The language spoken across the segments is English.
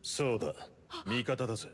そうだ、味方だぜ。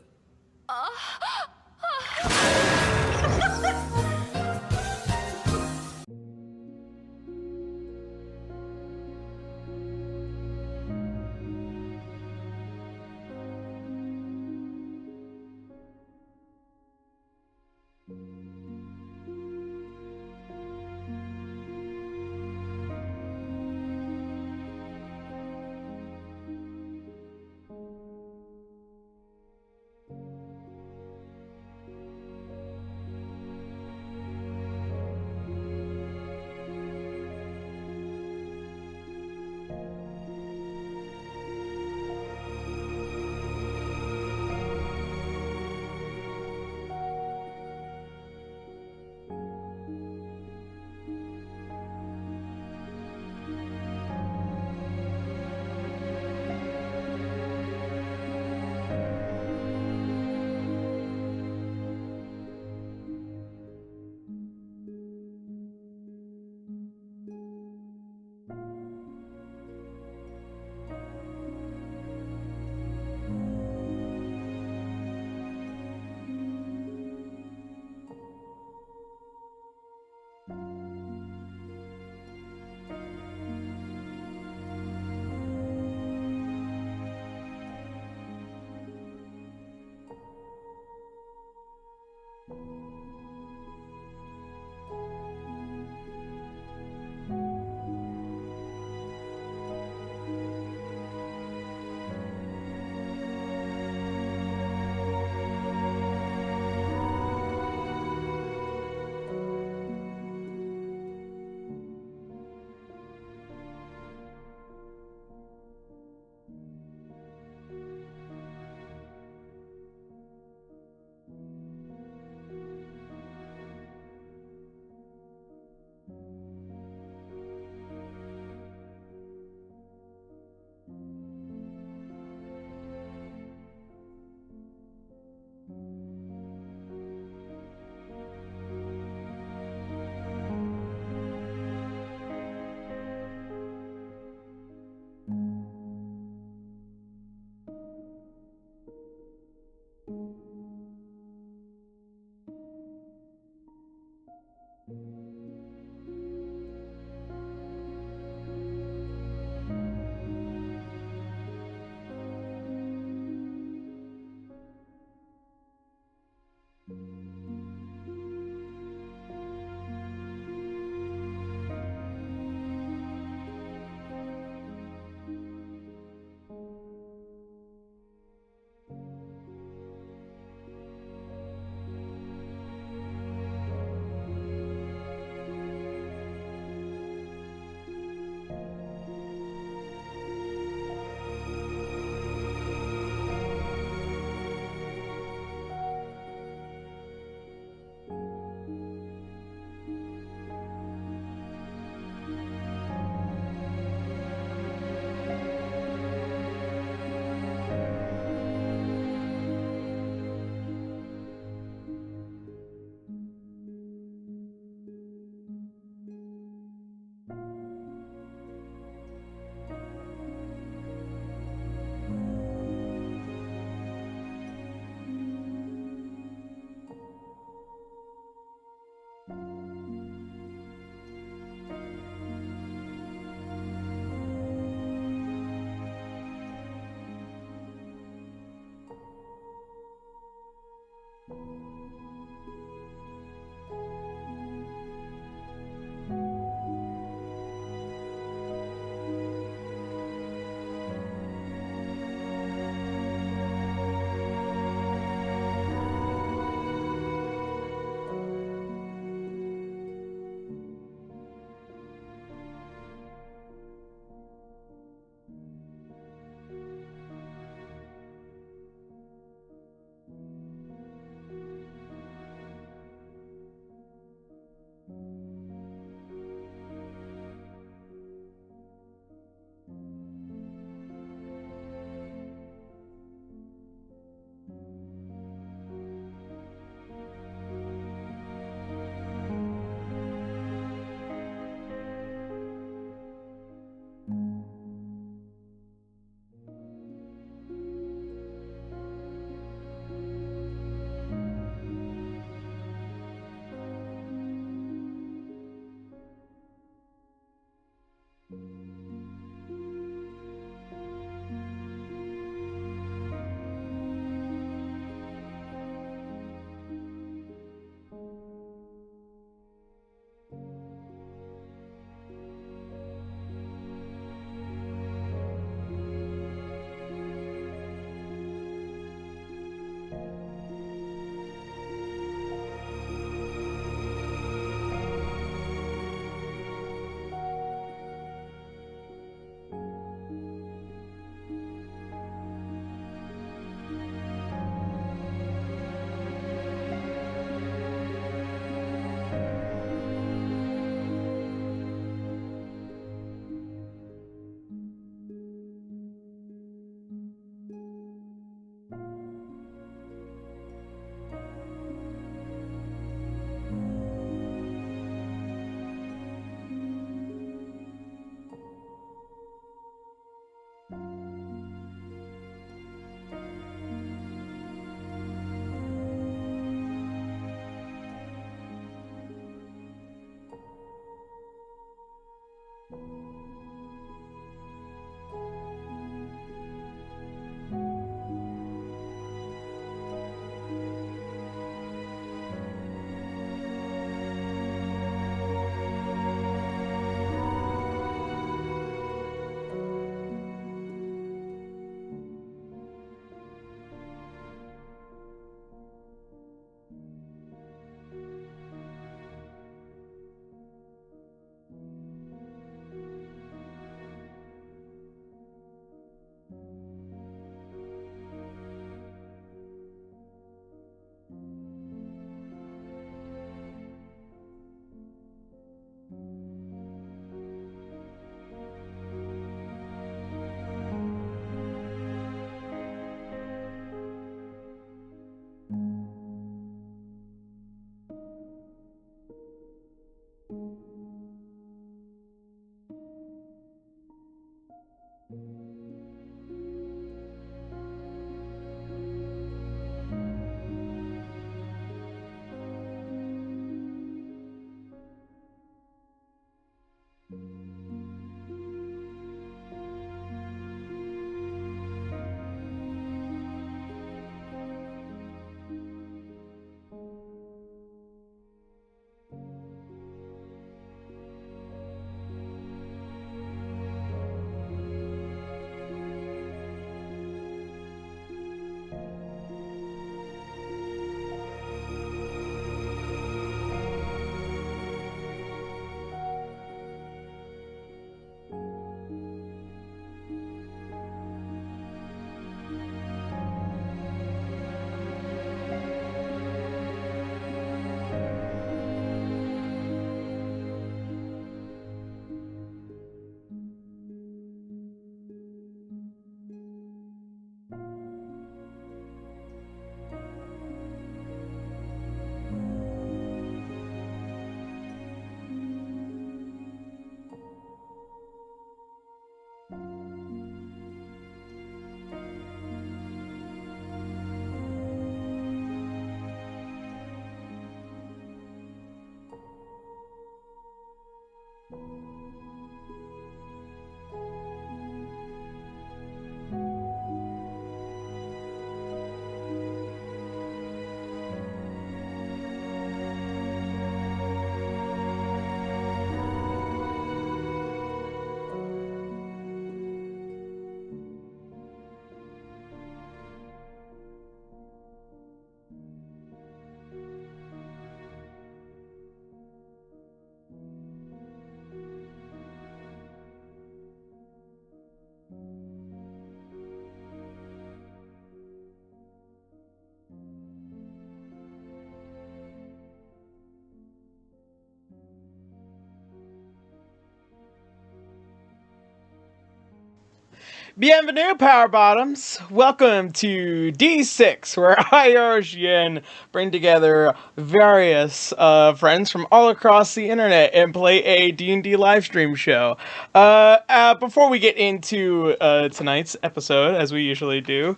Bienvenue, Power Bottoms. Welcome to D6, where I, Yin, bring together various friends from all across the internet and play a D&D live stream show. Before we get into tonight's episode, as we usually do,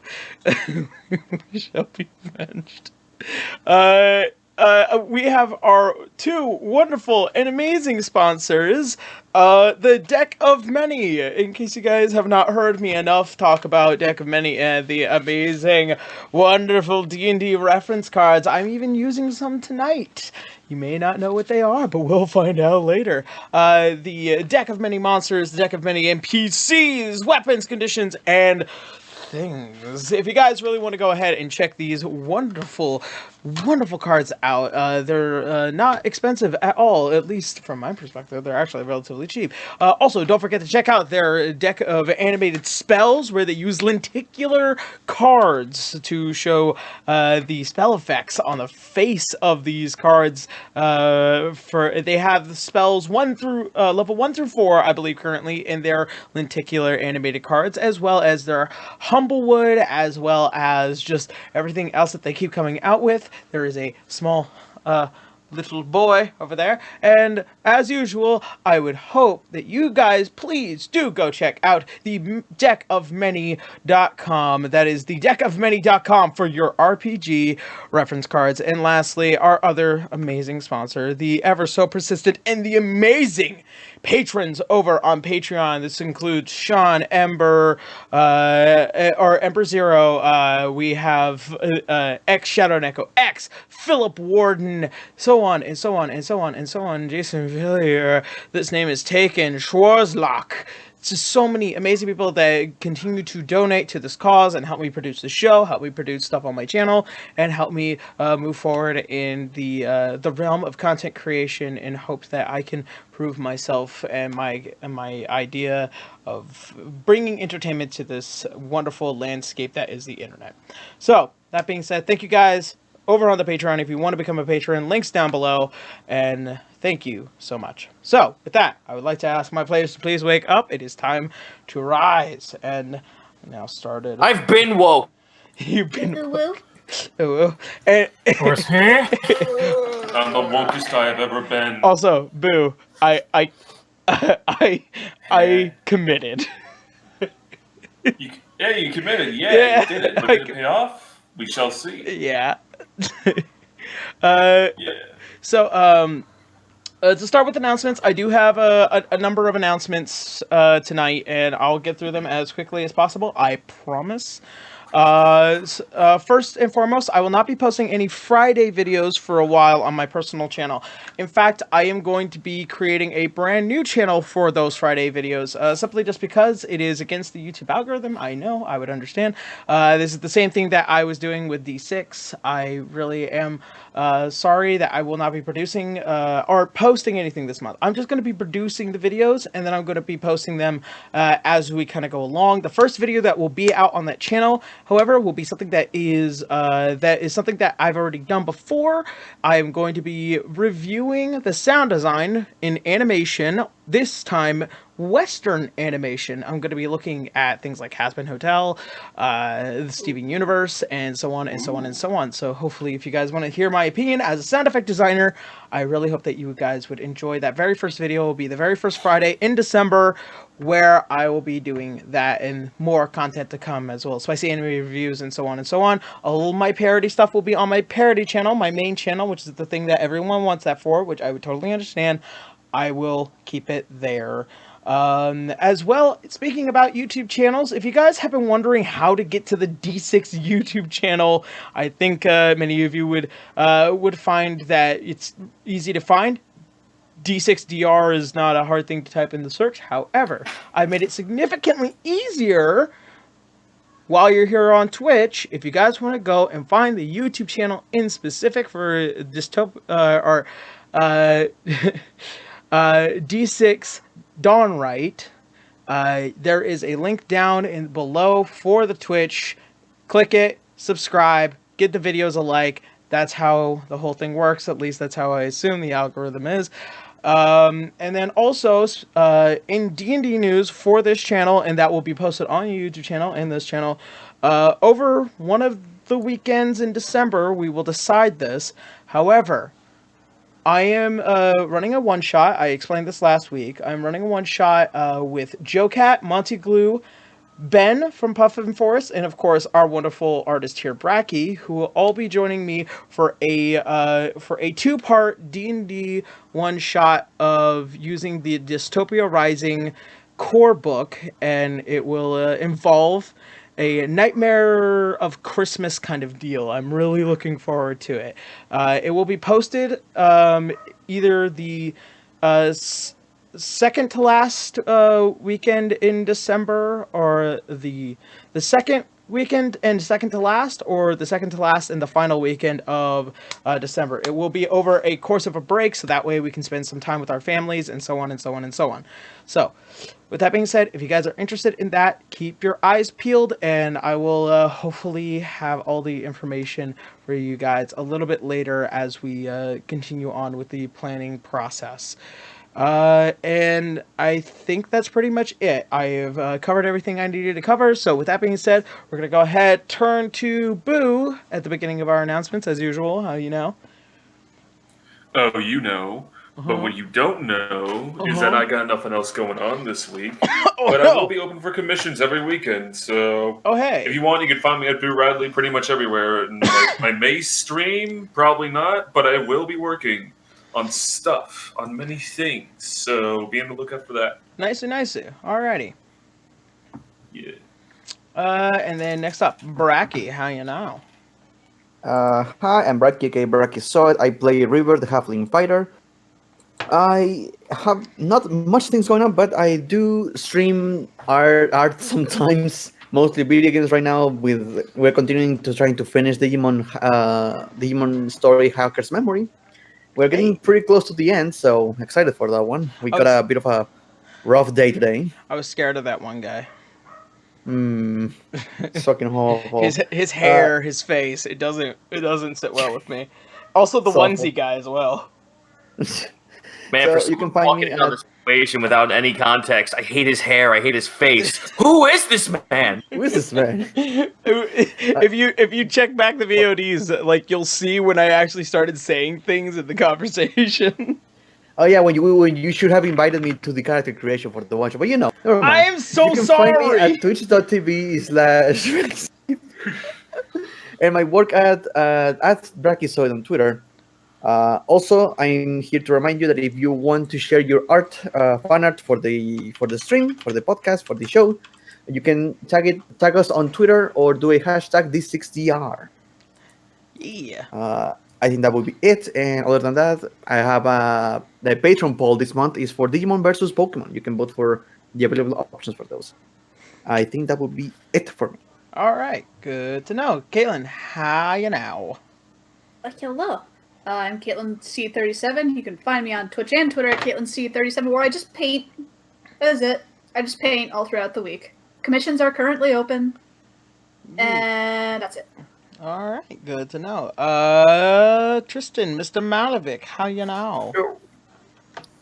we shall be avenged. We have our two wonderful and amazing sponsors, the Deck of Many. In case you guys have not heard me enough talk about Deck of Many and the amazing, wonderful D&D reference cards, I'm even using some tonight. You may not know what they are, but we'll find out later. The Deck of Many monsters, the Deck of Many NPCs, weapons, conditions, and things. If you guys really want to go ahead and check these wonderful cards out, they're not expensive at all, at least from my perspective. They're actually relatively cheap. Also, don't forget to check out their deck of animated spells, where they use lenticular cards to show the spell effects on the face of these cards. They have the spells level 1 through 4, I believe, currently in their lenticular animated cards, as well as their Humblewood, as well as just everything else that they keep coming out with. There is a small little boy over there, and as usual, I would hope that you guys please do go check out the deckofmany.com. That is the deckofmany.com for your RPG reference cards. And lastly, our other amazing sponsor, the ever so persistent and the amazing patrons over on Patreon. This includes Sean, Ember, or Ember Zero. We have X Shadow Neko, X Philip Warden, so on and so on and so on and so on. Jason Villier, this name is taken. Schwarzlock. It's just so many amazing people that continue to donate to this cause and help me produce the show, help me produce stuff on my channel, and help me move forward in the realm of content creation, in hopes that I can prove myself and my idea of bringing entertainment to this wonderful landscape that is the internet. So, that being said, thank you guys over on the Patreon. If you want to become a patron, links down below, and thank you so much. So, with that, I would like to ask my players to please wake up. It is time to rise. And now started. I've been woke. You've been woke. I'm the wokest I have ever been. Also, boo. I committed. You committed. Yeah, you did it. But did it pay off? We shall see. Yeah. Yeah. So, to start with announcements, I do have a number of announcements tonight, and I'll get through them as quickly as possible. I promise. First and foremost, I will not be posting any Friday videos for a while on my personal channel. In fact, I am going to be creating a brand new channel for those Friday videos, simply just because it is against the YouTube algorithm. I know, I would understand. This is the same thing that I was doing with D6. I really am sorry that I will not be producing or posting anything this month. I'm just going to be producing the videos, and then I'm going to be posting them as we kind of go along. The first video that will be out on that channel, however, will be something that is something that I've already done before. I am going to be reviewing the sound design in animation, this time Western animation. I'm going to be looking at things like Hazbin Hotel, the Steven Universe, and so on and so on and so on. So hopefully, if you guys want to hear my opinion as a sound effect designer, I really hope that you guys would enjoy that. Very first video will be the very first Friday in December, where I will be doing that, and more content to come as well. Spicy anime reviews and so on and so on. All my parody stuff will be on my parody channel, my main channel, which is the thing that everyone wants that for, which I would totally understand. I will keep it there. As well, speaking about YouTube channels, if you guys have been wondering how to get to the D6 YouTube channel, I think many of you would find that it's easy to find. D6DR is not a hard thing to type in the search. However, I made it significantly easier while you're here on Twitch. If you guys want to go and find the YouTube channel in specific for D6 Dawn Rite, there is a link down in below for the Twitch. Click it, subscribe, get the videos a like. That's how the whole thing works. At least that's how I assume the algorithm is. And then also in D&D news for this channel, and that will be posted on your YouTube channel and this channel, over one of the weekends in December, we will decide this. However, I am running a one-shot. I explained this last week. I'm running a one-shot with Joe Cat, Monty Glue, Ben from Puff and Forest, and of course our wonderful artist here, Bracky, who will all be joining me for a two-part D&D one-shot of using the Dystopia Rising core book, and it will involve a Nightmare of Christmas kind of deal. I'm really looking forward to it. It will be posted either the second to last weekend in December, or the second weekend and second to last, or the second to last and the final weekend of December. It will be over a course of a break, so that way we can spend some time with our families, and so on and so on and so on. So, with that being said, if you guys are interested in that, keep your eyes peeled, and I will hopefully have all the information for you guys a little bit later as we continue on with the planning process. And I think that's pretty much it. I have covered everything I needed to cover, so with that being said, we're going to go ahead, turn to Boo at the beginning of our announcements, as usual. How you know? Oh, you know. But what you don't know is that I got nothing else going on this week. But I will be open for commissions every weekend, so hey. If you want, you can find me at Boo Radley pretty much everywhere. And my May stream, probably not, but I will be working on stuff, on many things, so be on the lookout for that. Nicey. Alrighty. Yeah. And then next up, Bracky, how you know? Hi, I'm Bracky, aka Bracky Sword. I play River, the Halfling Fighter. I have not much things going on, but I do stream art sometimes, mostly video games right now. We're continuing to trying to finish the Digimon story, Hacker's Memory. We're getting pretty close to the end, so excited for that one. We got a bit of a rough day today. I was scared of that one guy. Fucking horrible. His hair, his face, it doesn't sit well with me. Also the onesie guy as well. Man, so for you can find walking me down the situation without any context, I hate his hair, I hate his face. Who is this man? Who is this man? If you check back the VODs, like you'll see when I actually started saying things in the conversation. Oh yeah, when you should have invited me to the character creation for the one shot, but never mind. I am so you can sorry. Find me at twitch.tv/ and my work at Brachyzoid on Twitter. Also, I'm here to remind you that if you want to share your art, fan art for the stream, for the podcast, for the show, you can tag us on Twitter or do a hashtag D6DR. Yeah. I think that would be it. And other than that, I have the Patreon poll this month is for Digimon versus Pokemon. You can vote for the available options for those. I think that would be it for me. All right, good to know. Caitlin, how you now? Hello. I'm Caitlin C37. You can find me on Twitch and Twitter at Caitlin C37, where I just paint. That is it. I just paint all throughout the week. Commissions are currently open. And that's it. All right, good to know. Tristan, Mr. Malovic, how you now?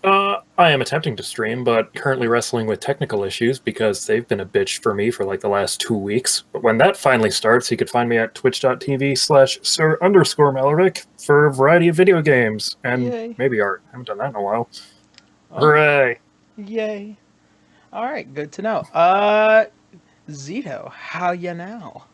I am attempting to stream, but currently wrestling with technical issues because they've been a bitch for me for like the last 2 weeks. But when that finally starts, you can find me at twitch.tv/Sir_Malovic for a variety of video games and maybe art. I haven't done that in a while. Hooray! Yay. All right, good to know. Zito, how you now?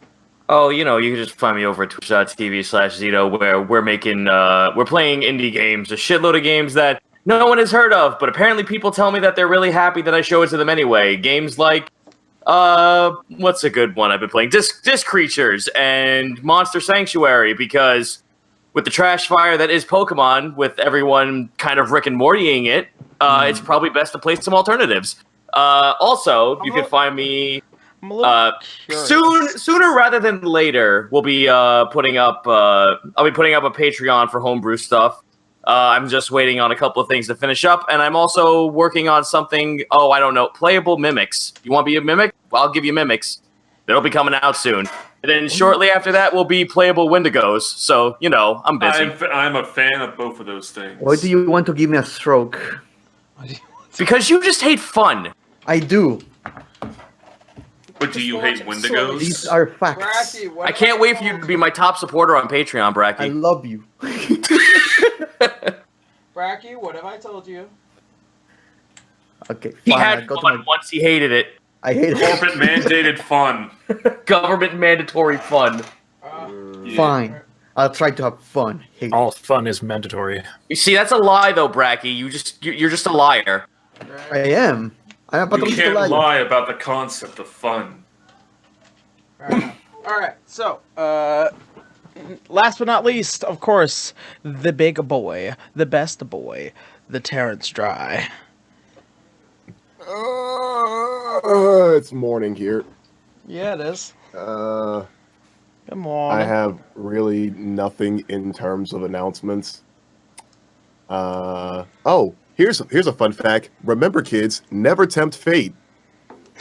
Oh, you can just find me over at twitch.tv/Zito, where we're playing indie games, a shitload of games that no one has heard of, but apparently people tell me that they're really happy that I show it to them anyway. Games like, what's a good one I've been playing? Disc Creatures and Monster Sanctuary, because with the trash fire that is Pokemon, with everyone kind of Rick and Mortying it, it's probably best to play some alternatives. Also, you can find me sooner rather than later. We'll be putting up. I'll be putting up a Patreon for homebrew stuff. I'm just waiting on a couple of things to finish up, and I'm also working on something. I don't know, playable mimics. You want to be a mimic? Well, I'll give you mimics. It'll be coming out soon. And then shortly after that will be playable Wendigos. So, you know, I'm busy. I'm a fan of both of those things. Why do you want to give me a stroke? Because you just hate fun. I do. But do you hate Wendigos? These are facts. Bracky, what I can't wait for you to be my top supporter on Patreon, I Bracky. love you. Bracky, what have I told you? Okay, fine. He I'll had go to fun my- once, he hated it. I hate it. Corporate mandated fun. Government mandatory fun. Yeah. Fine. I'll try to have fun. Hate All fun is mandatory. You see, that's a lie, though, Bracky. You're just a liar. I am. I am You patologista can't liar. lie about the concept of fun. Alright, so, last but not least, of course, the big boy, the best boy, the Terrence Dry. It's morning here. Yeah, it is. Uh, Good morning. I have really nothing in terms of announcements. Oh, here's a fun fact. Remember, kids, never tempt fate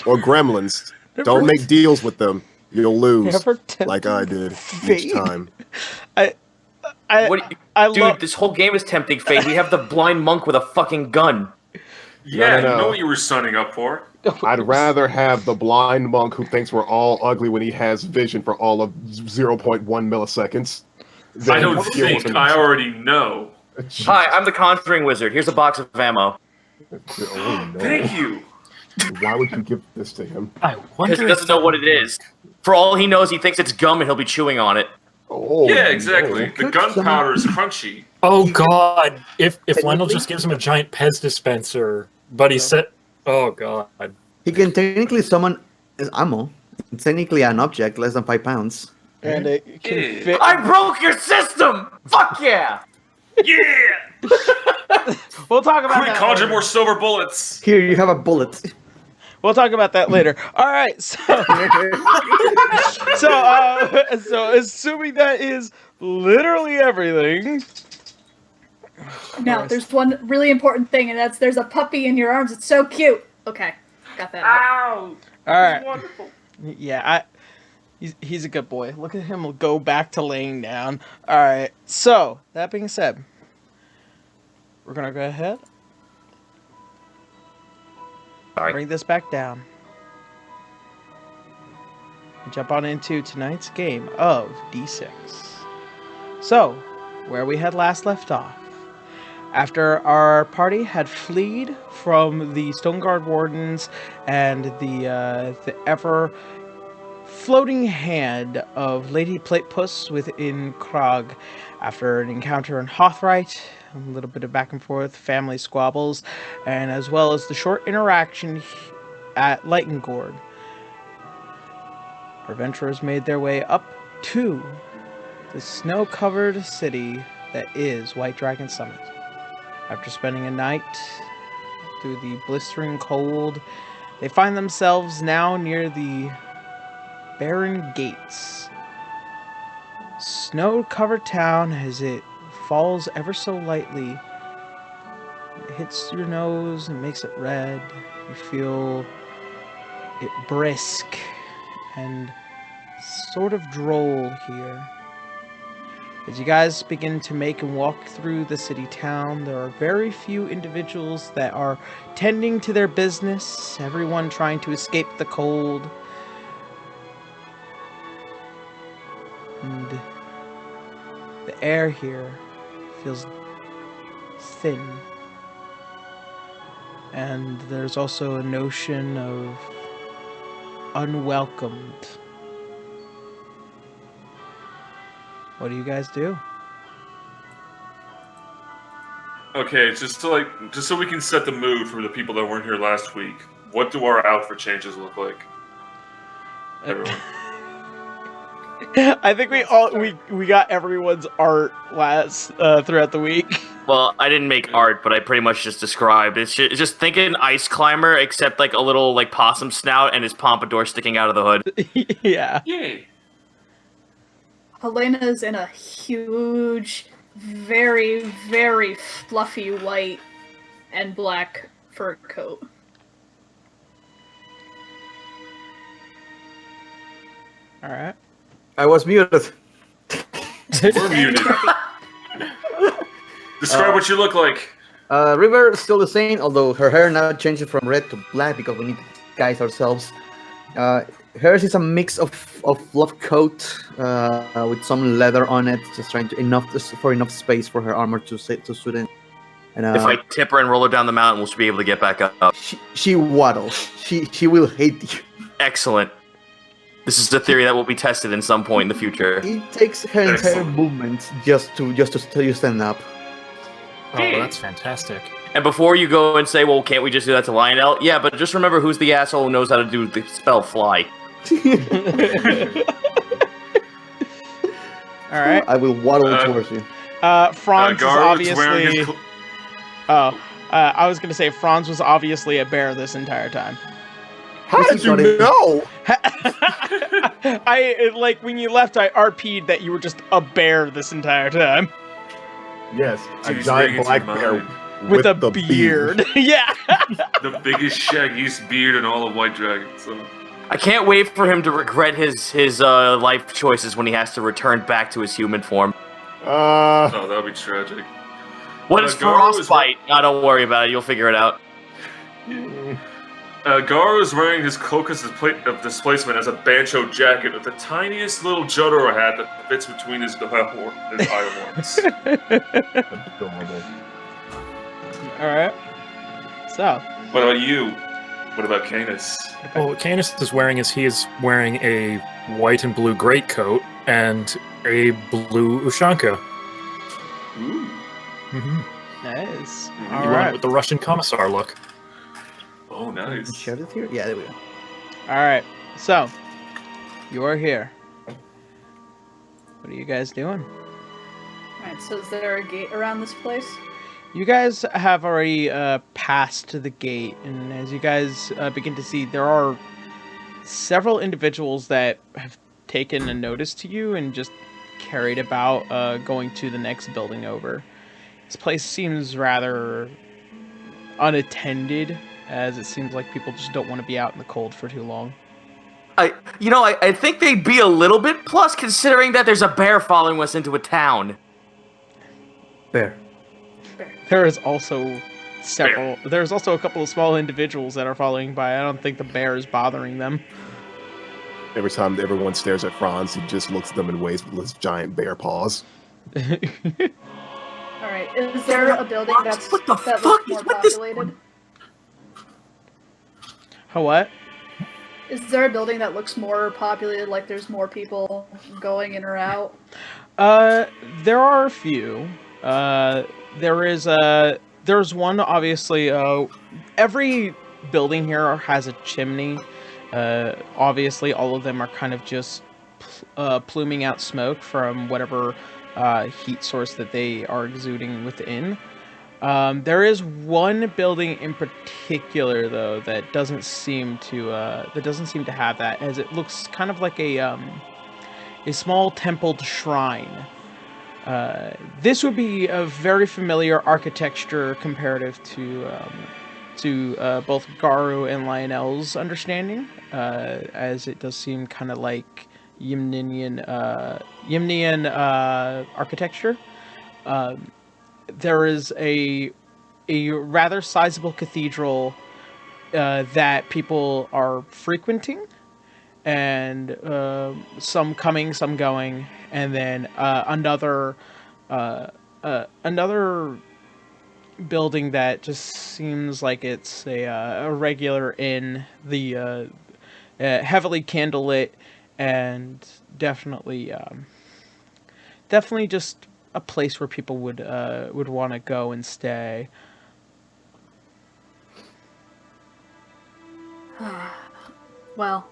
or gremlins. Don't make deals with them. You'll lose, Never tempt like I did fate? each time. What? I Dude, love. this whole game is tempting fate. We have the blind monk with a fucking gun. Yeah, no. you know what you were signing up for. I'd rather have the blind monk who thinks we're all ugly when he has vision for all of 0.1 milliseconds. I don't than deal with think him. I already know. Hi, I'm the Conjuring Wizard. Here's a box of ammo. Oh, no. Thank you. Why would you give this to him? I Because wonder he doesn't know what it is. For all he knows, he thinks it's gum and he'll be chewing on it. Oh, Yeah, exactly. no. The gunpowder is crunchy. Oh god! If Lionel just gives him a giant Pez dispenser, but he said, "Oh god." He can technically summon ammo. It's technically an object less than 5 pounds. And it can Yeah. fit. I broke your system! Fuck yeah! Yeah! We'll talk about Quick, that. conjure later. more silver bullets. Here, you have a bullet. We'll talk about that later. All right, so so assuming that is literally everything. No, there's one really important thing, and that's there's a puppy in your arms. It's so cute. Okay, got that out. Ow! All right. Wonderful. Yeah, he's a good boy. Look at him go back to laying down. All right. So that being said, we're gonna go ahead. Sorry. Bring this back down. Jump on into tonight's game of D6. So, where we had last left off. After our party had fled from the Stone Guard Wardens and the ever floating hand of Lady Platepuss within Krog, after an encounter in Rite, a little bit of back and forth, family squabbles, and as well as the short interaction at Lightengord, our adventurers made their way up to the snow-covered city that is White Dragon Summit. After spending a night through the blistering cold, they find themselves now near the barren gates. Snow-covered town as it falls ever so lightly. It hits your nose and makes it red. You feel it brisk and sort of droll here. As you guys begin to make and walk through the city town, there are very few individuals that are tending to their business, everyone trying to escape the cold. And the air here feels thin. And there's also a notion of unwelcomed. What do you guys do? Okay, just so we can set the mood for the people that weren't here last week. What do our outfit changes look like? Everyone. I think we got everyone's art last throughout the week. Well, I didn't make art, but I pretty much just described. It's just think an ice climber, except like a little like possum snout and his pompadour sticking out of the hood. Yeah. Yay! Helena's in a huge, very, very fluffy white and black fur coat. All right. I was muted. We're muted. Describe what you look like. River is still the same, although her hair now changes from red to black because we need to disguise ourselves. Hers is a mix of fluff coat with some leather on it, just trying to enough space for her armor to suit in. And If I tip her and roll her down the mountain, will she be able to get back up? she waddles. She will hate you. Excellent. This is a theory that will be tested in some point in the future. It takes her entire Excellent. movement just to stand up. Oh, that's fantastic. And before you go and say, well, can't we just do that to Lionel? Yeah, but just remember who's the asshole who knows how to do the spell fly. All right. I will waddle towards you. Franz is Gar's wearing obviously. his I was gonna say Franz was obviously a bear this entire time. How This did is you not it. know? Like when you left, I RP'd that you were just a bear this entire time Yes, a Jeez, giant bring it to black mind. bear with a the beard. Yeah. The biggest, shaggiest beard in all of White Dragon. So. I can't wait for him to regret his life choices when he has to return back to his human form. Oh, that would be tragic. What is Garo is frostbite? Oh, don't worry about it. You'll figure it out. Garo is wearing his cloak of displacement as a bancho jacket with the tiniest little Jotaro hat that fits between his eye horns. adorable. All right. So. What about you? What about Canis? Well, what Canis is wearing is he is wearing a white and blue greatcoat and a blue ushanka. Ooh. Nice. He All went right. with the Russian commissar look. Oh, nice. Share it here? Yeah, there we go. All right. So, you are here. What are you guys doing? Alright, so is there a gate around this place? You guys have already passed the gate, and as you guys begin to see, there are several individuals that have taken a notice to you and just carried about going to the next building over. This place seems rather unattended, as it seems like people just don't want to be out in the cold for too long. I think they'd be a little bit plus, considering that there's a bear following us into a town. Bear. There is also several. There's also a couple of small individuals that are following by. I don't think the bear is bothering them. Every time everyone stares at Franz, he just looks at them and waves with his giant bear paws. Alright, is there a building that What the looks fuck more is with this populated? What? Is there a building that looks more populated, like there's more people going in or out? There are a few. There's one, obviously. Every building here has a chimney. Obviously, all of them are kind of just pluming out smoke from whatever heat source that they are exuding within. There is one building in particular, though, that doesn't seem to have that, as it looks kind of like a small templed shrine. This would be a very familiar architecture comparative to both Garu and Lionel's understanding, as it does seem kind of like Yimnian architecture. There is a rather sizable cathedral that people are frequenting, and some coming, some going, and then another building that just seems like it's a regular inn, the heavily candlelit, and definitely just a place where people would want to go and stay. Well,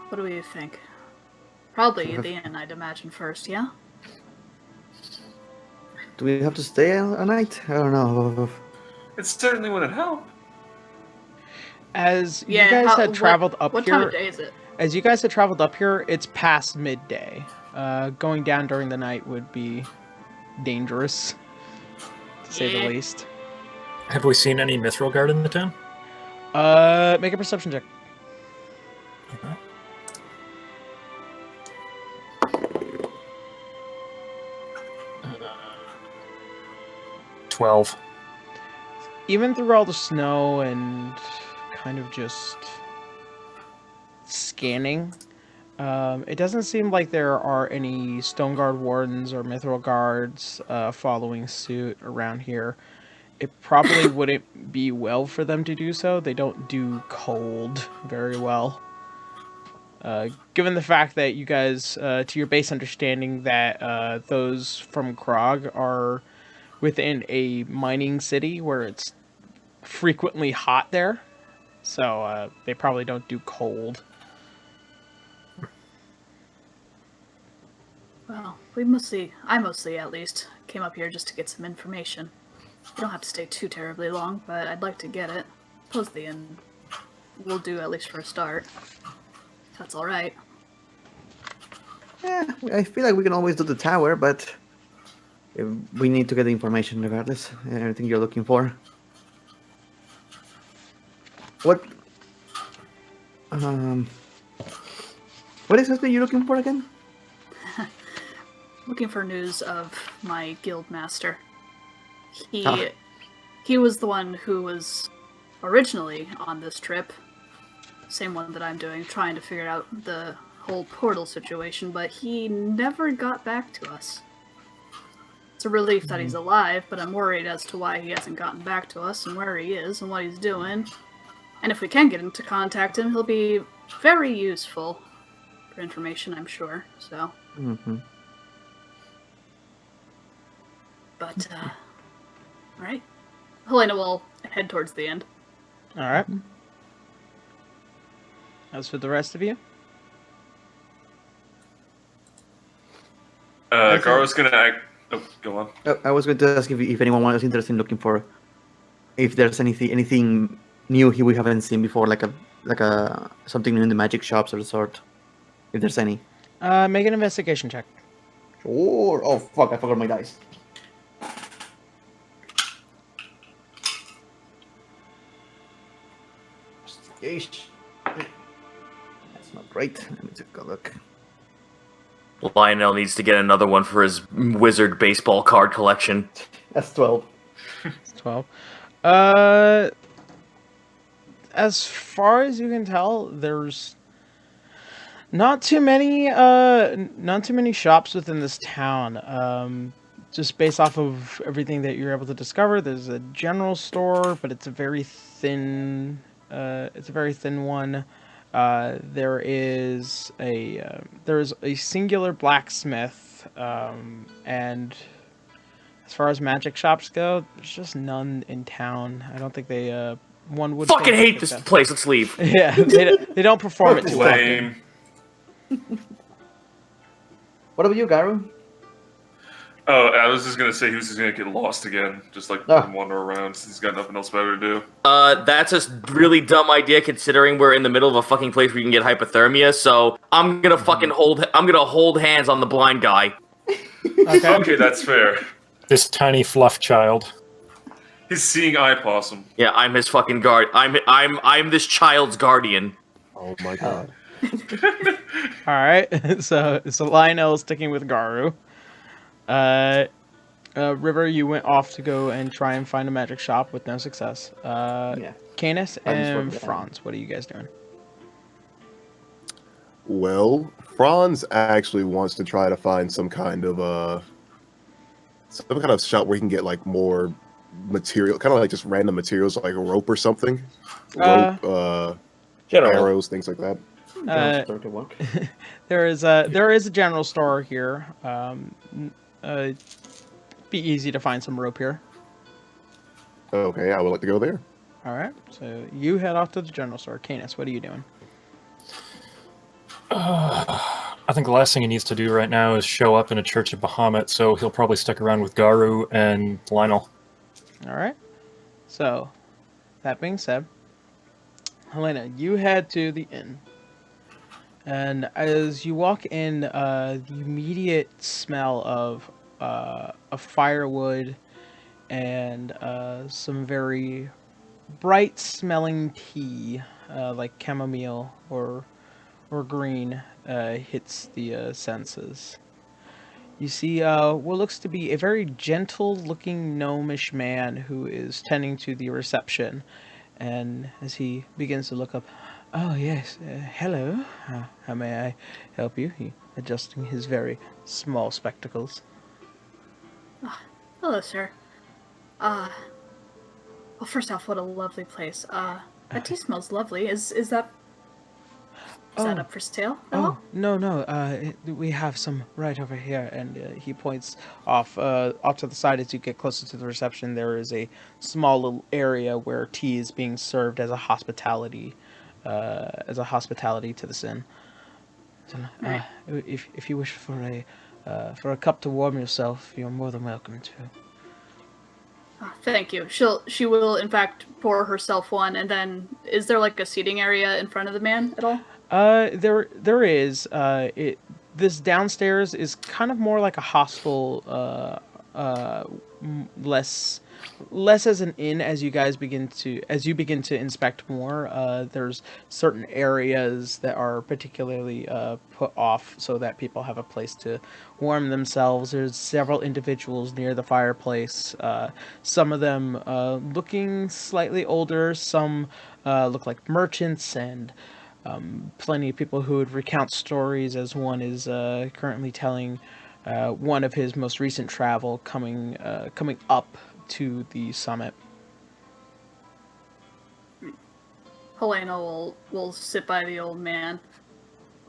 what do we think? Probably the inn, I'd imagine, first, yeah? Do we have to stay a night? I don't know. It certainly wouldn't help. As Yeah, you guys had traveled up what here, time of day is it? as you guys had traveled up here, it's past midday. Going down during the night would be dangerous, to say the Yeah. least. Have we seen any Mithril Guard in the town? Make a perception check. 12. Even through all the snow and kind of just scanning, it doesn't seem like there are any Stone Guard Wardens or Mithril Guards following suit around here. It probably wouldn't be well for them to do so. They don't do cold very well. Given the fact that you guys, to your base understanding, that those from Krog are within a mining city where it's frequently hot there, so they probably don't do cold. Well, I mostly at least, came up here just to get some information. You don't have to stay too terribly long, but I'd like to get it. Suppose the inn will do at least for a start. That's alright. Yeah, I feel like we can always do the tower, but we need to get the information regardless. Everything you're looking for. What exactly are you looking for again? Looking for news of my guild master. He was the one who was originally on this trip. Same one that I'm doing, trying to figure out the whole portal situation, but he never got back to us. It's a relief that he's alive, but I'm worried as to why he hasn't gotten back to us and where he is and what he's doing. And if we can get him to contact him, he'll be very useful for information, I'm sure. So. Mm-hmm. But, alright. Helena will head towards the end. Alright. As for the rest of you? Garo's gonna act... Oh, go on. I was going to ask if anyone was interested in looking for if there's anything new here we haven't seen before, like a something new in the magic shops or the sort. If there's any. Make an investigation check. Sure. Oh fuck! I forgot my dice. Investigation. That's not great. Let me take a look. Lionel needs to get another one for his wizard baseball card collection. That's 12. It's 12. As far as you can tell, there's not too many shops within this town. Just based off of everything that you're able to discover, there's a general store, but it's a very thin one. There is a singular blacksmith, and as far as magic shops go, there's just none in town. I don't think they one would fucking hate this place. Let's leave. Yeah, they don't perform it too well. Lame. What about you, Garu? Oh, I was just gonna say he was just gonna get lost again, just like wander around since he's got nothing else better to do. That's a really dumb idea considering we're in the middle of a fucking place where you can get hypothermia. So I'm gonna hold hands on the blind guy. Okay, that's fair. This tiny fluff child. He's seeing eye possum. Yeah, I'm his fucking guard. I'm this child's guardian. Oh my god. All right, so Lionel sticking with Garu. River, you went off to go and try and find a magic shop with no success. Yeah. Canis and Franz, what are you guys doing? Well, Franz actually wants to try to find some kind of shop where he can get like more material, kind of like just random materials, like a rope or something. Rope, arrows, things like that. There is a general store here. Be easy to find some rope here. Okay, I would like to go there. All right, so you head off to the general store. Canis, what are you doing? I think the last thing he needs to do right now is show up in a Church of Bahamut, so he'll probably stick around with Garu and Lionel. All right. So, that being said, Helena, you head to the inn. And as you walk in, the immediate smell of firewood and some very bright-smelling tea, like chamomile or green, hits the senses. You see what looks to be a very gentle-looking gnomish man who is tending to the reception. And as he begins to look up, "Oh, yes, hello. How may I help you?" He adjusting his very small spectacles. Hello, sir. Well, first off, what a lovely place. That tea smells lovely. Is that up for sale at all? Oh, no. We have some right over here, and he points off to the side as you get closer to the reception. There is a small little area where tea is being served as a hospitality to the sin. So, if you wish for a cup to warm yourself, you're more than welcome to. Thank you. She will in fact pour herself one, and then is there like a seating area in front of the man at all? There is. This downstairs is kind of more like a hostel, less as an inn as you begin to inspect more. There's certain areas that are particularly put off so that people have a place to warm themselves. There's several individuals near the fireplace. Some of them looking slightly older. Some look like merchants, and plenty of people who would recount stories, as one is currently telling one of his most recent travel coming up to the summit. Helena will sit by the old man.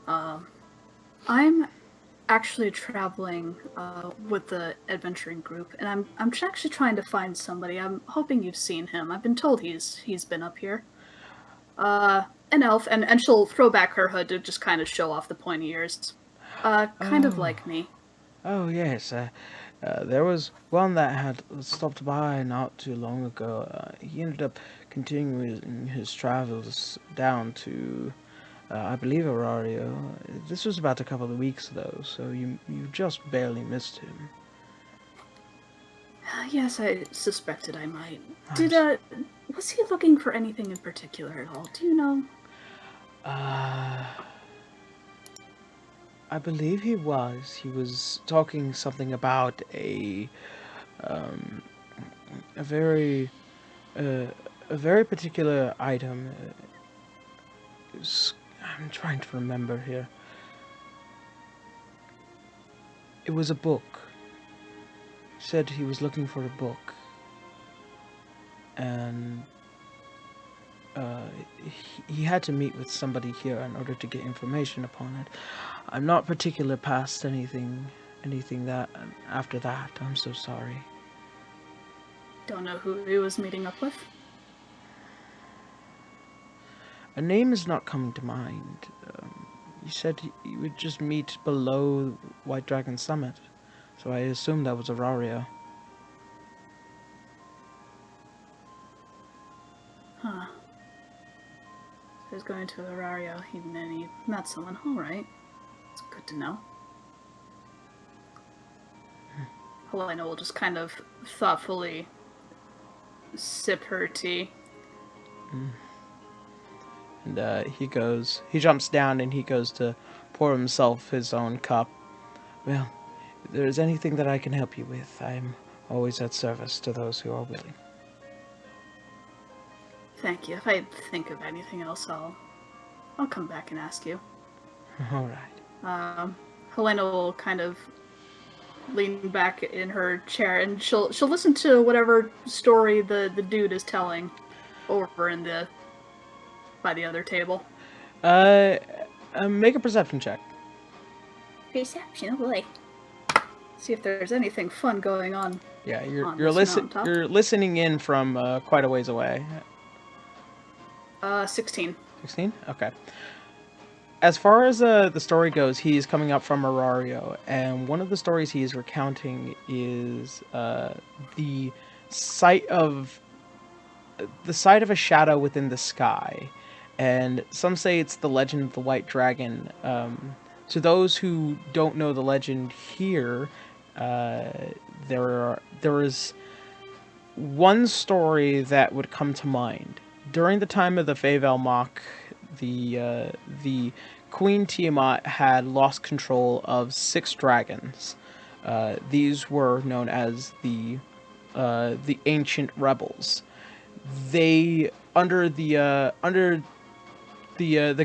I'm actually traveling with the adventuring group, and I'm actually trying to find somebody. I'm hoping you've seen him. I've been told he's been up here. An elf, and she'll throw back her hood to just kind of show off the pointy ears. Kind of like me. Oh, yes. There was one that had stopped by not too long ago. He ended up continuing his travels down to, I believe, Aurario. This was about a couple of weeks, though, so you just barely missed him. Yes, I suspected I might. Was he looking for anything in particular at all? Do you know? I believe he was. He was talking something about a very particular item. I'm trying to remember here. It was a book. He said he was looking for a book, and he had to meet with somebody here in order to get information upon it. I'm not particular past anything that after that. I'm so sorry. Don't know who he was meeting up with? A name is not coming to mind. He said he would just meet below White Dragon Summit, so I assumed that was Aurario. Huh. He was going to Aurario, and then he met someone. Alright. It's good to know. Helena will just kind of thoughtfully sip her tea. And he jumps down and he goes to pour himself his own cup. Well, if there's anything that I can help you with, I'm always at service to those who are willing. Thank you. If I think of anything else, I'll come back and ask you. All right. Helena will kind of lean back in her chair, and she'll listen to whatever story the dude is telling over by the other table. Make a perception check. Perception, oh boy. See if there's anything fun going on. Yeah, you're listening in from quite a ways away. 16. 16? Okay. As far as the story goes, he is coming up from Aurario, and one of the stories he is recounting is the sight of a shadow within the sky, and some say it's the legend of the White Dragon. To those who don't know the legend here, there is one story that would come to mind. During the time of the Favel Mock, the Queen Tiamat had lost control of 6 dragons. These were known as the Ancient Rebels. They, under the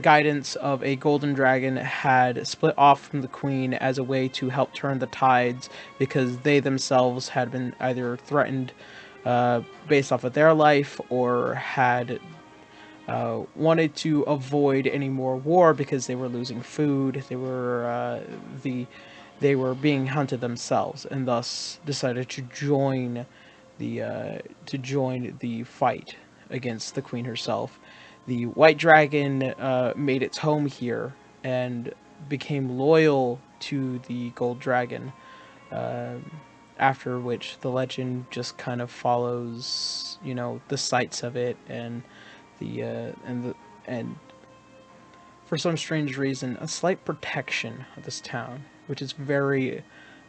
guidance of a golden dragon, had split off from the queen as a way to help turn the tides, because they themselves had been either threatened based off of their life, or had wanted to avoid any more war because they were losing food. They were being hunted themselves, and thus decided to join the fight against the queen herself. The white dragon made its home here and became loyal to the gold dragon. After which the legend just kind of follows, the sights of it, and and for some strange reason, a slight protection of this town, which is very,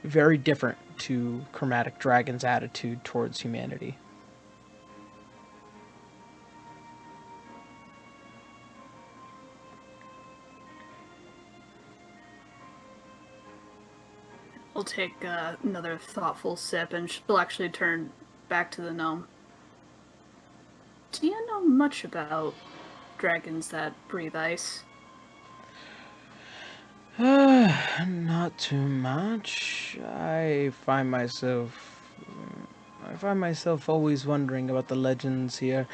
very different to Chromatic Dragon's attitude towards humanity. I'll take another thoughtful sip, and she'll actually turn back to the gnome. Do you know much about dragons that breathe ice? Not too much. I find myself always wondering about the legends here,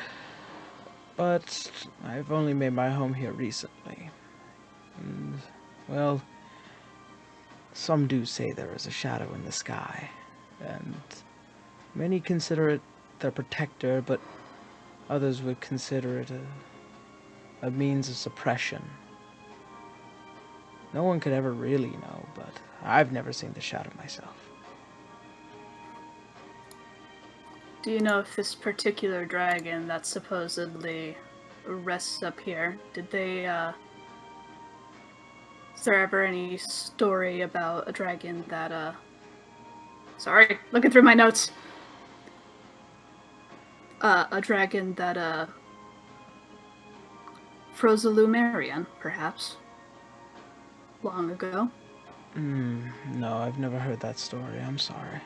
but I've only made my home here recently. And, well, some do say there is a shadow in the sky, and many consider it their protector, but others would consider it a means of suppression. No one could ever really know, but I've never seen the shadow myself. Do you know if this particular dragon that supposedly rests up here, is there ever any story about a dragon that, sorry, looking through my notes. A dragon that, froze a Lumerian, perhaps, long ago? No, I've never heard that story. I'm sorry.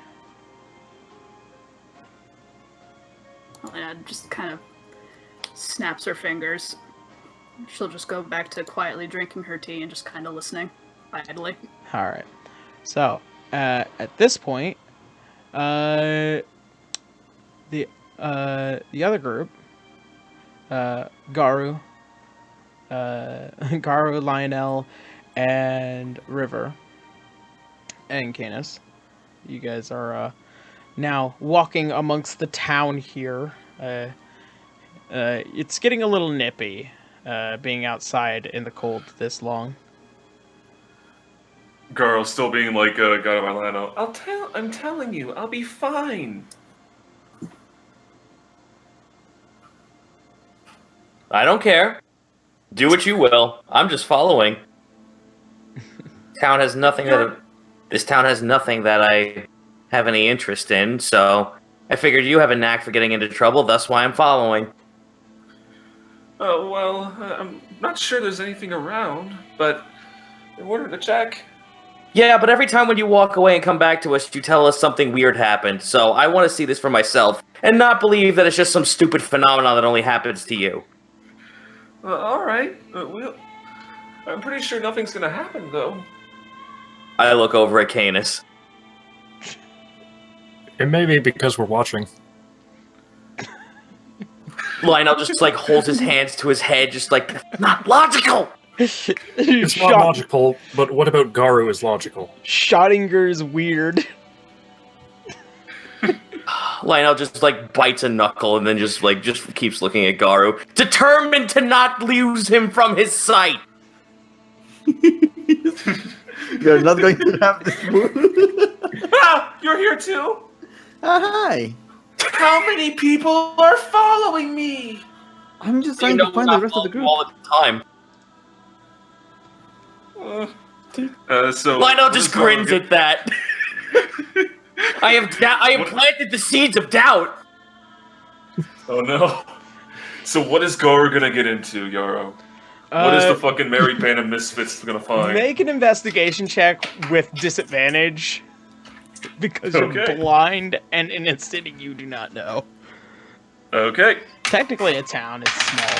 Elena just kind of snaps her fingers. She'll just go back to quietly drinking her tea and just kind of listening idly. All right. So, at this point, the other group, Garu, Lionel, and River, and Canis, you guys are now walking amongst the town here. It's getting a little nippy, being outside in the cold this long. Girl still being like, God of Orlando. I'm telling you, I'll be fine. I don't care. Do what you will. I'm just following. This town has nothing that I have any interest in, so I figured you have a knack for getting into trouble, that's why I'm following. Oh, well, I'm not sure there's anything around, but in order to check. Yeah, but every time when you walk away and come back to us, you tell us something weird happened, so I want to see this for myself, and not believe that it's just some stupid phenomenon that only happens to you. Alright. I'm pretty sure nothing's gonna happen, though. I look over at Canis. It may be because we're watching. Lionel just, holds his hands to his head, just not logical! It's not logical, but what about Garu is logical? Schrödinger's weird. Lionel just, bites a knuckle and then just keeps looking at Garu, determined to not lose him from his sight! You're not going to have this move. Ah! You're here too? Hi. How many people are following me? I'm just trying to find the rest of the group. All at the time. So Lionel just grins at that. I have planted the seeds of doubt. Oh no. So what is Garu gonna get into, Yarrow? What is the fucking merry band of misfits gonna find? Make an investigation check with disadvantage. because you're Okay. blind and in a city you do not know. Okay. Technically a town, it's small.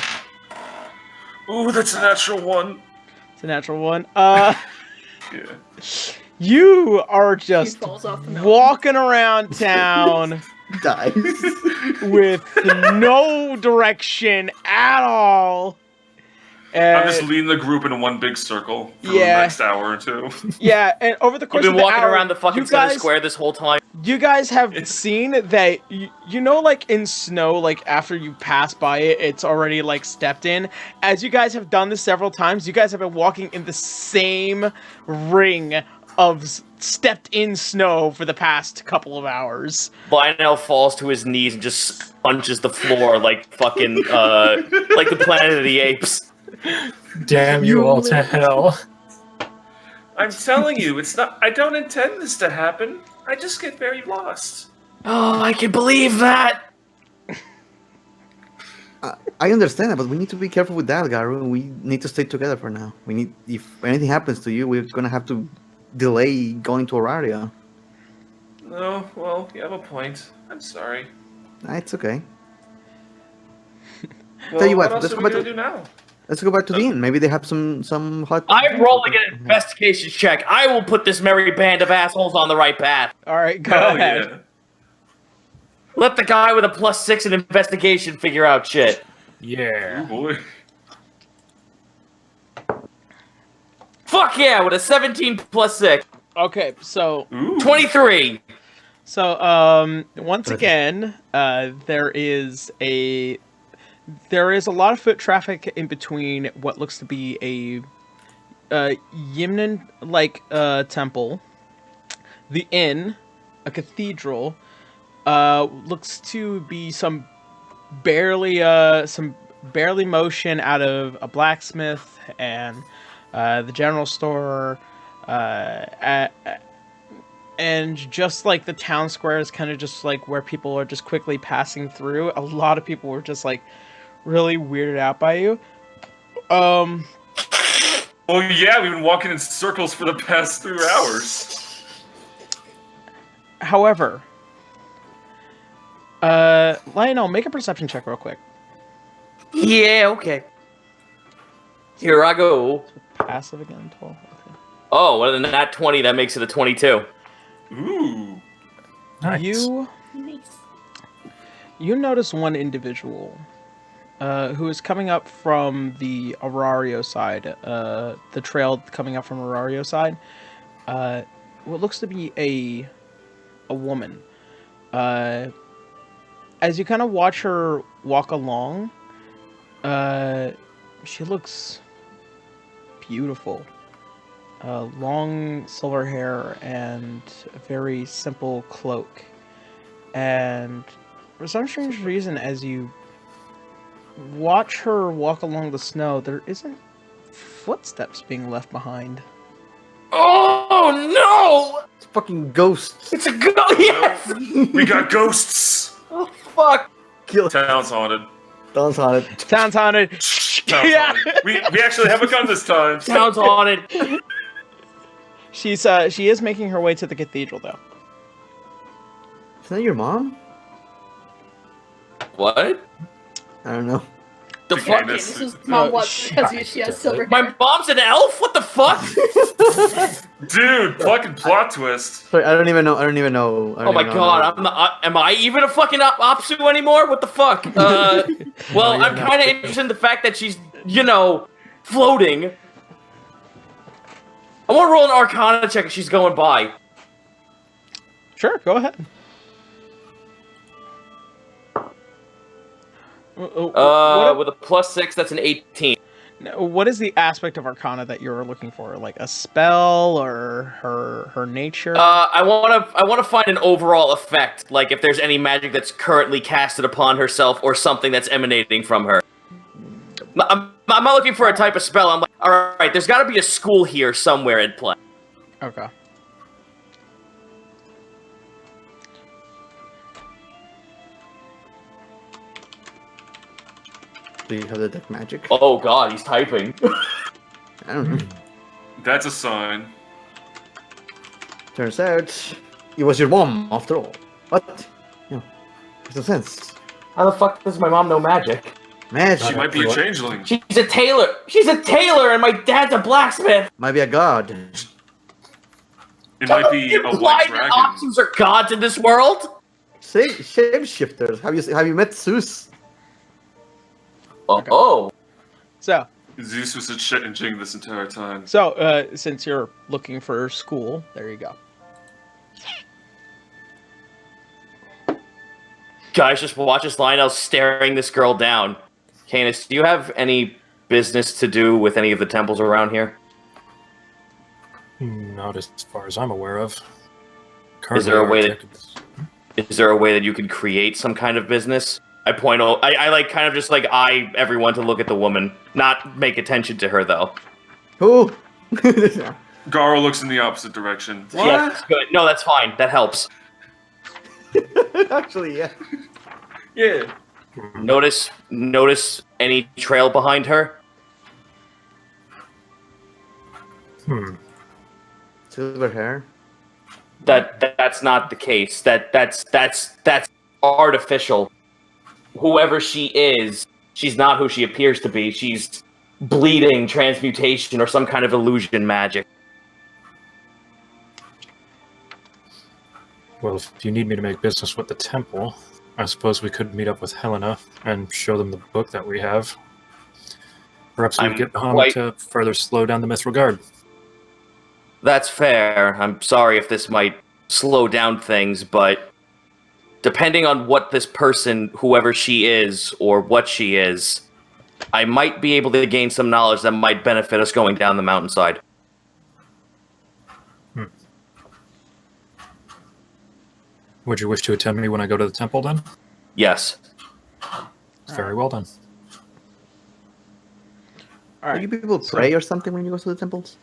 Ooh, that's a natural one. It's a natural one. Yeah. You are just falls off the mountain. walking around town Dies. with no direction at all. I'm just leading the group in one big circle for the Yeah. next hour or two. Yeah, and over the I've course been of the walking hour, around the fucking you center guys, square this whole time. you guys have seen that, you know, like in snow, like after you pass by it, it's already like stepped in. As you guys have done this several times, you guys have been walking in the same ring of stepped in snow for the past couple of hours. Lionel falls to his knees and just punches the floor like fucking, like the Planet of the Apes. Damn you all to hell. I'm telling you, it's not. I don't intend this to happen. I just get very lost. Oh, I can believe that! I understand that, but we need to be careful with that, Garu. We need to stay together for now. We need, if anything happens to you, we're gonna have to delay going to Auraria. No, well, you have a point. I'm sorry. It's okay. Well, Tell you what, else let's are go we back gonna to- do now? Let's go back to the inn. Maybe they have some hot. I'm rolling an investigation check. I will put this merry band of assholes on the right path. All right, go Hell ahead. yeah. Let the guy with a +6 in investigation figure out shit. Oh Yeah. boy. Fuck yeah, with a 17 +6. Okay, so Ooh. 23. once again, there is a lot of foot traffic in between what looks to be a Yimnan temple, the inn, a cathedral, looks to be some barely motion out of a blacksmith and the general store, and just like the town square is kind of just like where people are just quickly passing through. A lot of people were just like really weirded out by you. Well, yeah, we've been walking in circles for the past 3 hours. However, Lionel, make a perception check real quick. Yeah, okay. Here I go. Passive again, 12. Okay. Oh, well, then that 20, that makes it a 22. Ooh. Nice. Nice. You notice one individual who is coming up from the Arario side, the trail coming up from Arario side. What looks to be a woman. As you kind of watch her walk along, she looks beautiful. Long silver hair and a very simple cloak. And for some strange reason, as you watch her walk along the snow, there isn't footsteps being left behind. Oh, no! It's fucking ghosts. It's a ghost! Yes! We got ghosts. Oh, fuck. Kill. Town's haunted. Town's haunted. Town's haunted. Town's Yeah. haunted. We actually have a gun this time. Sounds haunted. She is making her way to the cathedral, though. Is that your mom? What? I don't know. The Okay, fuck? This is mom was because she has silver My hair. mom's an elf? What the fuck? Dude, fucking plot twist. Sorry, I don't even know. Oh my god, am I even a fucking Apsu anymore? What the fuck? Well, I'm kind of interested in the fact that she's, floating. I want to roll an Arcana check if she's going by. Sure, go ahead. What With a +6, that's an 18. what is the aspect of Arcana that you're looking for? Like a spell or her nature? I want to find an overall effect, like if there's any magic that's currently casted upon herself or something that's emanating from her. I'm not looking for a type of spell. I'm like, all right, there's got to be a school here somewhere in play. Okay. Do you have the deck magic? Oh god, he's typing. I don't know. That's a sign. Turns out, It was your mom, after all. But, makes no sense. How the fuck does my mom know magic? Magic. She might be a changeling. She's a tailor. She's a tailor, and my dad's a blacksmith. Might be a god. It might be a Why white the dragon. options are gods in this world? Shapeshifters. Have you met Zeus? Oh. So, Zeus was changing this entire time. so since you're looking for school, there you go. Guys, just watch us Lionel staring this girl down. Canis, do you have any business to do with any of the temples around here? Not as far as I'm aware of. Is there a way Currently, Is there a way that you could create some kind of business? I like kind of just like eye everyone to look at the woman, not make attention to her though. Who? Garo looks in the opposite direction. Yeah, that's good. No, that's fine. That helps. Actually, yeah. Yeah. Notice any trail behind her? Silver hair. That's not the case. That's artificial. Whoever she is, she's not who she appears to be. She's bleeding, transmutation, or some kind of illusion magic. Well, if you need me to make business with the temple, I suppose we could meet up with Helena and show them the book that we have. Perhaps we I'm get Bahamut quite- to further slow down the Mithril Guard. That's fair. I'm sorry if this might slow down things, but depending on what this person, whoever she is, or what she is, I might be able to gain some knowledge that might benefit us going down the mountainside. Would you wish to attend me when I go to the temple, then? Yes. Very well, then. All Do you right. people pray or something when you go to the temples?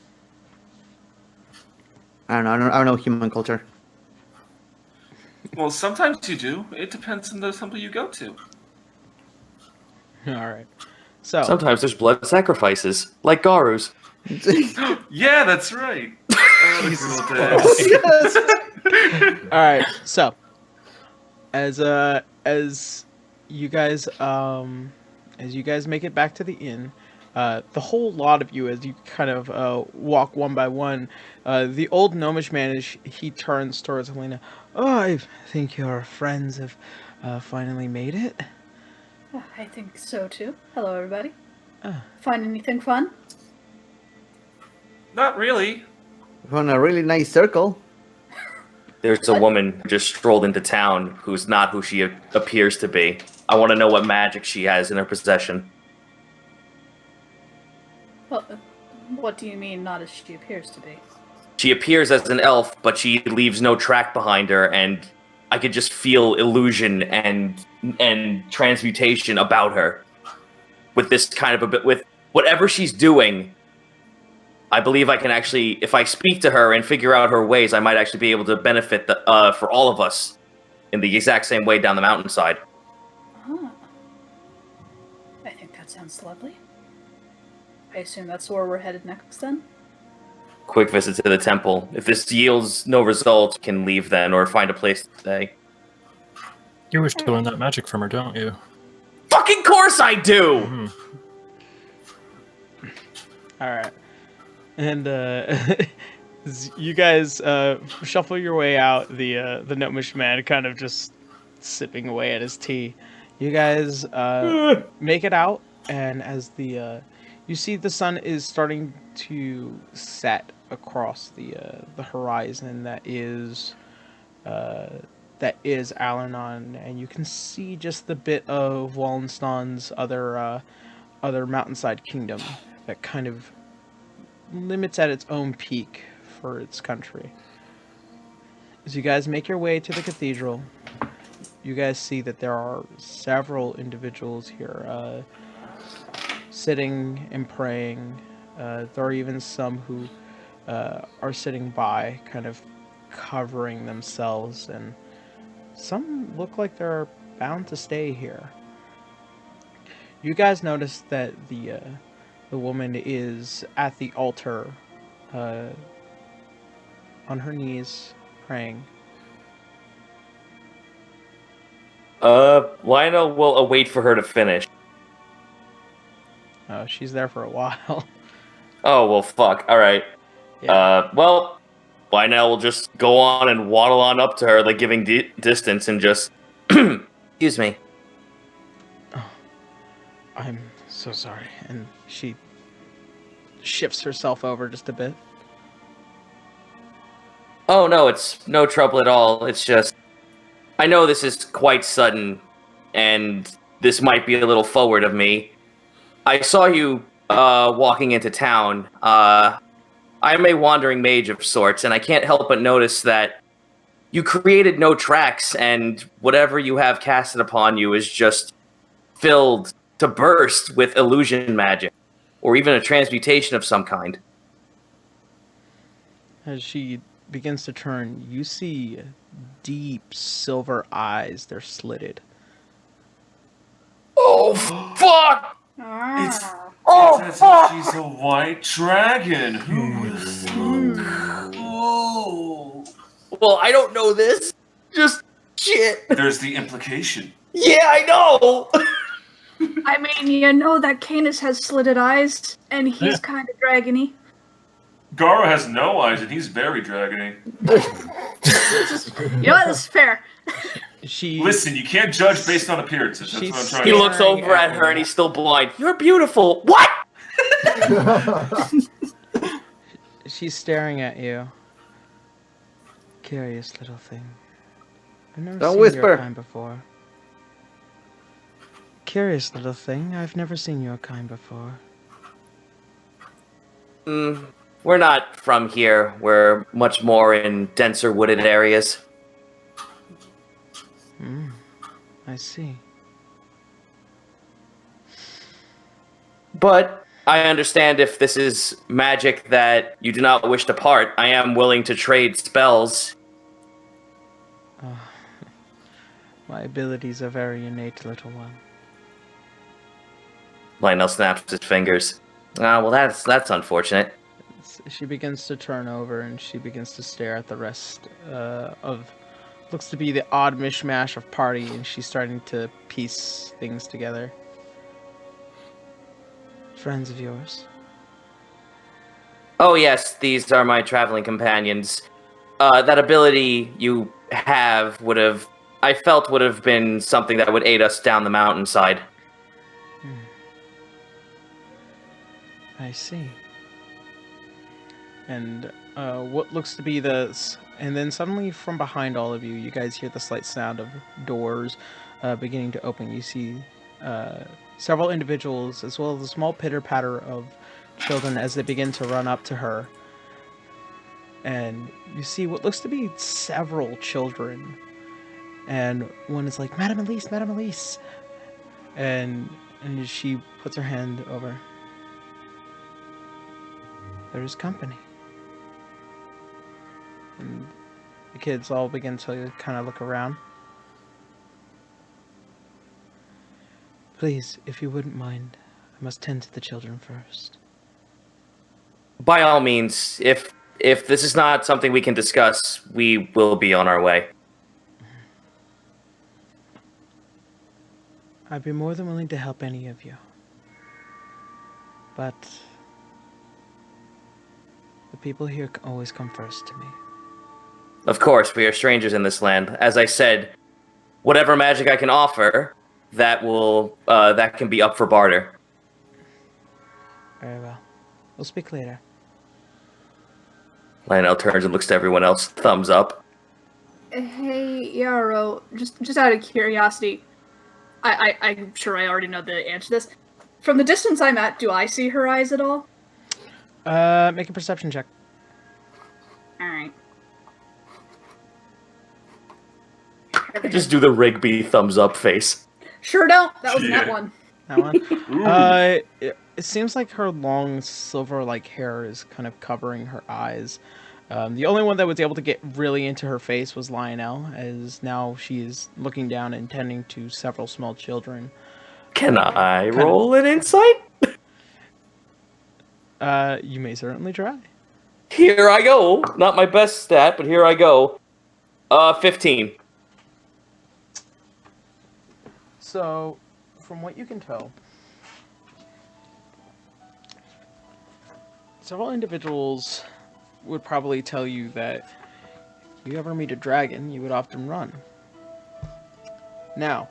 I don't know. I don't know human culture. Well, sometimes you do. It depends on the temple you go to. All right. So, Sometimes there's blood sacrifices, like Garu's. Yeah, that's right. Jesus all right. So, as you guys make it back to the inn, the whole lot of you, as you kind of walk one by one, the old gnomish man, he turns towards Helena. Oh, I think your friends have finally made it. Oh, I think so too. Hello, everybody. Find anything fun? Not really. On a really nice circle. There's a woman who just strolled into town who's not who she appears to be. I want to know what magic she has in her possession. Well, what do you mean, not as she appears to be? She appears as an elf, but she leaves no track behind her, and I could just feel illusion and transmutation about her. With this kind of with whatever she's doing, I believe I can actually, if I speak to her and figure out her ways, I might actually be able to benefit for all of us in the exact same way down the mountainside. I think that sounds lovely. I assume that's where we're headed next, then? Quick visit to the temple. If this yields no result, we can leave then or find a place to stay. You wish to learn that magic from her, don't you? Fucking course I do! All right. And you guys shuffle your way out. The gnomish man kind of just sipping away at his tea. You guys make it out, and as the you see the sun is starting to set across the horizon that is Alanon, and you can see just the bit of Wallenstein's other mountainside kingdom that kind of limits at its own peak for its country. As you guys make your way to the cathedral, you guys see that there are several individuals here sitting and praying. There are even some who are sitting by, kind of covering themselves, and some look like they're bound to stay here. You guys notice that the woman is at the altar, on her knees, praying. Lionel will await for her to finish. Oh, she's there for a while. Oh, well, fuck. All right. Yeah. Well, Lionel will just go on and waddle on up to her, like giving distance, and just, excuse me. I'm so sorry. And she shifts herself over just a bit. Oh, no, it's no trouble at all. It's just, I know this is quite sudden, and this might be a little forward of me. I saw you walking into town. I'm a wandering mage of sorts, and I can't help but notice that you created no tracks, and whatever you have casted upon you is just filled to burst with illusion magic, or even a transmutation of some kind. As she begins to turn, you see deep silver eyes. They're slitted. Oh, fuck! It's Ah. as if she's a white dragon. Who would have thought? Oh. Well, I don't know this. Just shit. There's the implication. Yeah, I know! I mean, you know that Canis has slitted eyes, and he's kind of dragony. Garo has no eyes, and he's very dragony. You know what? That's fair. She Listen, you can't judge based on appearances. That's She's what I'm trying He to looks over at her and he's still blind. You're beautiful. What? She's staring at you. Curious little thing. I've never Don't seen whisper. your kind before. Curious little thing. I've never seen your kind before. We're not from here. We're much more in denser wooded areas. I see. But I understand if this is magic that you do not wish to part, I am willing to trade spells. My abilities are very innate, little one. Lionel snaps his fingers. Ah, well, that's unfortunate. She begins to turn over and she begins to stare at the rest of looks to be the odd mishmash of party, and she's starting to piece things together. Friends of yours? Oh yes, these are my traveling companions. That ability you have would have been something that would aid us down the mountainside. I see. And what looks to be and then suddenly from behind all of you, you guys hear the slight sound of doors beginning to open. You see several individuals, as well as a small pitter-patter of children as they begin to run up to her. And you see what looks to be several children. And one is like, Madame Elise, Madame Elise. And she puts her hand over. There is company. And the kids all begin to kind of look around. Please, if you wouldn't mind, I must tend to the children first. By all means, if this is not something we can discuss, we will be on our way. I'd be more than willing to help any of you. But the people here always come first to me. Of course, we are strangers in this land. As I said, whatever magic I can offer, that can be up for barter. Very well. We'll speak later. Lionel turns and looks to everyone else. Thumbs up. Hey, Yarrow, just out of curiosity, I'm sure I already know the answer to this. From the distance I'm at, do I see her eyes at all? Make a perception check. Alright. Just do the Rigby thumbs up face. Sure don't. That was that one. That one? It seems like her long silver-like hair is kind of covering her eyes. The only one that was able to get really into her face was Lionel, as now she is looking down and tending to several small children. Can I roll an insight? You may certainly try. Here I go. Not my best stat, but here I go. 15. So, from what you can tell, several individuals would probably tell you that if you ever meet a dragon, you would often run. Now,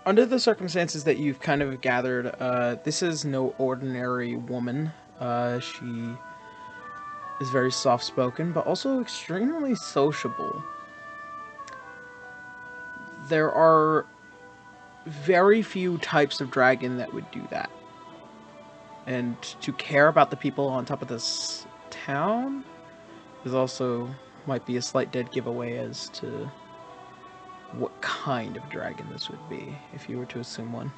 under the circumstances that you've kind of gathered, this is no ordinary woman. She is very soft-spoken, but also extremely sociable. There are very few types of dragon that would do that. And to care about the people on top of this town is also might be a slight dead giveaway as to what kind of dragon this would be, if you were to assume one.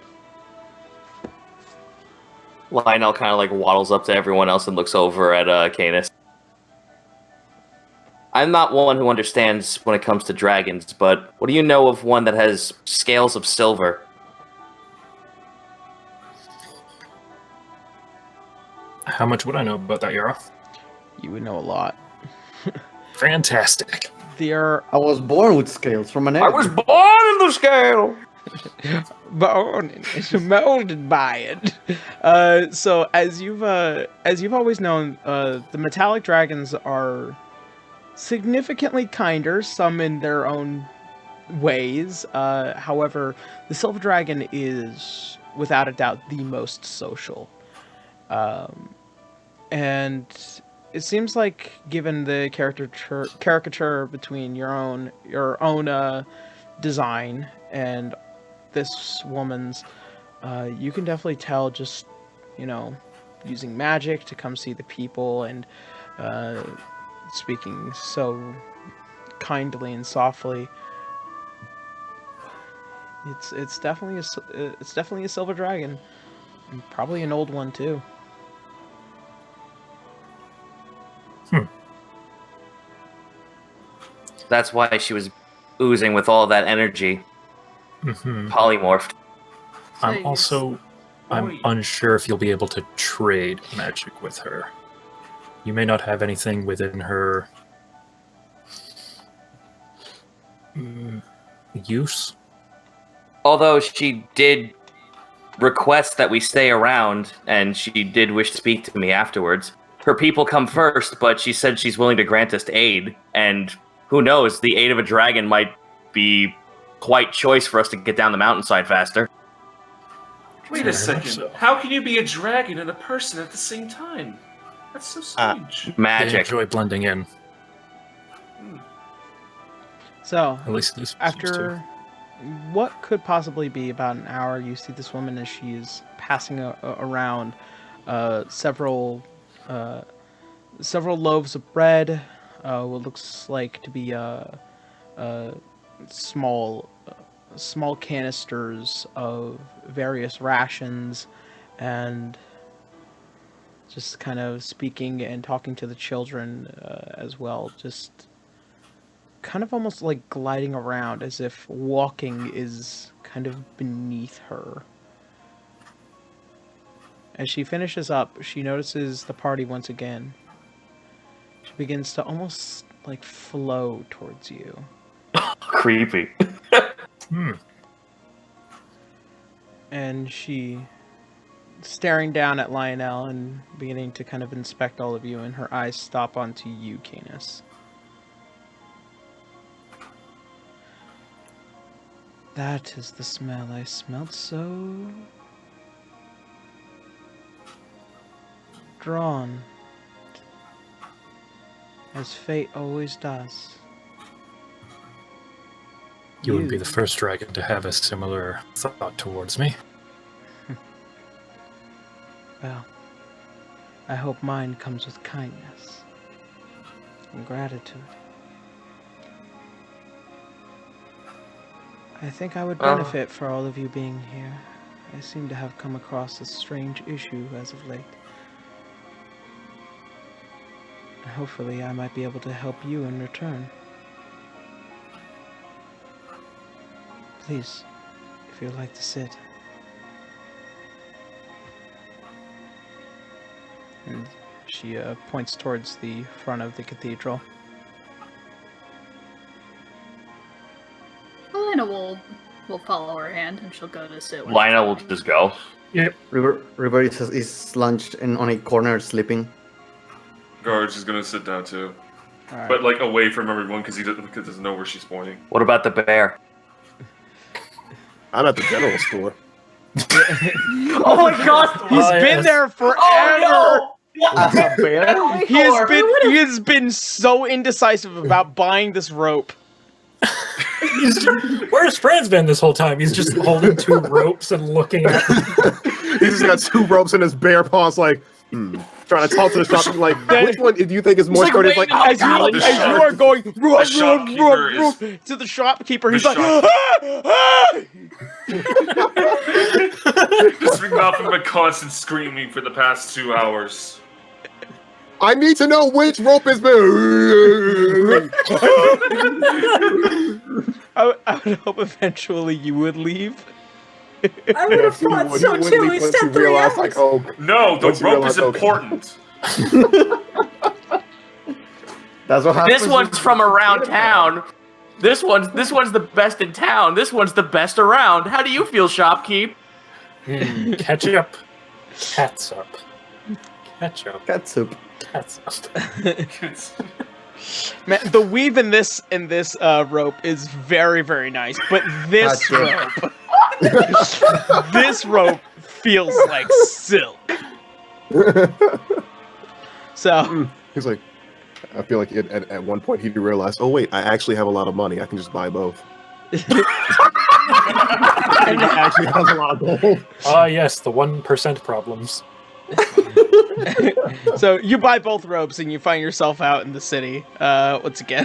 Lionel kind of like waddles up to everyone else and looks over at Canis. I'm not one who understands when it comes to dragons, but what do you know of one that has scales of silver? How much would I know about that, Yara? You would know a lot. Fantastic. There I was born with scales from an egg. I was born in the scale! born is molded by it. So as you've always known, the metallic dragons are significantly kinder, some in their own ways. However, the silver dragon is without a doubt the most social. And it seems like, given the caricature between your own design and this woman's, you can definitely tell just, using magic to come see the people and speaking so kindly and softly. It's definitely a silver dragon, and probably an old one too. That's why she was oozing with all that energy. Polymorphed. I'm unsure if you'll be able to trade magic with her. You may not have anything within her use. Although she did request that we stay around, and she did wish to speak to me afterwards. Her people come first, but she said she's willing to grant us aid, and who knows, the aid of a dragon might be quite choice for us to get down the mountainside faster. Wait a second. How can you be a dragon and a person at the same time? That's so strange. They Magic. enjoy blending in. So, At least this after what could possibly be about an hour, you see this woman as she is passing around several loaves of bread, what looks like to be small canisters of various rations, and just kind of speaking and talking to the children as well, just kind of almost like gliding around as if walking is kind of beneath her. As she finishes up, she notices the party once again. She begins to almost like flow towards you. Creepy. And she, staring down at Lionel and beginning to kind of inspect all of you, and her eyes stop onto you, Canis. That is the smell I smelled so drawn, as fate always does. You wouldn't be the first dragon to have a similar thought towards me. Well, I hope mine comes with kindness and gratitude. I think I would benefit for all of you being here. I seem to have come across a strange issue as of late. Hopefully I might be able to help you in return. Please, if you'd like to sit. And she points towards the front of the cathedral. will follow her hand, and she'll go to sit with Lina will just go. River is slunched and on a corner sleeping. Guards is gonna sit down too, Alright. but like away from everyone because he doesn't know where she's pointing. What about the bear? I'm at the general store. Oh my god! He's been there forever. Oh He has been so indecisive about buying this rope. Where's Franz been this whole time? He's just holding 2 ropes and looking at He's just got 2 ropes in his bare paws, like, trying to talk to the shopkeeper, like, which one do you think is more like sturdy? It's like, waiting As you are going shopkeeper is- to the shopkeeper, he's The like, shop- "Ah! Just been nothing but constant screaming for the past 2 hours. I need to know which rope is better. I would hope eventually you would leave. I would have thought so too. He said 3 hours. Like, oh, No, the Once you rope realize- is important. That's what happens. This one's from around town. This one's the best in town. This one's the best around. How do you feel, shopkeep? ketchup. Catsup. Ketchup. Catsup. Catsup. Man, the weave in this rope is very, very nice, but this Gotcha. rope, this rope feels like silk. So he's like, I feel like at one point he realized, oh wait, I actually have a lot of money. I can just buy both. And he actually has a lot of gold. Ah, yes, the 1% problems. so you buy both ropes and you find yourself out in the city once again.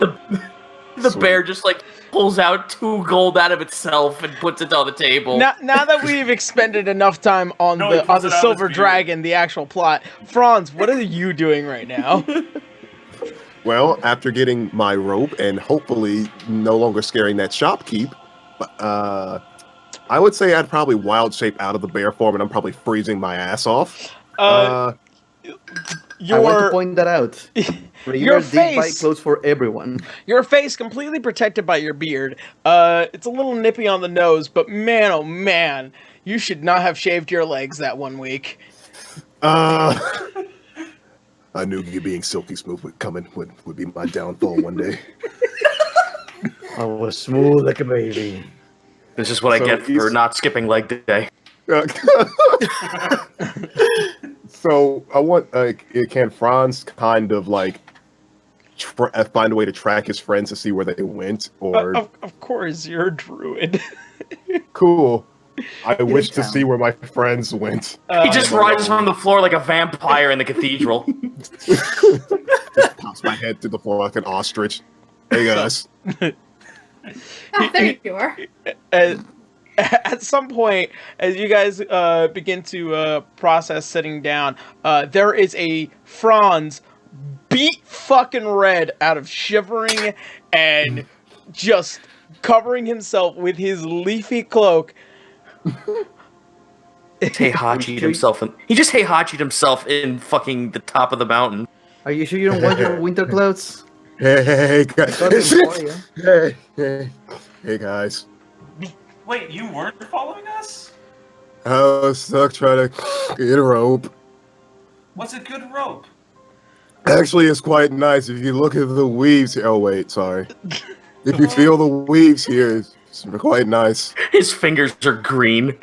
The bear just like pulls out 2 gold out of itself and puts it on the table. Now that we've expended enough time on No, he the pulls it out of Silver his beard. Dragon, the actual plot, Franz, what are you doing right now? Well, after getting my rope and hopefully no longer scaring that shopkeep, I would say I'd probably wild shape out of the bear form and I'm probably freezing my ass off. I want to point that out. Your River did buy face- clothes for everyone. Your face completely protected by your beard. It's a little nippy on the nose, but man, oh man, you should not have shaved your legs that one week. I knew you being silky smooth would be my downfall one day. I was smooth like a baby. This is what So I get for he's- not skipping leg day. So I want, can Franz kind of like find a way to track his friends to see where they went? Or Of course, you're a druid. cool. I wish to see where my friends went. He just rises from the floor like a vampire in the cathedral. Just pops my head through the floor like an ostrich. Hey guys. Ah, there you are. At some point, as you guys begin to process sitting down, there is a Franz beat fucking red out of shivering and just covering himself with his leafy cloak. Heihachi'd himself in. He just Heihachi'd himself in fucking the top of the mountain. Are you sure you don't want your winter clothes? Hey guys. Got them for you. Hey guys. Wait, you weren't following us? I was stuck trying to get a rope. What's a good rope? Actually, it's quite nice if you look at the weaves here. Oh wait, sorry. If you feel the weaves here, it's quite nice. His fingers are green.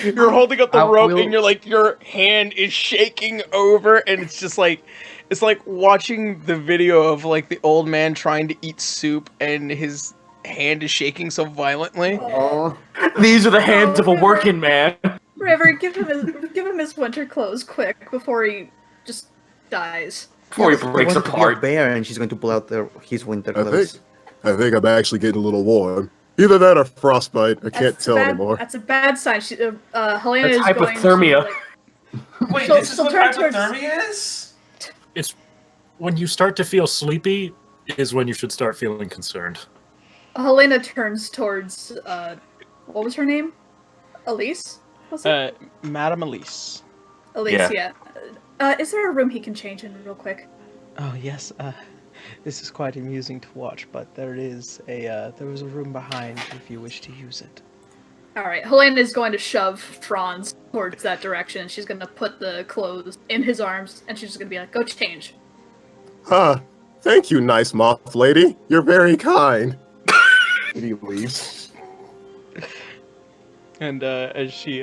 You're holding up the I rope will- and your hand is shaking over, and it's just like it's like watching the video of like the old man trying to eat soup and his hand is shaking so violently. Oh, These are the hands of a working man. River, give him his winter clothes quick before he just dies. Before he I breaks want to be a apart. bear, and she's going to pull out his winter I think clothes. I'm actually getting a little warm. Either that or frostbite. I can't That's tell bad, anymore. That's a bad sign. Helena That's is hypothermia. going to, Wait, She'll- this is she'll what turn towards- hypothermia is? It's when you start to feel sleepy is when you should start feeling concerned. Helena turns towards what was her name? Elise? Was it? Madame Elise. Elise, yeah. Is there a room he can change in real quick? Oh yes. This is quite amusing to watch, but there was a room behind if you wish to use it. Alright, Helena is going to shove Franz towards that direction. She's going to put the clothes in his arms, and she's just going to be like, go change. Huh. Thank you, nice moth lady. You're very kind. And he leaves. And as she,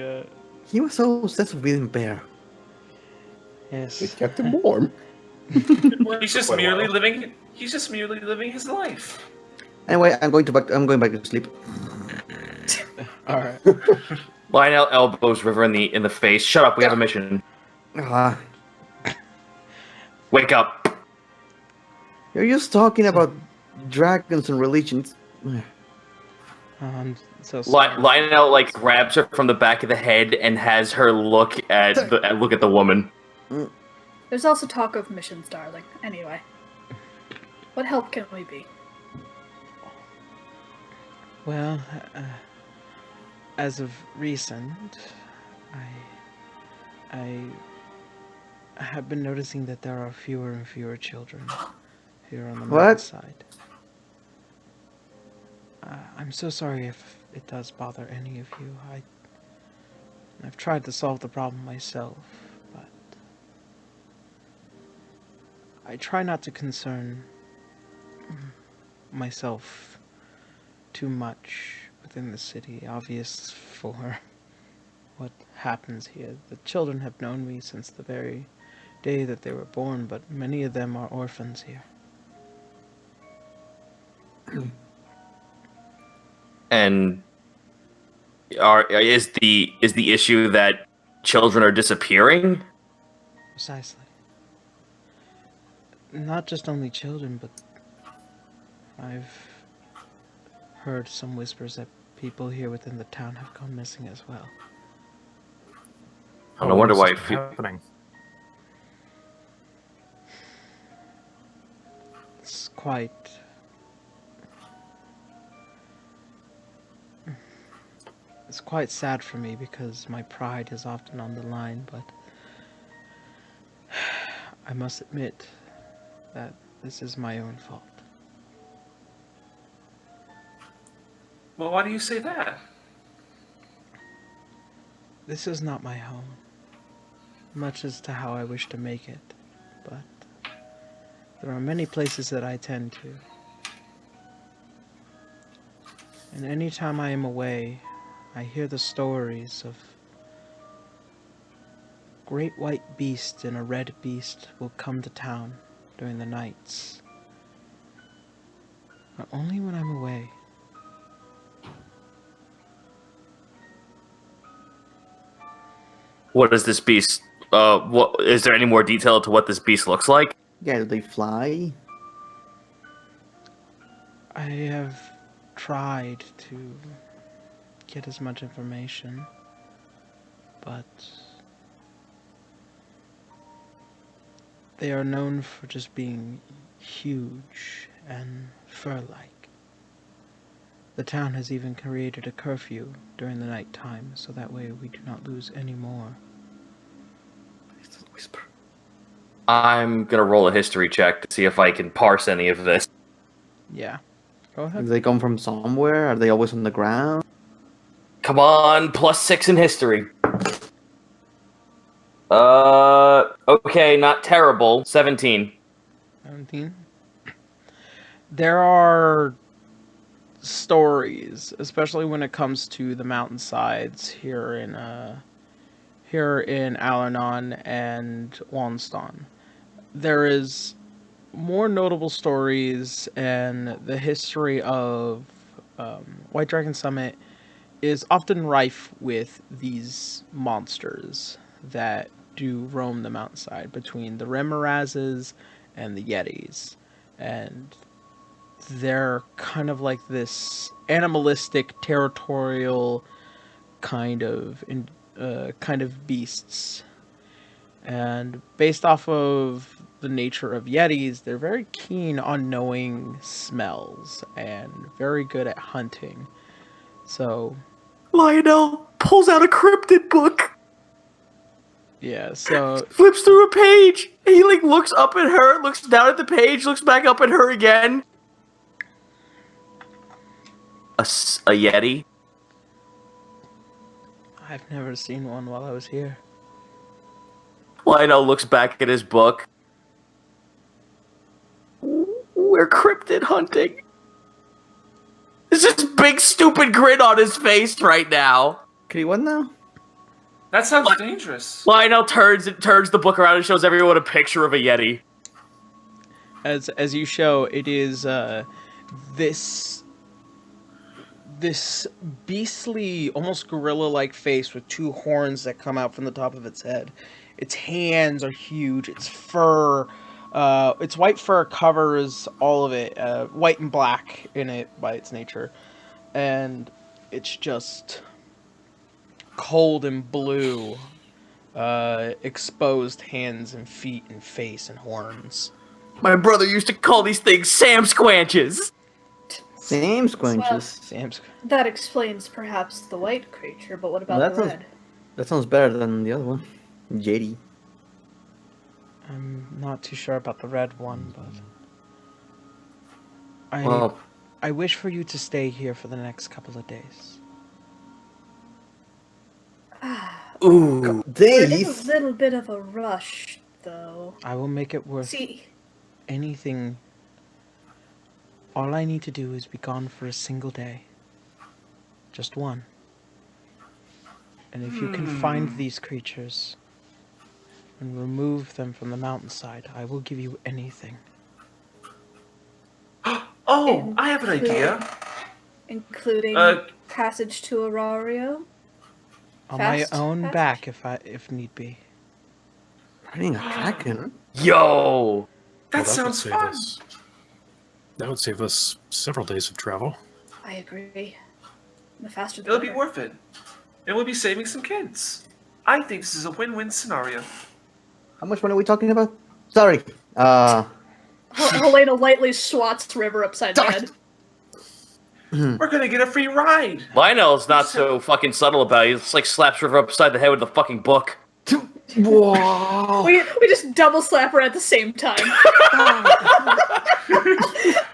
He was so obsessed with being bear. yes. It kept him warm. He's just merely living. He's just merely living his life. Anyway, I'm going back to sleep. All right. Lionel elbows River in the face. Shut up. We have a mission. Ah, Wake up. you're just talking about dragons and religions. So sorry. Lionel like grabs her from the back of the head and has her look at the woman. There's also talk of missions, darling. Anyway. What help can we be? Well, as of recent, I have been noticing that there are fewer and fewer children here on the mountainside. I'm so sorry if it does bother any of you. I've tried to solve the problem myself, but I try not to concern myself too much within the city, obvious for what happens here. The children have known me since the very day that they were born, but many of them are orphans here. And is the issue that children are disappearing? Precisely. Not just only children, but I've heard some whispers that people here within the town have gone missing as well. I wonder why. Happening. It's quite... It's quite sad for me because my pride is often on the line, but I must admit that this is my own fault. Well, why do you say that? This is not my home, much as to how I wish to make it, but there are many places that I tend to. And any time I am away, I hear the stories of great white beast and a red beast will come to town during the nights. But only when I'm away. What is this beast? What is there any more detail to what this beast looks like? Yeah, do they fly? I have tried to get as much information, but they are known for just being huge and fur-like. The town has even created a curfew during the night time, so that way we do not lose any more. Whisper. I'm gonna roll a history check to see if I can parse any of this. Yeah. Go Do ahead. they come from somewhere? Are they always on the ground? Come on, +6 in history. Okay, not terrible. 17. 17. There are stories, especially when it comes to the mountainsides here in Alernon and Wonston. There is more notable stories, and the history of White Dragon Summit is often rife with these monsters that do roam the mountainside between the Remorazes and the Yetis. And they're kind of like this animalistic, territorial kind of beasts. And based off of the nature of Yetis, they're very keen on knowing smells and very good at hunting. So Lionel pulls out a cryptid book. Yeah, so Flips through a page. He like looks up at her, looks down at the page, looks back up at her again. A Yeti. I've never seen one while I was here. Lionel looks back at his book. We're cryptid hunting. There's this big stupid grin on his face right now. Okay, what now? That sounds dangerous. Lionel turns the book around and shows everyone a picture of a Yeti. As you show, it is this beastly, almost gorilla-like face with two horns that come out from the top of its head. Its hands are huge. Its fur, its white fur covers all of it, white and black in it by its nature, and it's just cold and blue, exposed hands and feet and face and horns. My brother used to call these things Sam Squanches. Same squinches. Sam's. That explains perhaps the white creature, but what about Well, the that sounds- red? That sounds better than the other one. Yeti. I'm not too sure about the red one, but Well, I wish for you to stay here for the next couple of days. ooh. We're in Days? a little bit of a rush, though. I will make it worth See, anything. All I need to do is be gone for a single day. Just one. And if you can find these creatures and remove them from the mountainside, I will give you anything. Oh, I have an idea. including Uh, passage to Aurario. On Fast my own passage? back, if need be. Riding a kraken? Yo. That Well, sounds would save fun. us- That would save us several days of travel. I agree. The faster the It'll be better. worth it. And we'll be saving some kids. I think this is a win-win scenario. How much money are we talking about? Sorry. Helena lightly swats River upside the head. We're gonna get a free ride. Lionel's not so fucking subtle about it. He just like slaps River upside the head with the fucking book. Whoa. We just double slap her at the same time.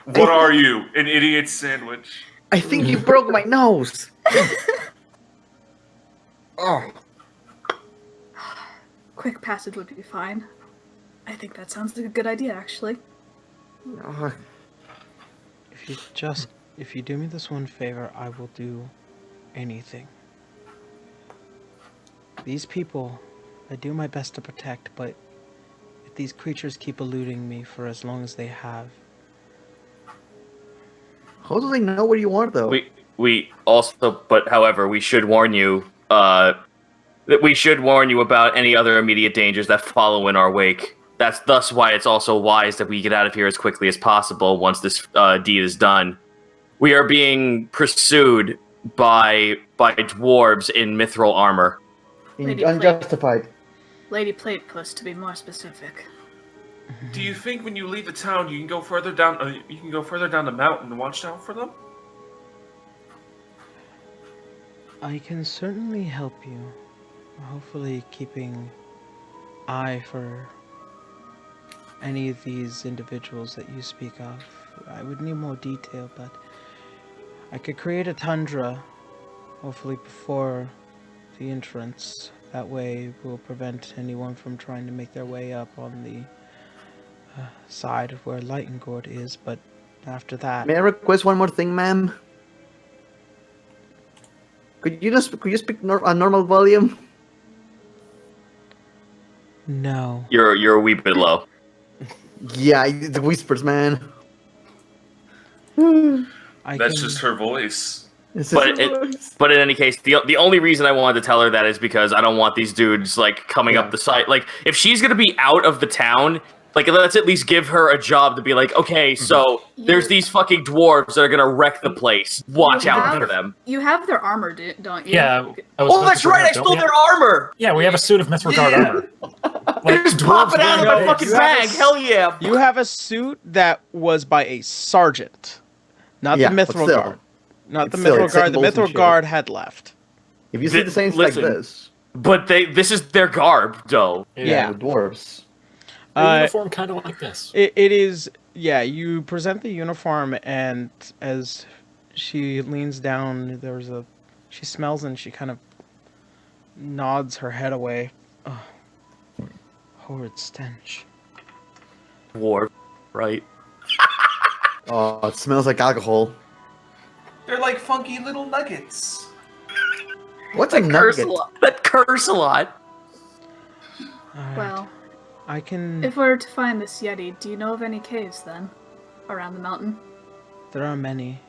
What are you, an idiot sandwich? I think you broke my nose. Oh. Quick passage would be fine. I think that sounds like a good idea, actually. If you do me this one favor, I will do anything. These people, I do my best to protect, but if these creatures keep eluding me for as long as they have, How do they know where you are, though? We also, but however, we should warn you, that we should warn you about any other immediate dangers that follow in our wake. That's thus why it's also wise that we get out of here as quickly as possible once this deed is done. We are being pursued by dwarves in mithril armor. Lady Unjustified. Lady Platypus, to be more specific. Do you think when you leave the town, you can go further down? You can go further down the mountain and watch out for them? I can certainly help you. Hopefully keeping eye for any of these individuals that you speak of. I would need more detail, but I could create a tundra, hopefully before the entrance. That way we'll prevent anyone from trying to make their way up on the side of where Lightengord is, but after that... May I request one more thing, ma'am? Could you speak a normal volume? No. You're a wee bit low. Yeah, the whispers, man. That's just her voice. But in any case, the only reason I wanted to tell her that is because I don't want these dudes like coming up the side. Like, if she's gonna be out of the town, like, let's at least give her a job to be like, okay, so there's these fucking dwarves that are gonna wreck the place. Watch out for them. You have their armor, don't you? Yeah. Oh, that's right! I stole their armor. Yeah, we have a suit of Mithril Guard armor. Like, just pop it out of my fucking You have bag. Hell yeah! You have a suit that was by a sergeant, not Yeah, the but Mithril still. Not the It's still Mithril Guard. The symbols and Mithril shit. Guard had left. If you see the things like Listen. this, But this is their garb, though. Yeah. The dwarves. A uniform kind of like this. It is, yeah, you present the uniform, and as she leans down, she smells and she kind of nods her head away. Oh, horrid stench. War, right? Oh, it smells like alcohol. They're like funky little nuggets. What's a nugget? That curse a lot. Alright, Well, I can... if we're to find this Yeti, do you know of any caves then? Around the mountain? There are many.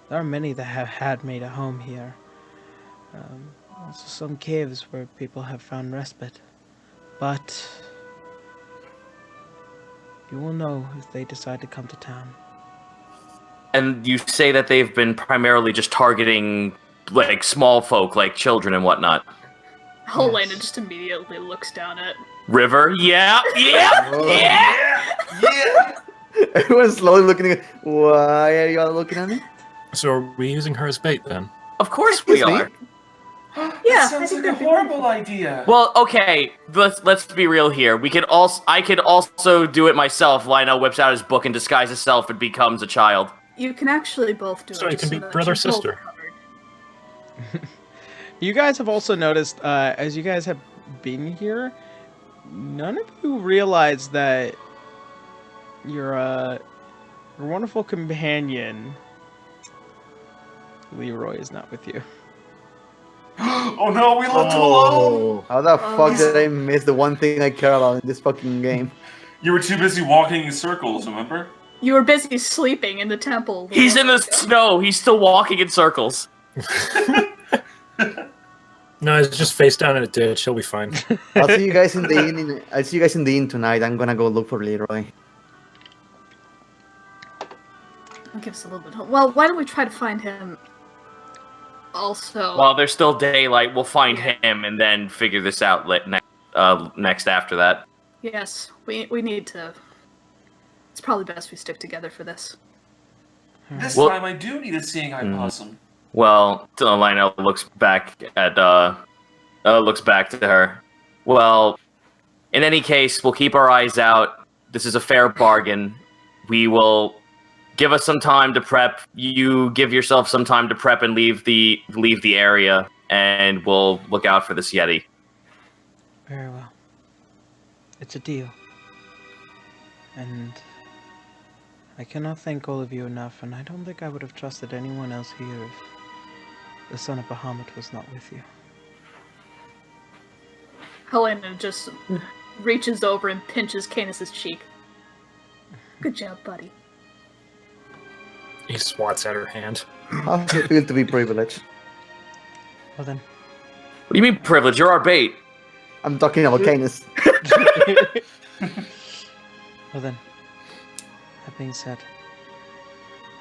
There are many that have had made a home here. Also some caves where people have found respite. But you will know if they decide to come to town. And you say that they've been primarily just targeting, like, small folk, like children and whatnot. Helena just immediately looks down at... River? Yeah! Yeah. Everyone's slowly looking at why are you all looking at me? So are we using her as bait then? Of course we Excuse me? are. Yeah, That I sounds think like a that'd be horrible idea. Well, okay, let's be real here. I could also do it myself. Lionel whips out his book and disguises himself and becomes a child. You can actually both do So it. you can be that brother, you're both sister. covered. You guys have also noticed, as you guys have been here, none of you realize that your wonderful companion, Leroy, is not with you. Oh no, we left him alone. How the fuck did I miss the one thing I care about in this fucking game? You were too busy walking in circles, remember? You were busy sleeping in the temple. He's in the snow. He's still walking in circles. No, he's just face down in a ditch. He'll be fine. I'll see you guys in the inn. I'll see you guys in the inn tonight. I'm gonna go look for Leroy. I'll give us a little bit. Well, why don't we try to find him? Also, While there's still daylight, we'll find him and then figure this out next after that. yes, we need to. It's probably best we stick together for this. This Well- time I do need a seeing eye possum. Well, Lionel looks back to her. Well, in any case, we'll keep our eyes out. This is a fair bargain. We will give us some time to prep. You give yourself some time to prep and leave the area, and we'll look out for this Yeti. Very well. It's a deal. And I cannot thank all of you enough, and I don't think I would have trusted anyone else here if the son of Bahamut was not with you. Helena just reaches over and pinches Canis's cheek. Good job, buddy. He swats at her hand. How does it feel to be privileged? Well then, What do you mean privilege? You're our bait. I'm talking about Canis. well then, that being said,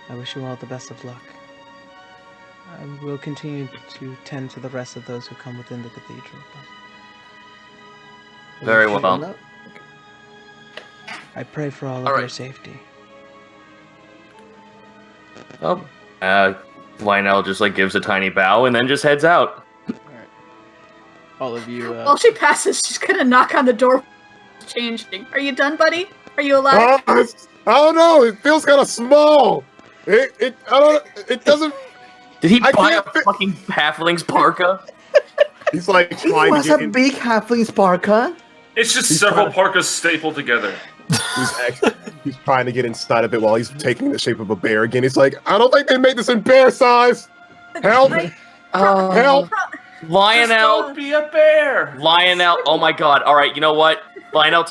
I wish you all the best of luck. I will continue to tend to the rest of those who come within the cathedral, but Very well. I pray for all of All right. your safety. Oh, Lionel just gives a tiny bow and then just heads out. All of you, While she passes, she's gonna knock on the door. Changing. Are you done, buddy? Are you alive? I don't know. It feels kind of small. I don't. It doesn't. Did he I buy a can't fi- fucking halfling's parka? He's like He trying was to get a in. big halfling parka. It's just He's several trying parkas stapled together. He's trying to get inside of it while he's taking the shape of a bear again. He's like, I don't think they made this in bear size. Help! Help! Just Lionel, don't be a bear. Lionel, oh my god. All right, you know what? Lionel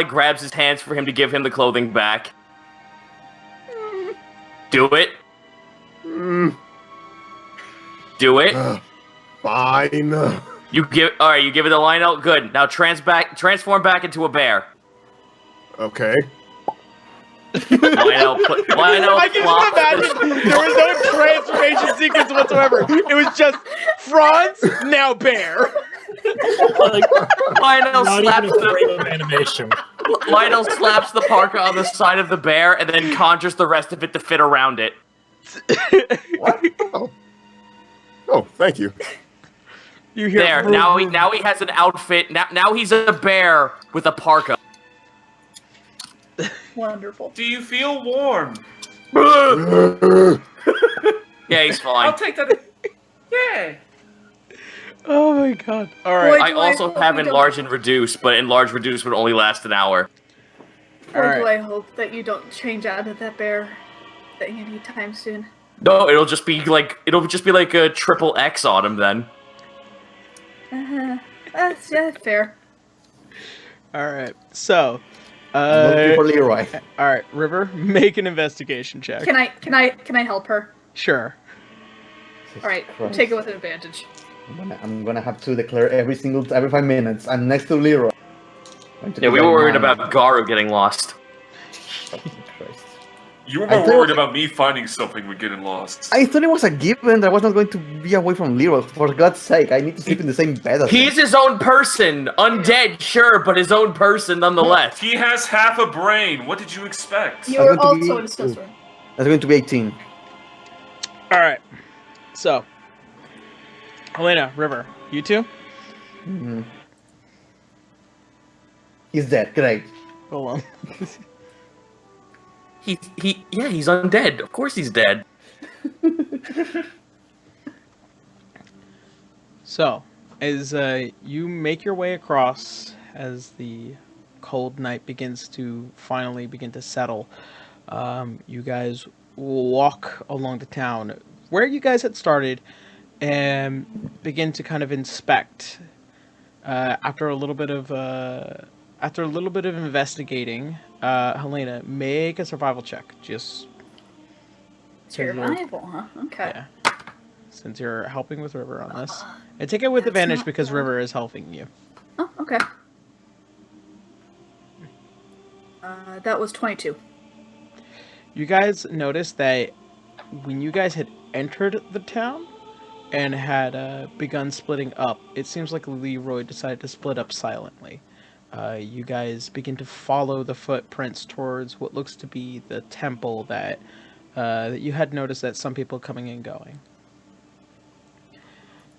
grabs his hands for him to give him the clothing back. Do it. Do it. Fine. You give it to Lionel. Good. Now transform back into a bear. Okay. Lionel I can just imagine there was no transformation sequence whatsoever. It was just Franz, now bear. Lionel Not slaps even a frame of animation. Lionel slaps the parka on the side of the bear and then conjures the rest of it to fit around it. What? Oh, thank you. You hear There, now he has an outfit. Now he's a bear with a parka. Wonderful. Do you feel warm? Yeah, he's fine. I'll take that. Yeah. Oh my god. All right. Boy, I also have enlarge and reduce, but enlarge reduce would only last an hour. Boy, Alright. do I hope that you don't change out of that bear thing anytime soon. No, it'll just be like a triple X on him then. That's fair. All right. So, I'm looking for Leroy. all right, River, make an investigation check. Can I help her? Sure. All right, Christ. take it with an advantage. I'm gonna have to declare every 5 minutes. I'm next to Leroy. Yeah, we were worried about Garu getting lost. Christ. You were I more thought- worried about me finding something with getting lost. I thought it was a given that I was not going to be away from Leroy. For God's sake, I need to sleep in the same bed as him. He's his own person. Undead, sure, but his own person nonetheless. He has half a brain. What did you expect? You're I'm going to also be- in a snowstorm. That's going to be 18. All right. So, Helena, River, you two? Mhm. He's dead. Great. Hold on. He's undead. Of course he's dead. So, as you make your way across, as the cold night begins to finally begin to settle, you guys walk along the town where you guys had started and begin to kind of inspect. After a little bit of investigating, Helena, make a survival check. Just Survival, huh? Okay. yeah, since you're helping with River on this, and take it with advantage not because bad. River is helping you. Oh, okay. That was 22. You guys noticed that when you guys had entered the town and had begun splitting up, it seems like Leroy decided to split up silently. You guys begin to follow the footprints towards what looks to be the temple that you had noticed that some people coming and going.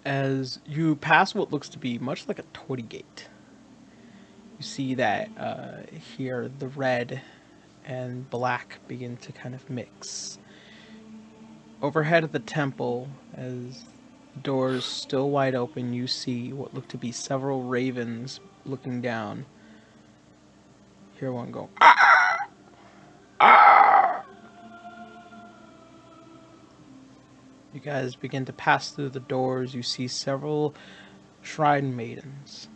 As you pass what looks to be much like a torii gate, you see that here the red and black begin to kind of mix. Overhead of the temple, as doors still wide open, you see what look to be several ravens looking down. Hear one go, "Ah! Ah!" You guys begin to pass through the doors. You see several shrine maidens,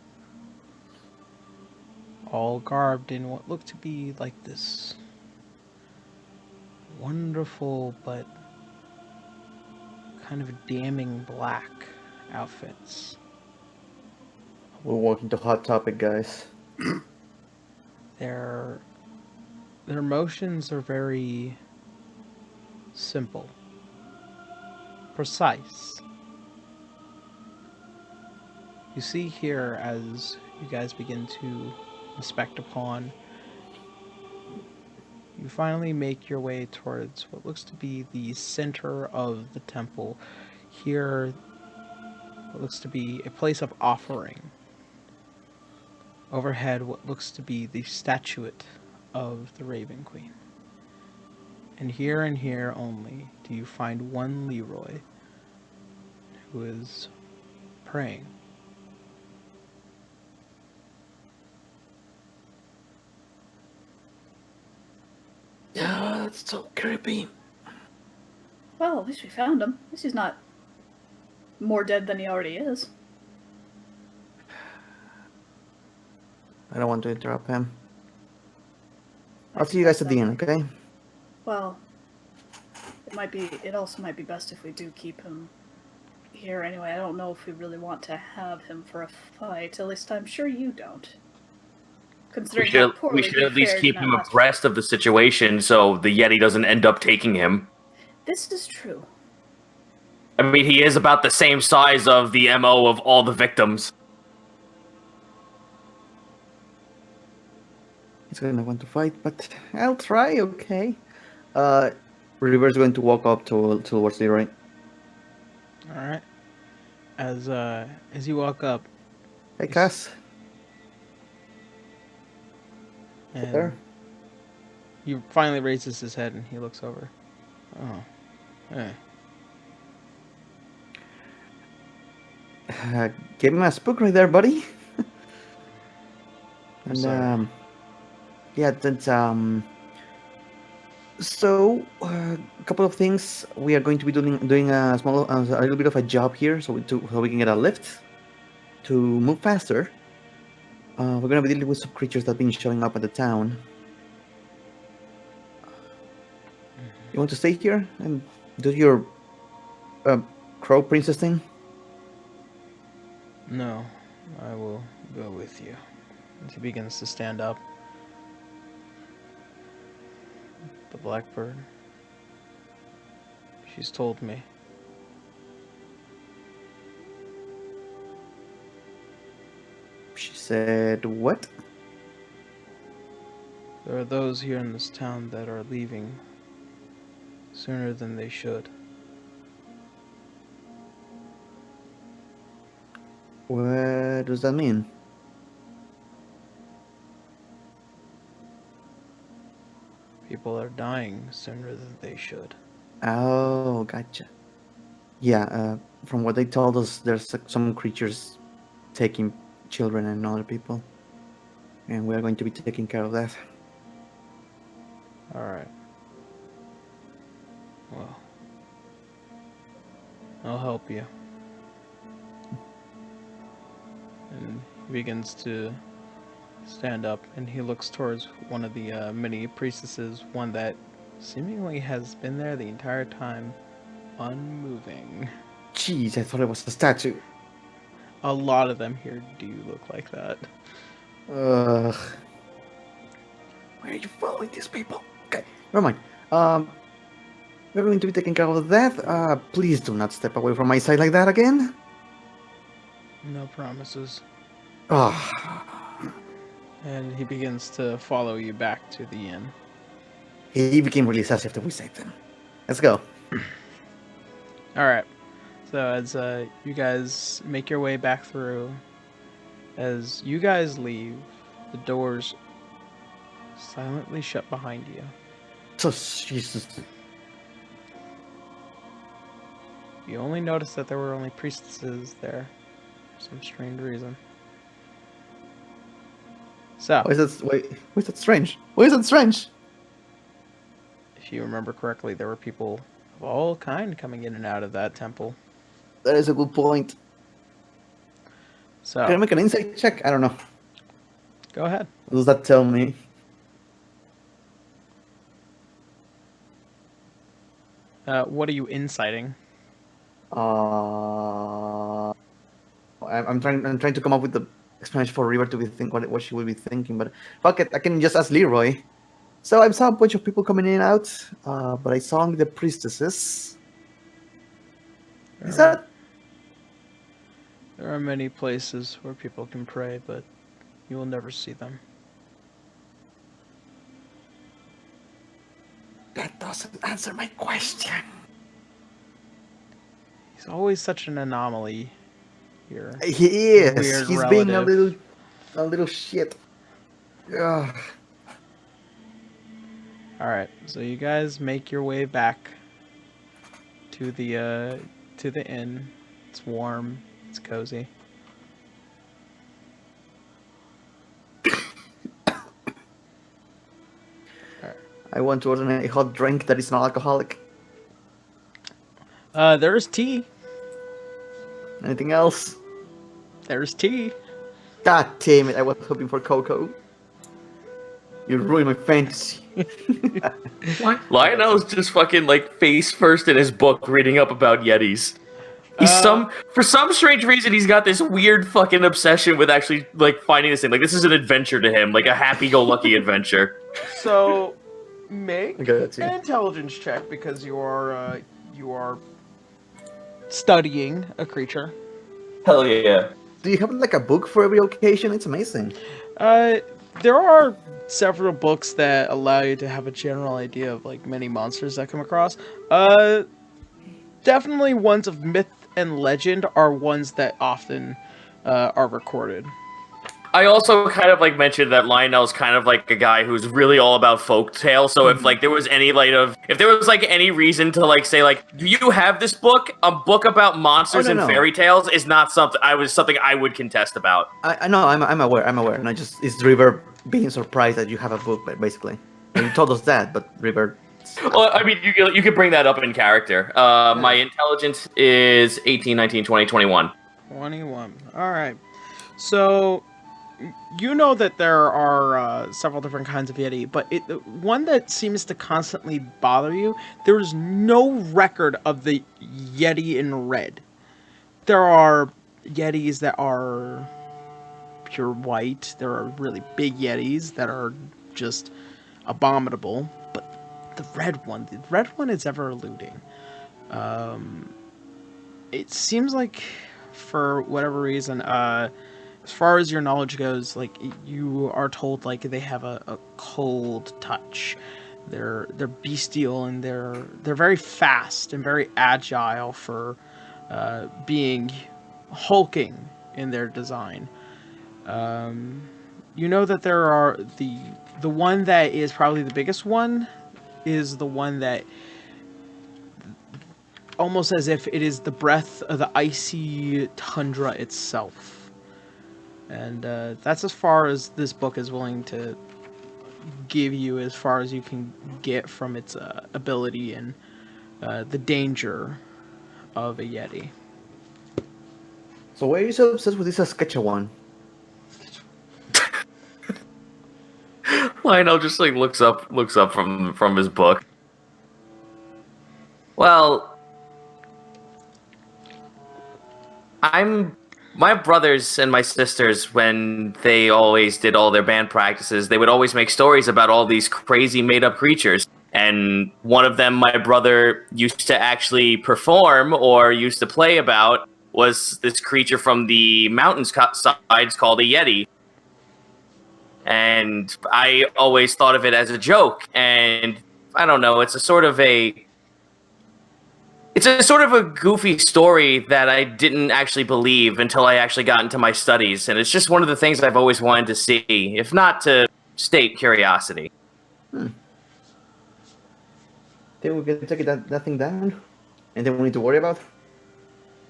all garbed in what look to be like this wonderful but kind of damning black outfits. We're walking to Hot Topic, guys. Their motions are very simple, precise. You see here, as you guys begin to inspect upon, you finally make your way towards what looks to be the center of the temple. Here, what looks to be a place of offering. Overhead, what looks to be the statuette of the Raven Queen. And here only do you find one Leroy who is praying. Yeah, that's so creepy. Well, at least we found him. At least he's not more dead than he already is. I don't want to interrupt him. I'll see you guys at the end, okay? Well, it also might be best if we do keep him here anyway. I don't know if we really want to have him for a fight. At least I'm sure you don't. Considering how poorly We should at he least fared keep in that him last abreast of the situation so the Yeti doesn't end up taking him. This is true. I mean, he is about the same size of the MO of all the victims. He's gonna want to fight, but I'll try, okay? River's going to walk up towards Leroy. Alright. As you walk up, Hey, Cass. and There. he finally raises his head and he looks over. Oh, hey. Give him a spook right there, buddy. And sorry. yeah, that's So a couple of things. We are going to be doing a little bit of a job here, so we can get a lift to move faster. We're gonna be dealing with some creatures that have been showing up at the town. You want to stay here and do your crow princess thing? No, I will go with you. And he begins to stand up. The blackbird. She's told me. She said, what? There are those here in this town that are leaving sooner than they should. What does that mean? People are dying sooner than they should. Oh, gotcha. Yeah, from what they told us, there's some creatures taking children and other people. And we are going to be taking care of that. Alright. Well, I'll help you. And he begins to stand up and he looks towards one of the many priestesses, one that seemingly has been there the entire time, unmoving. Jeez, I thought it was a statue. A lot of them here do look like that. Ugh. Why are you following these people? Okay, never mind. We're going to be taking care of that. Please do not step away from my side like that again. No promises. Oh. And he begins to follow you back to the inn. He became really sassy after we saved him. Let's go. Alright. So as you guys make your way back through, as you guys leave, the doors silently shut behind you. So, Jesus. You only noticed that there were only priestesses there for some strange reason. So, Why is that strange? Why is that strange? if you remember correctly, there were people of all kind coming in and out of that temple. That is a good point. So, Can I make an insight check? I don't know. go ahead. What does that tell me? What are you inciting? I'm trying to come up with the explanation for River to be what she would be thinking, but fuck it, I can just ask Leroy. So I saw a bunch of people coming in and out, but I saw only the priestesses. Is that? There are many places where people can pray, but you will never see them. That doesn't answer my question. He's always such an anomaly here. He is. Weird He's being a relative. little shit. Ugh. Alright, so you guys make your way back to the inn. It's warm, it's cozy. I want to order a hot drink that is not alcoholic. There's tea. Anything else? There's tea. God damn it, I was hoping for cocoa. You ruined my fantasy. Lionel's just fucking like face first in his book reading up about Yetis. He's for some strange reason he's got this weird fucking obsession with actually like finding this thing. Like this is an adventure to him, like a happy-go-lucky adventure. So make Okay, that's it. an intelligence check because you are studying a creature. Hell yeah. Do you have like a book for every occasion? It's amazing. There are several books that allow you to have a general idea of like many monsters that come across. Definitely ones of and legend are ones that often are recorded. I also kind of like mentioned that Lionel's kind of like a guy who's really all about folktale. So if like there was any if there was like any reason to like say like, do you have this book? A book about monsters and fairy tales is not something I would contest about. I know, I'm aware, and it's River being surprised that you have a book, basically. And you told us that, but River. Well, I mean, you could bring that up in character. My intelligence is 18, 19, 20, 21. 21. All right. So you know that there are several different kinds of Yeti, but one that seems to constantly bother you, there is no record of the Yeti in red. There are Yetis that are pure white. There are really big Yetis that are just abominable. But the red one is ever eluding. It seems like, for whatever reason, as far as your knowledge goes, like, you are told like they have a cold touch. They're bestial, and they're very fast and very agile for being hulking in their design. You know that there are the one that is probably the biggest one is the one that, almost as if it is the breath of the icy tundra itself. And that's as far as this book is willing to give you, as far as you can get from its ability and the danger of a Yeti. So why are you so obsessed with this Saskatchewan? Lionel just like looks up from his book. Well, my brothers and my sisters, when they always did all their band practices, they would always make stories about all these crazy made-up creatures. And one of them my brother used to actually perform or used to play about was this creature from the mountain sides called a Yeti. And I always thought of it as a joke. And I don't know, it's a sort of a goofy story that I didn't actually believe until I actually got into my studies. And it's just one of the things I've always wanted to see, if not to state curiosity. Think we can take that thing down? And then we need to worry about?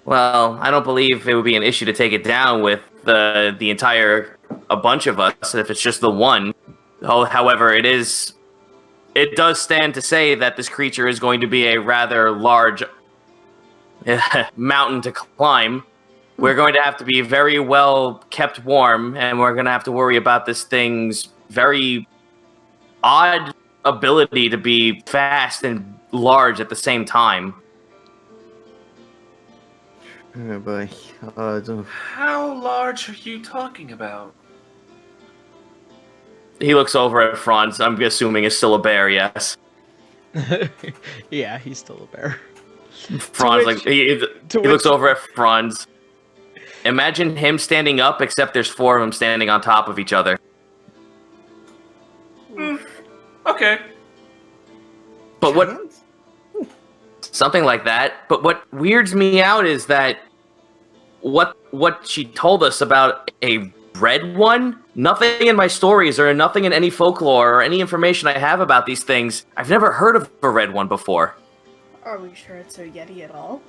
Well, I don't believe it would be an issue to take it down with the entire a bunch of us if it's just the one. However, it does stand to say that this creature is going to be a rather large mountain to climb. We're going to have to be very well kept warm, and we're going to have to worry about this thing's very odd ability to be fast and large at the same time. Oh boy. How large are you talking about? He looks over at Franz. I'm assuming is still a bear, yes. Yeah, he's still a bear. Franz, he looks over at Franz. Imagine him standing up, except there's four of them standing on top of each other. Okay. But what... Something like that. But what weirds me out is that what she told us about a red one, nothing in my stories or nothing in any folklore or any information I have about these things, I've never heard of a red one before. Are we sure it's a Yeti at all?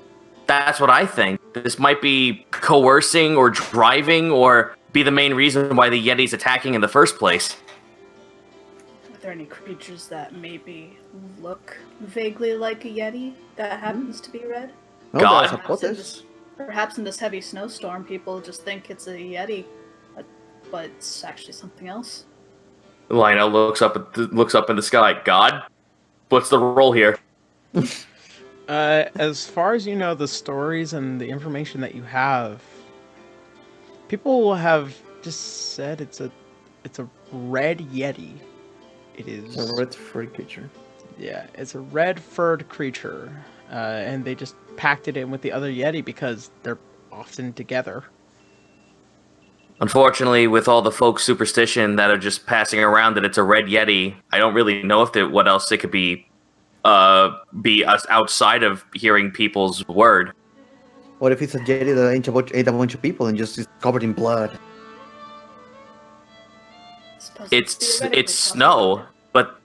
That's what I think. This might be coercing or driving or be the main reason why the Yeti's attacking in the first place. Are there any creatures that maybe look vaguely like a Yeti that happens to be red? No, God. Perhaps in this heavy snowstorm, people just think it's a Yeti, but it's actually something else. Lionel looks up in the sky. God, what's the role here? As far as you know, the stories and the information that you have, people have just said it's a red Yeti. It is a red furred creature. Yeah, it's a red furred creature, and they just packed it in with the other Yeti because they're often together. Unfortunately, with all the folk superstition that are just passing around that it's a red Yeti, I don't really know what else it could be us outside of hearing people's word. What if it's a Yeti that ate a bunch of people and just is covered in blood? It's snow, but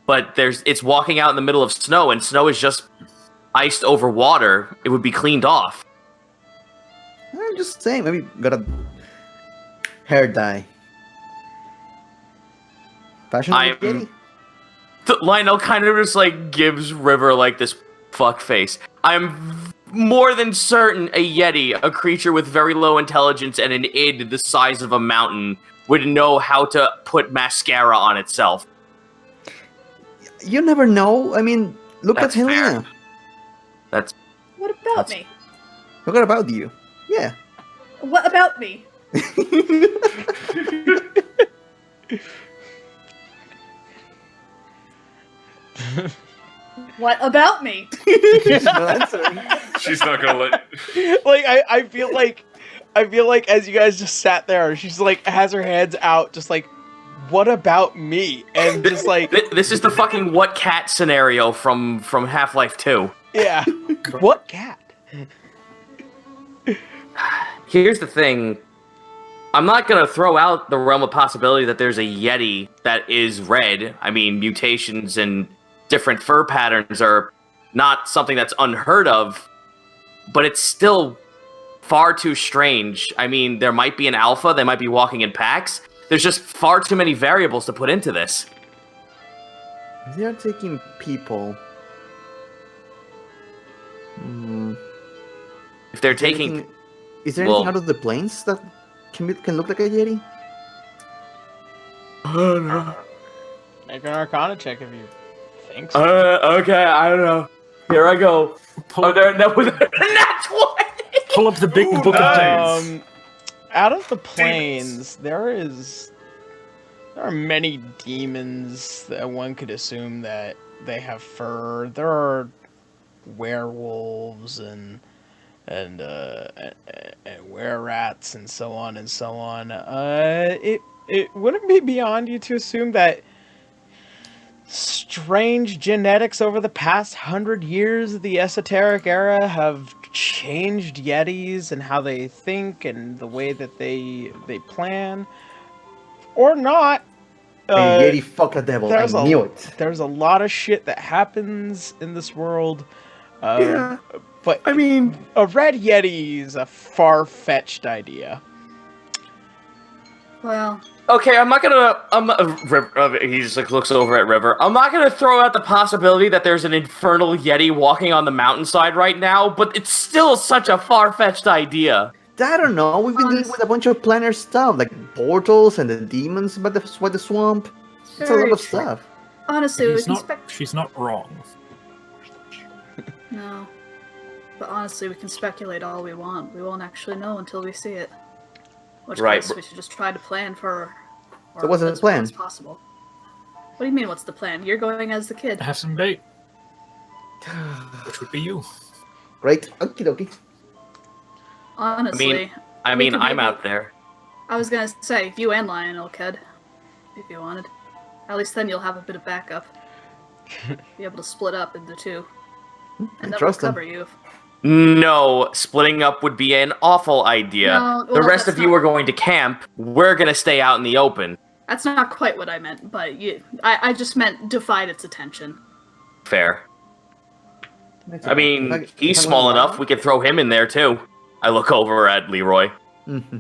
it's walking out in the middle of snow, and snow is just iced over water. It would be cleaned off. I'm just saying, maybe got a hair dye. Fashion Yeti? Lionel kind of just like gives River like this fuck face. I'm more than certain a Yeti, a creature with very low intelligence and an id the size of a mountain, would know how to put mascara on itself. You never know. I mean, look That's at Helena. fair. What about me? Look at about you. Yeah. What about me? What about me? She's not answering. She's not gonna let. Like I feel like as you guys just sat there, she's like has her hands out, just like, what about me? And just like This is the fucking what cat scenario from Half-Life 2. yeah, what cat? Here's the thing. I'm not gonna throw out the realm of possibility that there's a Yeti that is red. I mean, mutations and different fur patterns are not something that's unheard of, but it's still far too strange. I mean, there might be an alpha, they might be walking in packs. There's just far too many variables to put into this. They are taking people. If they're taking... Is there anything out of the plains that can look like a Yeti? Oh, no. Make an Arcana check if you think so. Okay, I don't know. Here I go. Oh, there, that was that's what. Pull up the big book of days. Out of the plains, there are many demons that one could assume that they have fur. There are werewolves and were-rats and so on and so on. It wouldn't be beyond you to assume that strange genetics over the past 100 years of the esoteric era have changed Yetis and how they think and the way that they plan, or not. Yeti, fuck a devil. I knew it. There's a lot of shit that happens in this world. Yeah, but I mean, a red Yeti is a far-fetched idea. Well, Okay, he just like looks over at River. I'm not gonna throw out the possibility that there's an infernal Yeti walking on the mountainside right now, but it's still such a far-fetched idea. I don't know. We've been dealing with a bunch of planner stuff, like portals and the demons by the swamp. It's a lot of stuff. honestly, we can She's not wrong. No. But honestly, we can speculate all we want. We won't actually know until we see it. Which Right. case, we should just try to plan for... So what's the plan? As possible. What do you mean, what's the plan? You're going as the kid. Have some bait. Which would be you. Right? Okie dokie. Honestly. I mean, I'm out there. I was gonna say, you and Lionel could. If you wanted. At least then you'll have a bit of backup. Be able to split up into two. And that will cover you. No, splitting up would be an awful idea. No, the well, rest of you are going to camp. We're gonna stay out in the open. That's not quite what I meant, but I just meant divide its attention. Fair. I mean, he's small enough. We could throw him in there too. I look over at Leroy. Mm-hmm.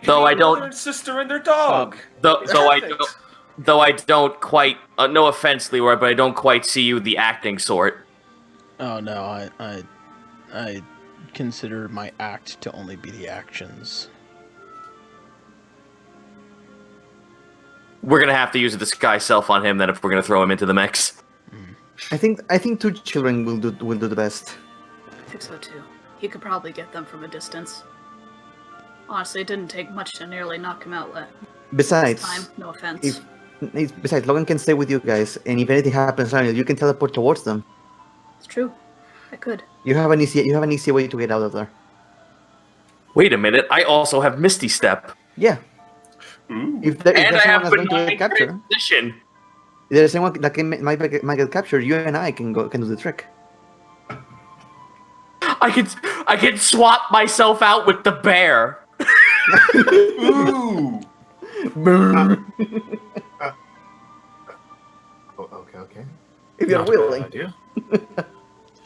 Though I don't. Brother and sister and their dog. Though I don't quite. No offense, Leroy, but I don't quite see you the acting sort. Oh no, I consider my act to only be the actions. We're gonna have to use a disguise self on him then if we're gonna throw him into the mix. I think 2 children will do the best. I think so too. He could probably get them from a distance. Honestly, it didn't take much to nearly knock him out Besides, last time. No offense. Besides, Logan can stay with you guys, and if anything happens, you can teleport towards them. It's true. I could. You have an easy way to get out of there. Wait a minute, I also have Misty Step. Yeah. Ooh. If And I there's have someone that's going to benign get captured, transition. if there's anyone that might get captured, you and I can do the trick. I could swap myself out with the bear. Ooh. Okay. If you're Not a bad willing. idea.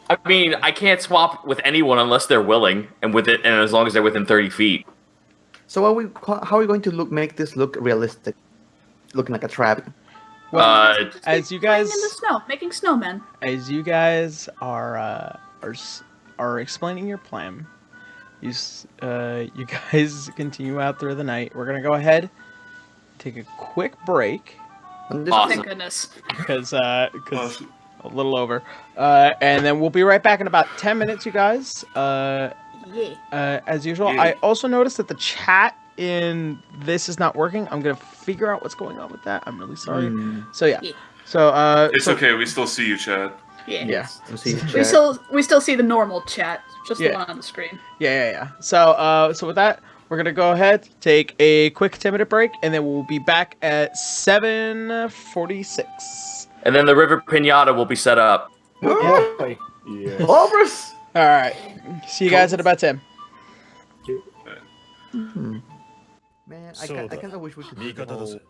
I mean, I can't swap with anyone unless they're willing, and as long as they're within 30 feet. So how are we going to make this look realistic? Looking like a trap. Well, Just as you guys playing in the snow, making snowmen. as you guys are explaining your plan, you guys continue out through the night. We're gonna go ahead, take a quick break And this- Awesome. Thank goodness. because a little over, and then we'll be right back in about 10 minutes, you guys. Yeah. As usual, Yeah. I also noticed that the chat in this is not working. I'm gonna figure out what's going on with that. I'm really sorry. So yeah. Yeah. So It's okay. We still see you, Chad. Yeah. Yeah. Let's see, We chat. still see the normal chat, just Yeah. the one on the screen. Yeah. So with that, we're gonna go ahead, take a quick 10-minute break, and then we'll be back at 7:46. And then the river pinata will be set up. Boy. Yeah. Overs! All right. See you guys at about 10. Man, I So kind of wish we could do 味 the 方だぜ whole...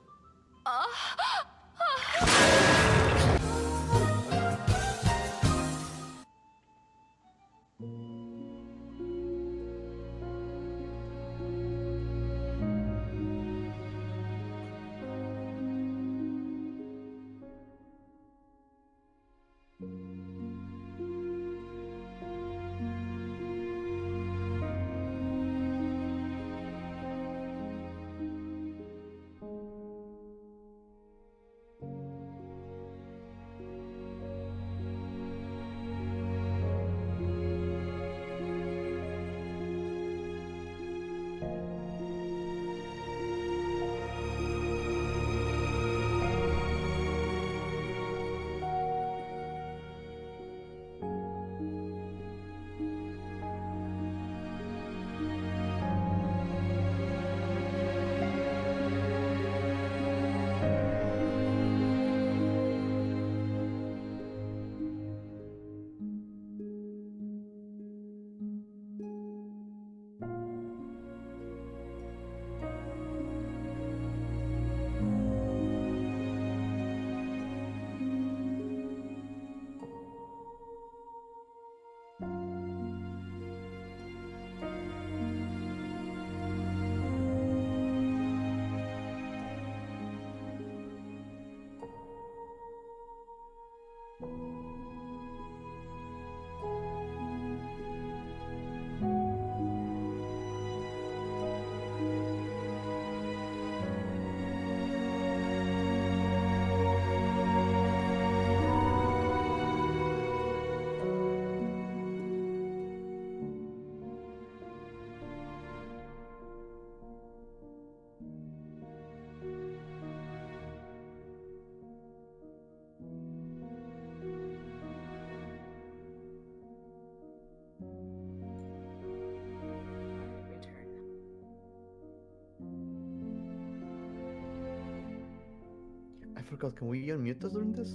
I forgot, can we unmute us during this?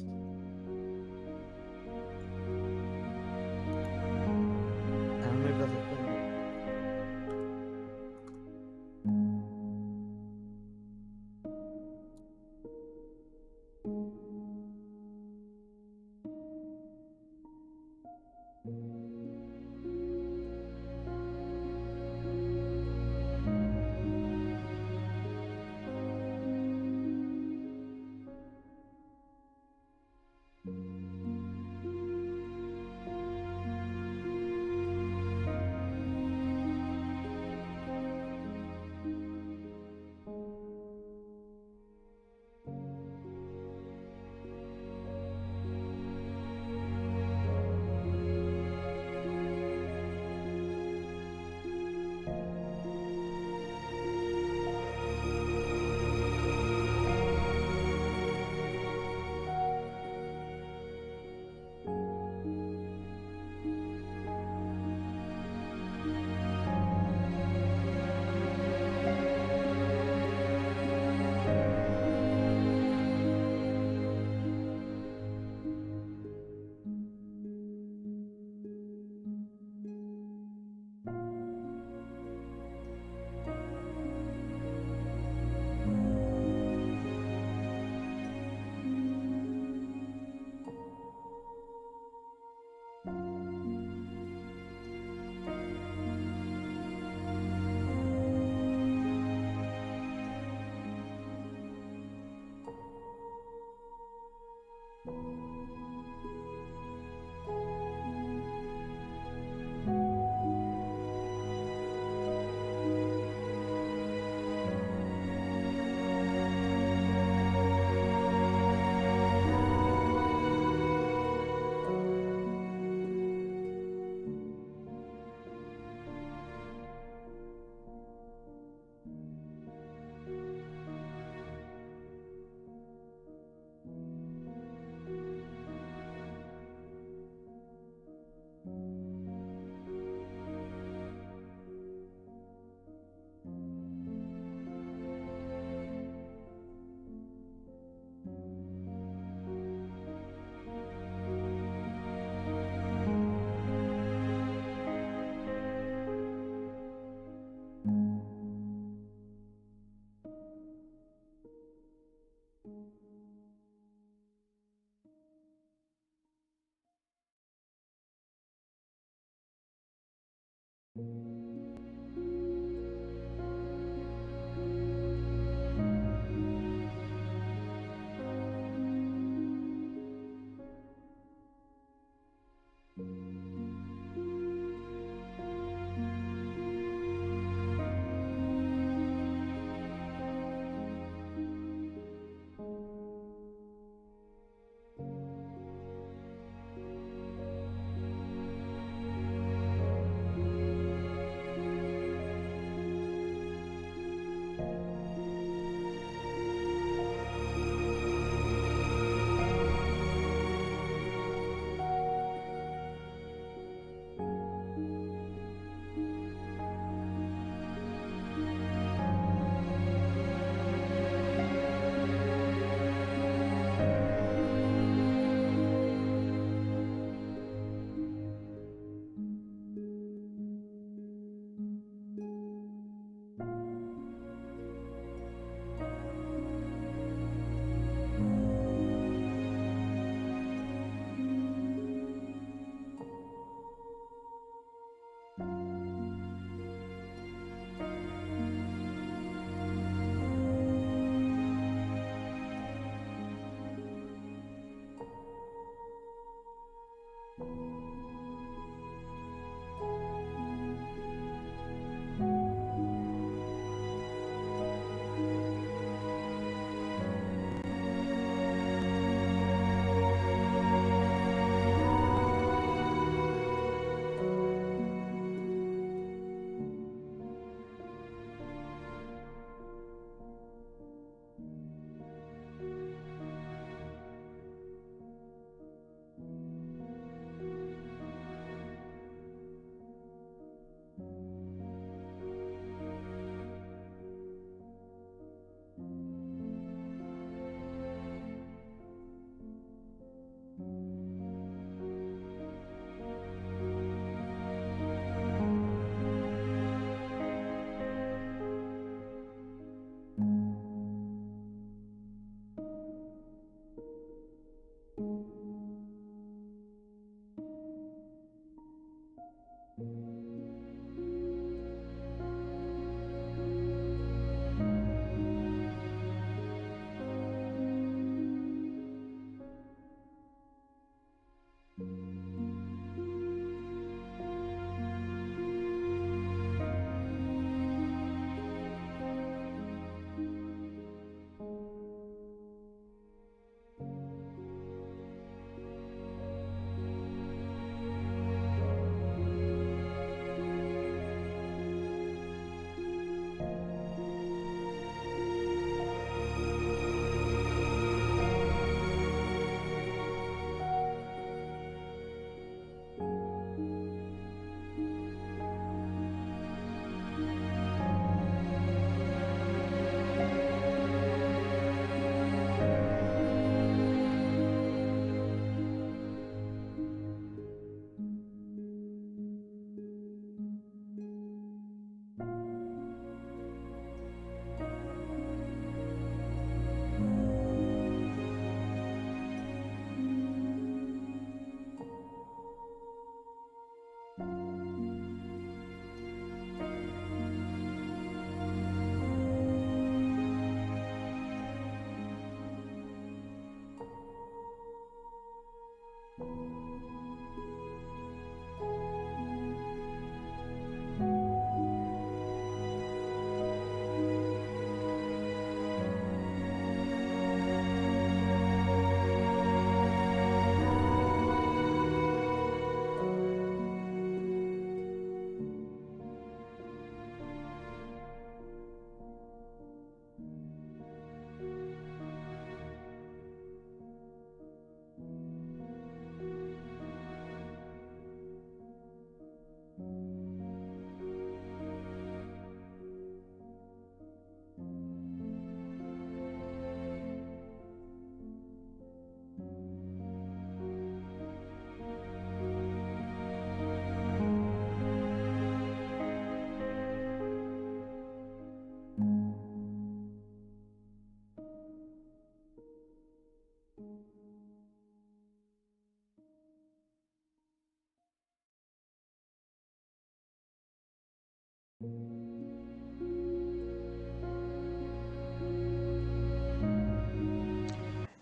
I don't know if that's a thing.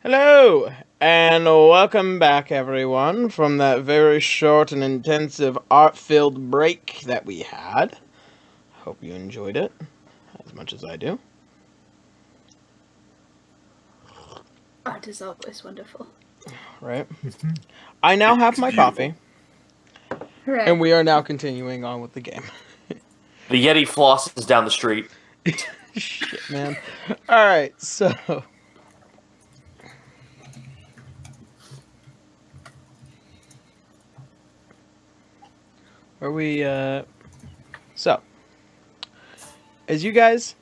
Hello, and welcome back, everyone, from that very short and intensive art-filled break that we had. Hope you enjoyed it as much as I do. Art is always wonderful. Right? I now have my coffee, Hooray. and we are now continuing on with the game. The Yeti flosses down the street. Shit, man. Alright, so... Where we, So, as you guys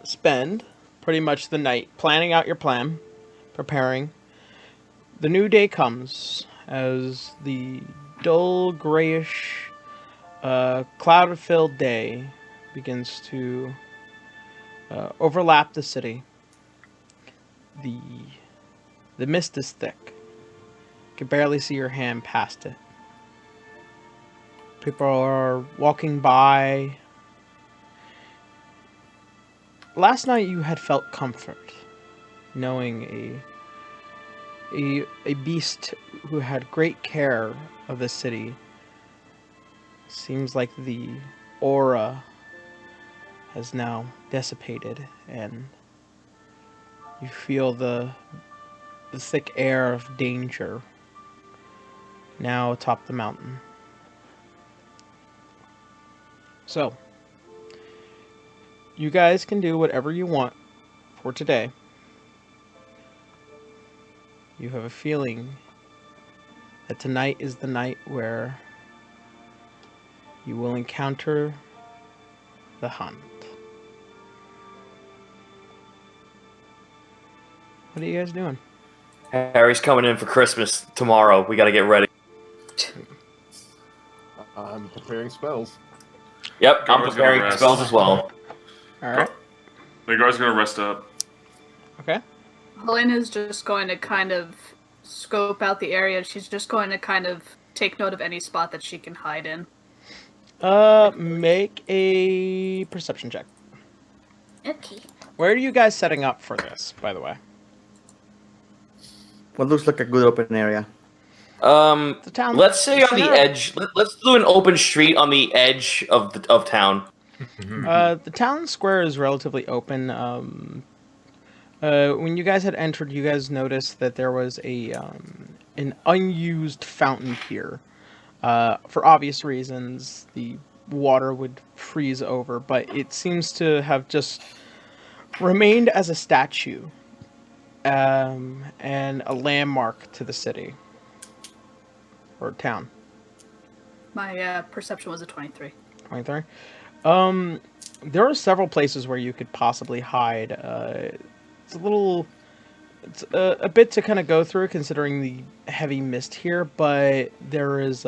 spend pretty much the night planning out your plan, preparing, the new day comes as the dull, grayish, cloud-filled day begins to overlap the city. The mist is thick. You can barely see your hand past it. People are walking by. Last night you had felt comfort, knowing a beast who had great care of the city. Seems like the aura has now dissipated, and you feel the thick air of danger now atop the mountain. So, you guys can do whatever you want for today. You have a feeling that tonight is the night where you will encounter the hunt. What are you guys doing? Harry's coming in for Christmas tomorrow. We gotta get ready. I'm preparing spells. Yep, I'm Gar's preparing gonna rest. spells as well. Alright. The guard's gonna rest up. Okay. Helena's just going to kind of scope out the area. She's just going to kind of take note of any spot that she can hide in. Make a perception check. Okay. Where are you guys setting up for this, by the way? What looks like a good open area. The town. Let's say on the center- edge. Let's do an open street on the edge of town. The town square is relatively open. When you guys had entered, you guys noticed that there was an unused fountain here. For obvious reasons, the water would freeze over, but it seems to have just remained as a statue and a landmark to the city or town. My perception was a 23. 23. There are several places where you could possibly hide. It's a bit to kind of go through considering the heavy mist here, but there is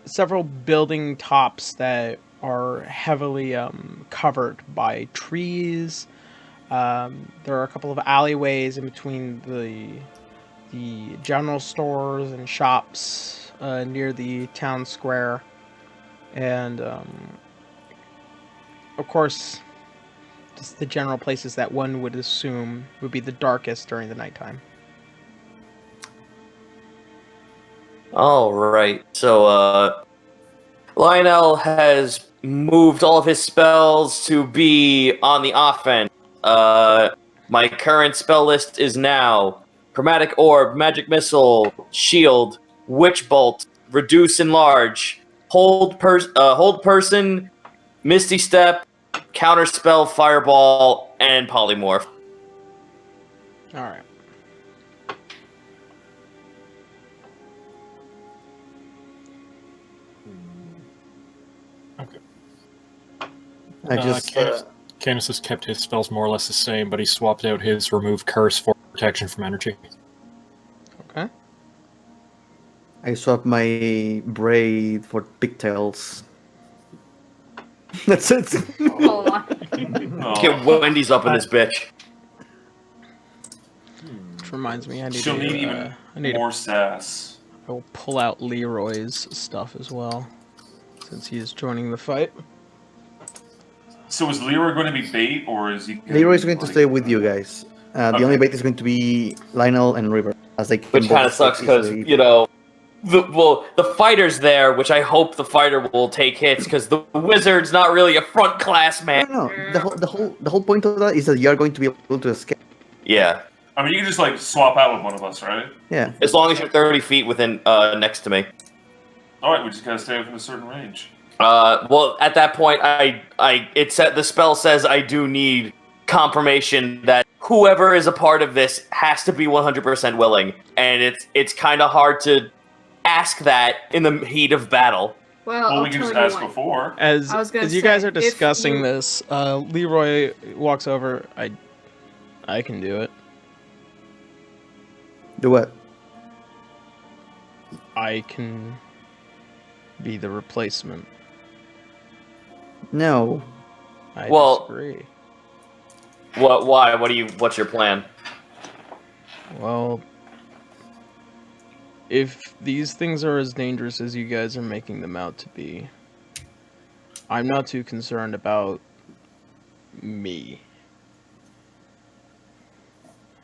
several building tops that are heavily covered by trees. There are a couple of alleyways in between the general stores and shops near the town square, and of course just the general places that one would assume would be the darkest during the nighttime. All right. So Lionel has moved all of his spells to be on the offense. My current spell list is now Chromatic Orb, Magic Missile, Shield, Witch Bolt, Reduce Enlarge, Hold Person, Misty Step, Counterspell, Fireball, and Polymorph. Alright. Okay. I just Canis has kept his spells more or less the same, but he swapped out his Remove Curse for protection from energy. Okay. I swapped my braid for pigtails. That's it. Hold on. Get Wendy's up in this bitch. Which reminds me, I need She'll to, need even I need more sass. I will pull out Leroy's stuff as well. So since he is joining the fight. So is Leroy going to be bait, or is he? Leroy is going to stay with you guys. The only bait is going to be Lionel and River, as they can Which kind of both sucks because, easily- you know, the fighter's there, which I hope the fighter will take hits, because the wizard's not really a front class man. No, the whole point of that is that you are going to be able to escape. Yeah. I mean, you can just like swap out with one of us, right? Yeah. As long as you're 30 feet within next to me. All right, we just gotta stay within a certain range. Well, at that point, the spell says I do need confirmation that whoever is a part of this has to be 100% willing, and it's kind of hard to ask that in the heat of battle. Well, we can just ask before. As I was gonna you guys say, are if discussing you- this, Leroy walks over. I can do it. Do what? I can be the replacement. No. I Well- disagree. Why? What's your plan? Well, if these things are as dangerous as you guys are making them out to be, I'm not too concerned about me.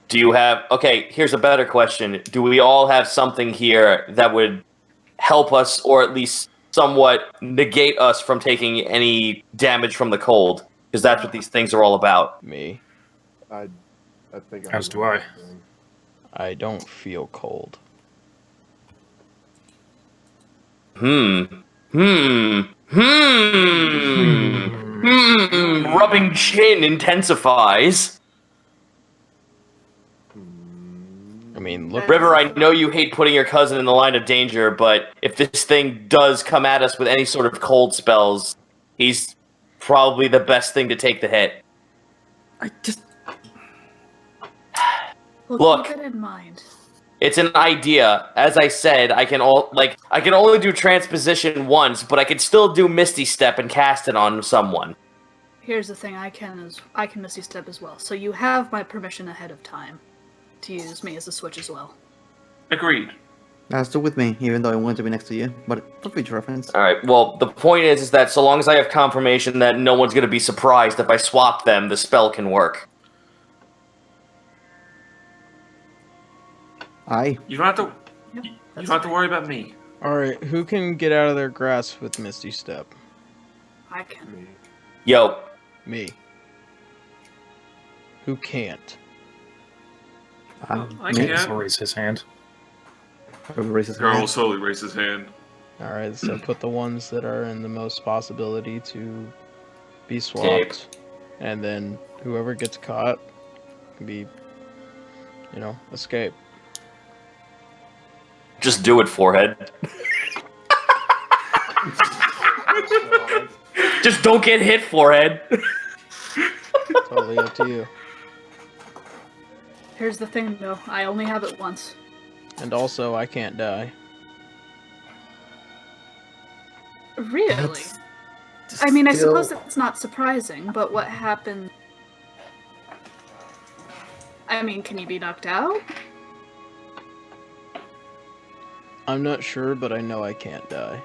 Do you have... Okay, here's a better question. Do we all have something here that would help us, or at least somewhat negate us from taking any damage from the cold? Because that's what these things are all about. Me. I think. As do I. I don't feel cold. Rubbing chin intensifies. I mean, look. River, I know you hate putting your cousin in the line of danger, but if this thing does come at us with any sort of cold spells, he's probably the best thing to take the hit. I just... Well, Look. keep it in mind. It's an idea. As I said, I can only do transposition once, but I can still do Misty Step and cast it on someone. Here's the thing, I can Misty Step as well. So you have my permission ahead of time to use me as a switch as well. Agreed. Still with me, even though I want to be next to you. But for future reference. Alright, well, the point is that so long as I have confirmation that no one's going to be surprised if I swap them, the spell can work. You don't have to. Yep, You that's don't have to worry about me. Alright, who can get out of their grasp with Misty Step? I can. Yo, Me. Who can't? I Me? can. So raise his hand. Whoever raises her Girl will hand. slowly raise his hand. Alright, so put the ones that are in the most possibility to be swapped. And then whoever gets caught can be, escape. just do it, forehead. Just don't get hit, forehead. Totally up to you. Here's the thing, though. I only have it once. And also, I can't die. Really? I mean, I Still- suppose that's not surprising, but what happened... I mean, can you be knocked out? I'm not sure, but I know I can't die.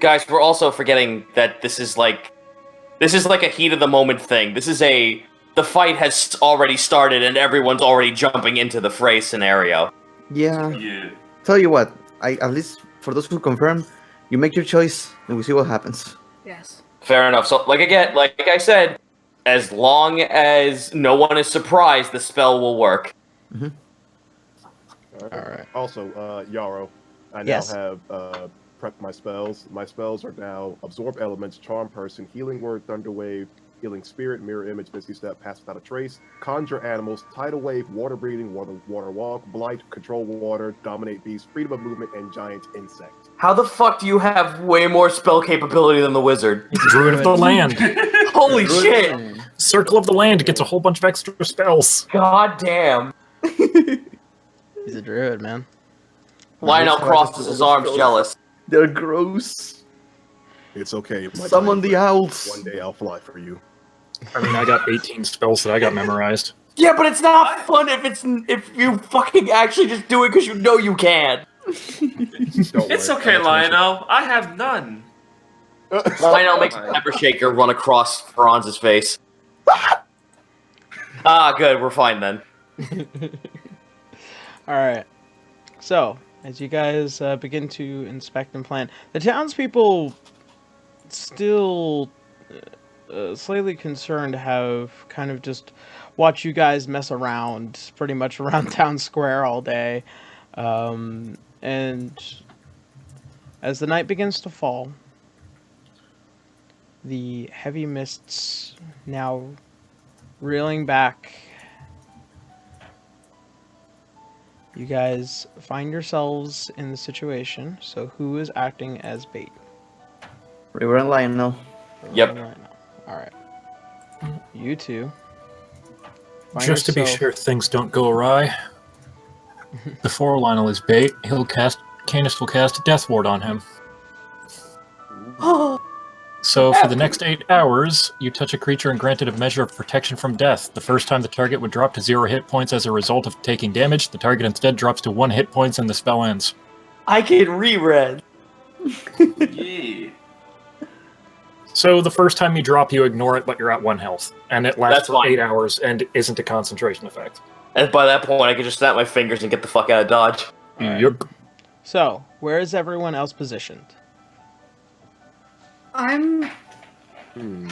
Guys, we're also forgetting that this is like a heat of the moment thing. The fight has already started and everyone's already jumping into the fray scenario. Yeah. Yeah. Tell you what, at least for those who confirm, you make your choice and we see what happens. Yes. Fair enough. So, like I said, as long as no one is surprised, the spell will work. Alright. Also, Yarrow, I now Yes. have prepped my spells. My spells are now Absorb Elements, Charm Person, Healing Word, Thunder Wave, Healing Spirit, Mirror Image, Misty Step, Pass Without a Trace, Conjure Animals, Tidal Wave, Water Breathing, Water Walk, Blight, Control Water, Dominate Beast, Freedom of Movement, and Giant Insect. How the fuck do you have way more spell capability than the wizard? Druid of the Land. Holy shit! Circle of the Land gets a whole bunch of extra spells. God damn. He's a druid, man. Lionel crosses his arms, jealous. They're gross. It's okay. my Summon giant the friend. owls. One day I'll fly for you. I mean, I got 18 spells that I got memorized. Yeah, but it's not fun if you fucking actually just do it because you know you can. Don't It's worry, okay, I'll mention- Lionel. I have none. Lionel makes a pepper shaker run across Franz's face. Ah, good. We're fine then. Alright. So, as you guys begin to inspect and plan, the townspeople still slightly concerned have kind of just watched you guys mess around pretty much around town square all day. And as the night begins to fall, the heavy mists now reeling back, you guys find yourselves in the situation. So who is acting as bait? River and Lionel. Yep. Right now. All right. You two. find Just to be yourself- sure things don't go awry, before Lionel is bait, Canis will cast a Death Ward on him. So for the next 8 hours, you touch a creature and grant it a measure of protection from death. The first time the target would drop to 0 hit points as a result of taking damage, the target instead drops to 1 hit points and the spell ends. I can reread. Yeah. So the first time you drop, you ignore it, but you're at 1 health. And it lasts That's for fine. 8 hours and isn't a concentration effect. And by that point, I can just snap my fingers and get the fuck out of Dodge. Alright. Yep. So, where is everyone else positioned? I'm. Hmm.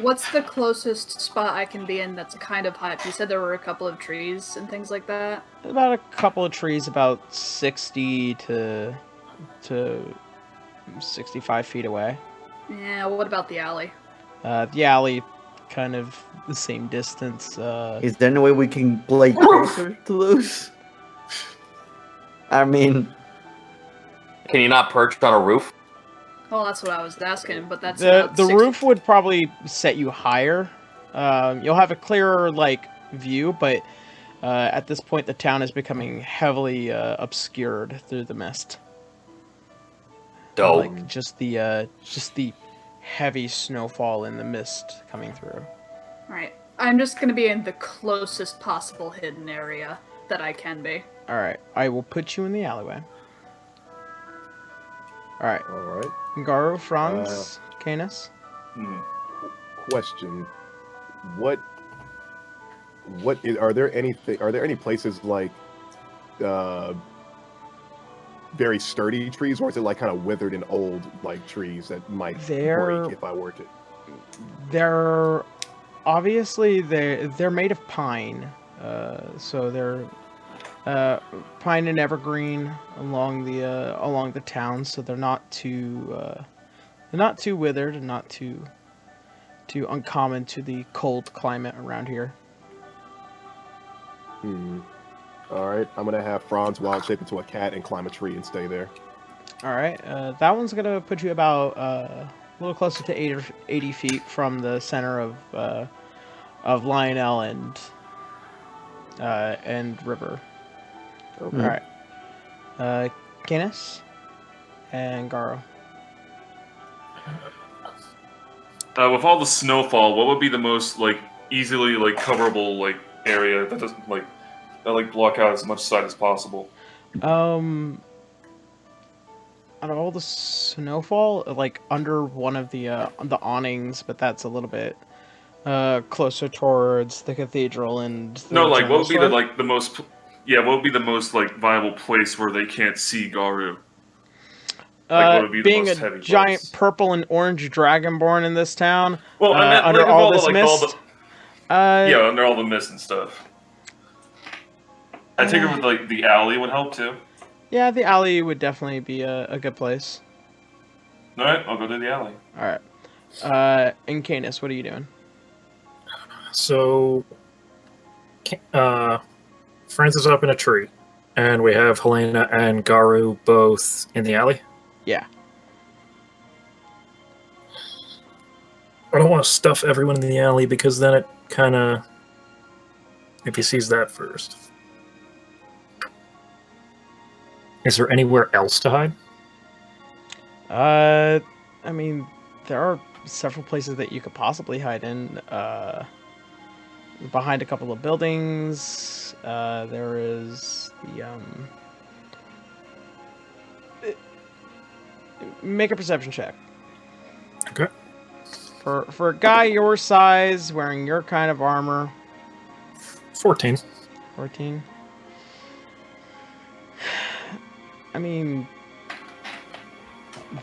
What's the closest spot I can be in that's kind of high up? You said there were a couple of trees and things like that. About a couple of trees, about 60 to 65 feet away. Yeah, what about the alley? The alley, kind of the same distance. Is there any way we can play closer to those? I mean, Can you not perch on a roof? Well, that's what I was asking, but that's The about 60 60 roof would probably set you higher. You'll have a clearer view, but at this point the town is becoming heavily obscured through the mist. Dope. Just the heavy snowfall in the mist coming through. Alright. I'm just gonna be in the closest possible hidden area that I can be. All right, I will put you in the alleyway. All right, All right. Garo, Franz, Canis. Question: are there any places like very sturdy trees, or is it like kind of withered and old trees that might break if I work it? They're obviously they're made of pine, so they're pine and evergreen along the town, so they're not too withered and not too uncommon to the cold climate around here. All right, I'm gonna have Franz wild shape into a cat and climb a tree and stay there. All right, that one's gonna put you about a little closer to 80 feet from the center of Lionel and River. Okay. All right, Canis and Garo. With all the snowfall, what would be the most easily coverable area that doesn't block out as much sight as possible? Out of all the snowfall, under one of the awnings, but that's a little bit closer towards the cathedral and the No, what general would be store. the most? Yeah, what would be the most viable place where they can't see Garu? What would be the being most a heavy giant place? purple and orange dragonborn in this town, Well, I meant under of all the, this mist. yeah, under all the mist and stuff. I think it would the alley would help too. Yeah, the alley would definitely be a good place. All right, I'll go to the alley. All right. And Canis, what are you doing? So, Franz is up in a tree, and we have Helena and Garu both in the alley. Yeah. I don't want to stuff everyone in the alley because then it kind of... If he sees that first. Is there anywhere else to hide? I mean, there are several places that you could possibly hide in. Behind a couple of buildings, there is the make a perception check. Okay. For a guy your size, wearing your kind of armor. 14. 14. I mean,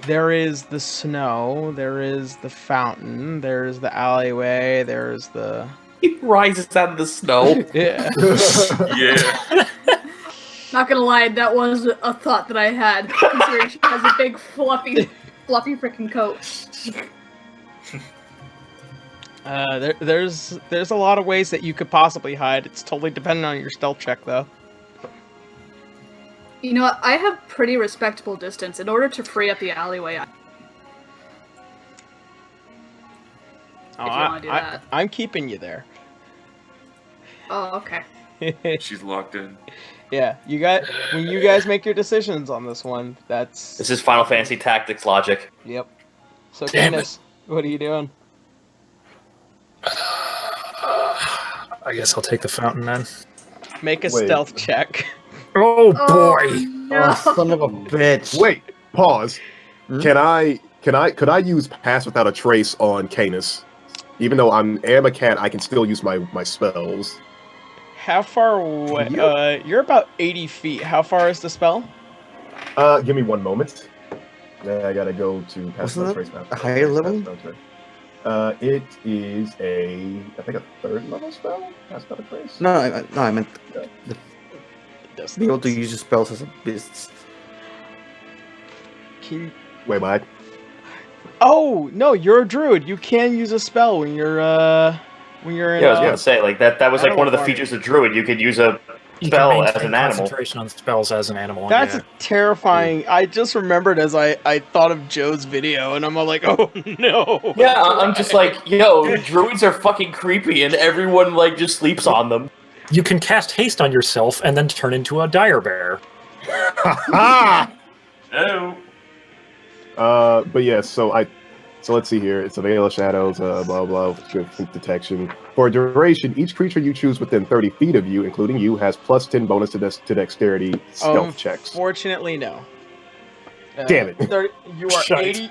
there is the snow, there is the fountain, there's the alleyway, there's the... He rises out of the snow. Yeah. Yeah. Not gonna lie, that was a thought that I had, considering she has a big, fluffy freaking coat. There's a lot of ways that you could possibly hide. It's totally dependent on your stealth check, though. You know what? I have pretty respectable distance. In order to free up the alleyway, if you want to do that. I'm keeping you there. Oh, okay. She's locked in. Yeah, when you guys make your decisions on this one, that's... This is Final Fantasy Tactics logic. Yep. So, Damn Candace, what are you doing? I guess I'll take the fountain then. Make a Wait. stealth check. Oh boy! No. Oh, son of a bitch. Wait, pause. Hmm? Could I use Pass Without a Trace on Canis? Even though I am a cat, I can still use my spells. How far away? You're about 80 feet. How far is the spell? Give me one moment. I gotta go to Pass Wasn't Without a Trace. a higher level? It is I think a 3rd level spell? Pass Without a Trace? No, I meant Does be able to use your spells as a beast. Wait, what? Oh no, you're a druid. You can use a spell when you're in. Yeah, I was gonna say, like, that was like one of the Animal features of Druid. You could use a You spell can as maintain an animal. concentration on spells as an animal. That's yeah. terrifying. I just remembered as I thought of Joe's video, and I'm all like, oh no. Yeah, I'm just like, yo, druids are fucking creepy, and everyone like just sleeps on them. You can cast haste on yourself and then turn into a dire bear. Ha! Oh. But yeah, so let's see here. It's a Veil of Shadows, blah blah, good detection. For a duration, each creature you choose within 30 feet of you, including you, has plus 10 bonus to dexterity stealth checks. Fortunately, no. Damn it. You are Shite.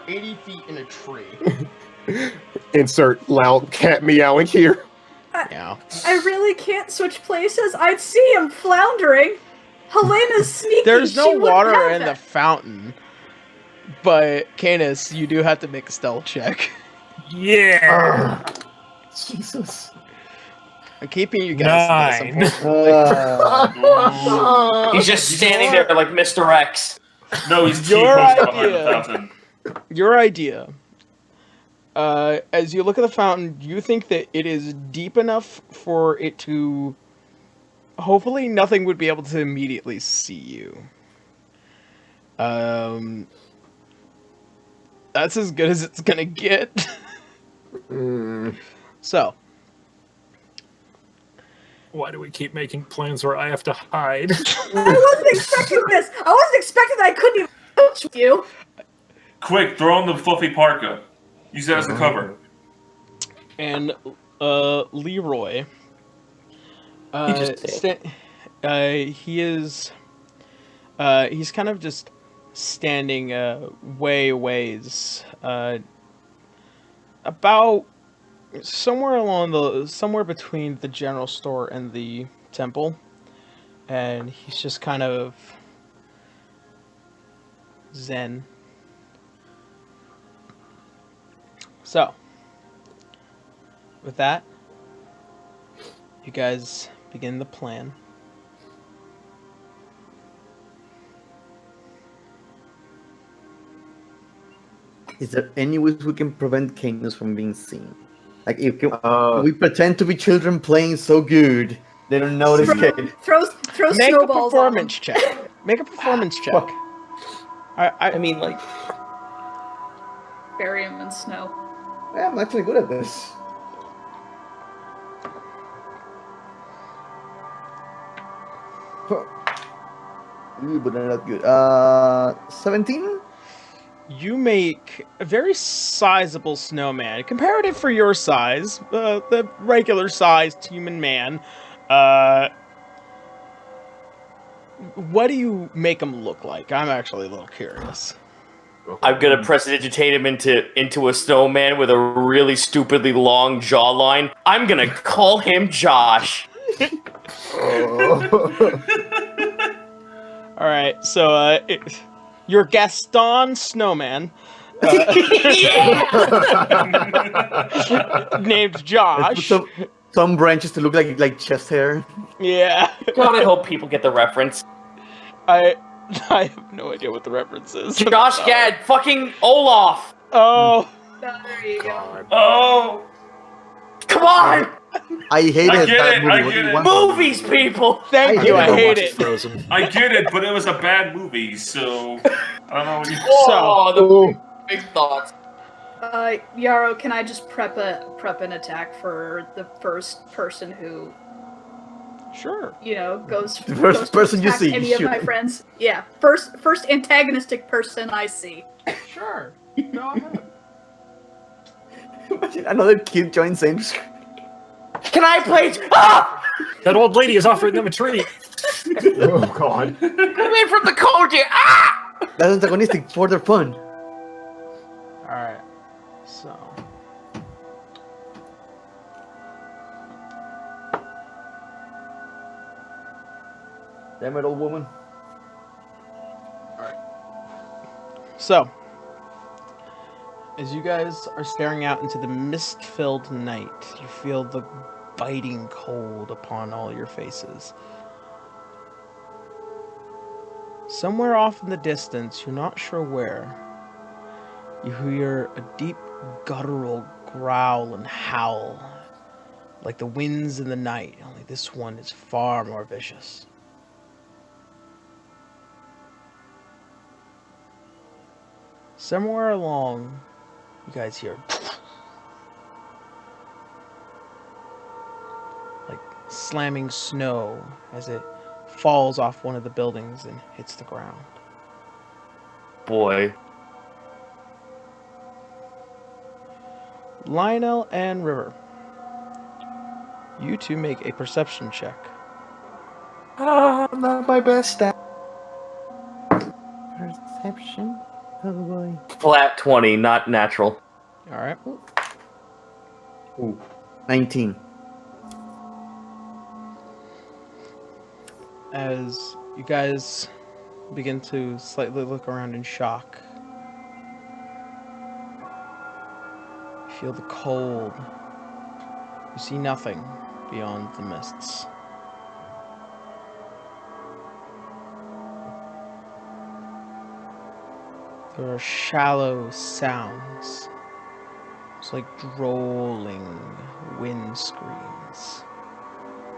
80 feet in a tree. Insert loud cat meowing here. Yeah. I really can't switch places. I'd see him floundering. Helena's sneaky. There's no She wouldn't water have in the that. fountain, but Canis, you do have to make a stealth check. Yeah. Jesus. I'm keeping you guys. 9. He's just standing there like Mr. X. No, he's Your T-posted behind the idea. fountain. Your idea. As you look at the fountain, you think that it is deep enough for it to... Hopefully nothing would be able to immediately see you. That's as good as it's gonna get. So. Why do we keep making plans where I have to hide? I wasn't expecting this. I wasn't expecting that I couldn't even touch with you. Quick, throw on the fluffy parka. Use that as the cover. And Leroy. He is. He's kind of just standing ways about somewhere between the general store and the temple, and he's just kind of zen. So, with that, you guys begin the plan. Is there any ways we can prevent Canis from being seen? Like, if we pretend to be children playing so good, they don't notice kid. Throw Make a snowballs on him. performance check. Make a performance check. I mean, like, Bury him in snow. Yeah, I'm actually good at this. Ooh, but they're not good. 17? You make a very sizable snowman, comparative for your size, the regular-sized human man. What do you make him look like? I'm actually a little curious. I'm gonna prestidigitate him into a snowman with a really stupidly long jawline. I'm gonna call him Josh. All right, so your Gaston Snowman, named Josh. Some branches to look like chest hair. Yeah. God, I hope people get the reference. I have no idea what the reference is. Josh Gad, fucking Olaf. Oh. There you go. Oh, Come on! I hate I it. get That it, movie. I What do get you it. want? Movies, people. Thank you. I hate Watch it. Frozen. I get it, but it was a bad movie, so I don't know what you. Oh, the big thoughts. Yarrow, can I just prep an attack for the first person who, Sure. goes The first goes to person you attack see, any of shoot my him. friends? Yeah, first antagonistic person I see. Sure. Go ahead. Imagine another kid joins in. Can I play? Ah! That old lady is offering them a treat. Oh God. Come in from the cold here. Ah! That's antagonistic for their fun. All right. So. Damn it, old woman. So, as you guys are staring out into the mist-filled night, you feel the biting cold upon all your faces. Somewhere off in the distance, you're not sure where, you hear a deep guttural growl and howl, like the winds in the night, only this one is far more vicious. Somewhere along, you guys hear like slamming snow as it falls off one of the buildings and hits the ground. Boy. Lionel and River, you two make a perception check. Not my best stat. Perception. Oh boy. Flat 20, not natural. All right. 19. As you guys begin to slightly look around in shock, you feel the cold. You see nothing beyond the mists. There are shallow sounds. It's like drolling wind screams.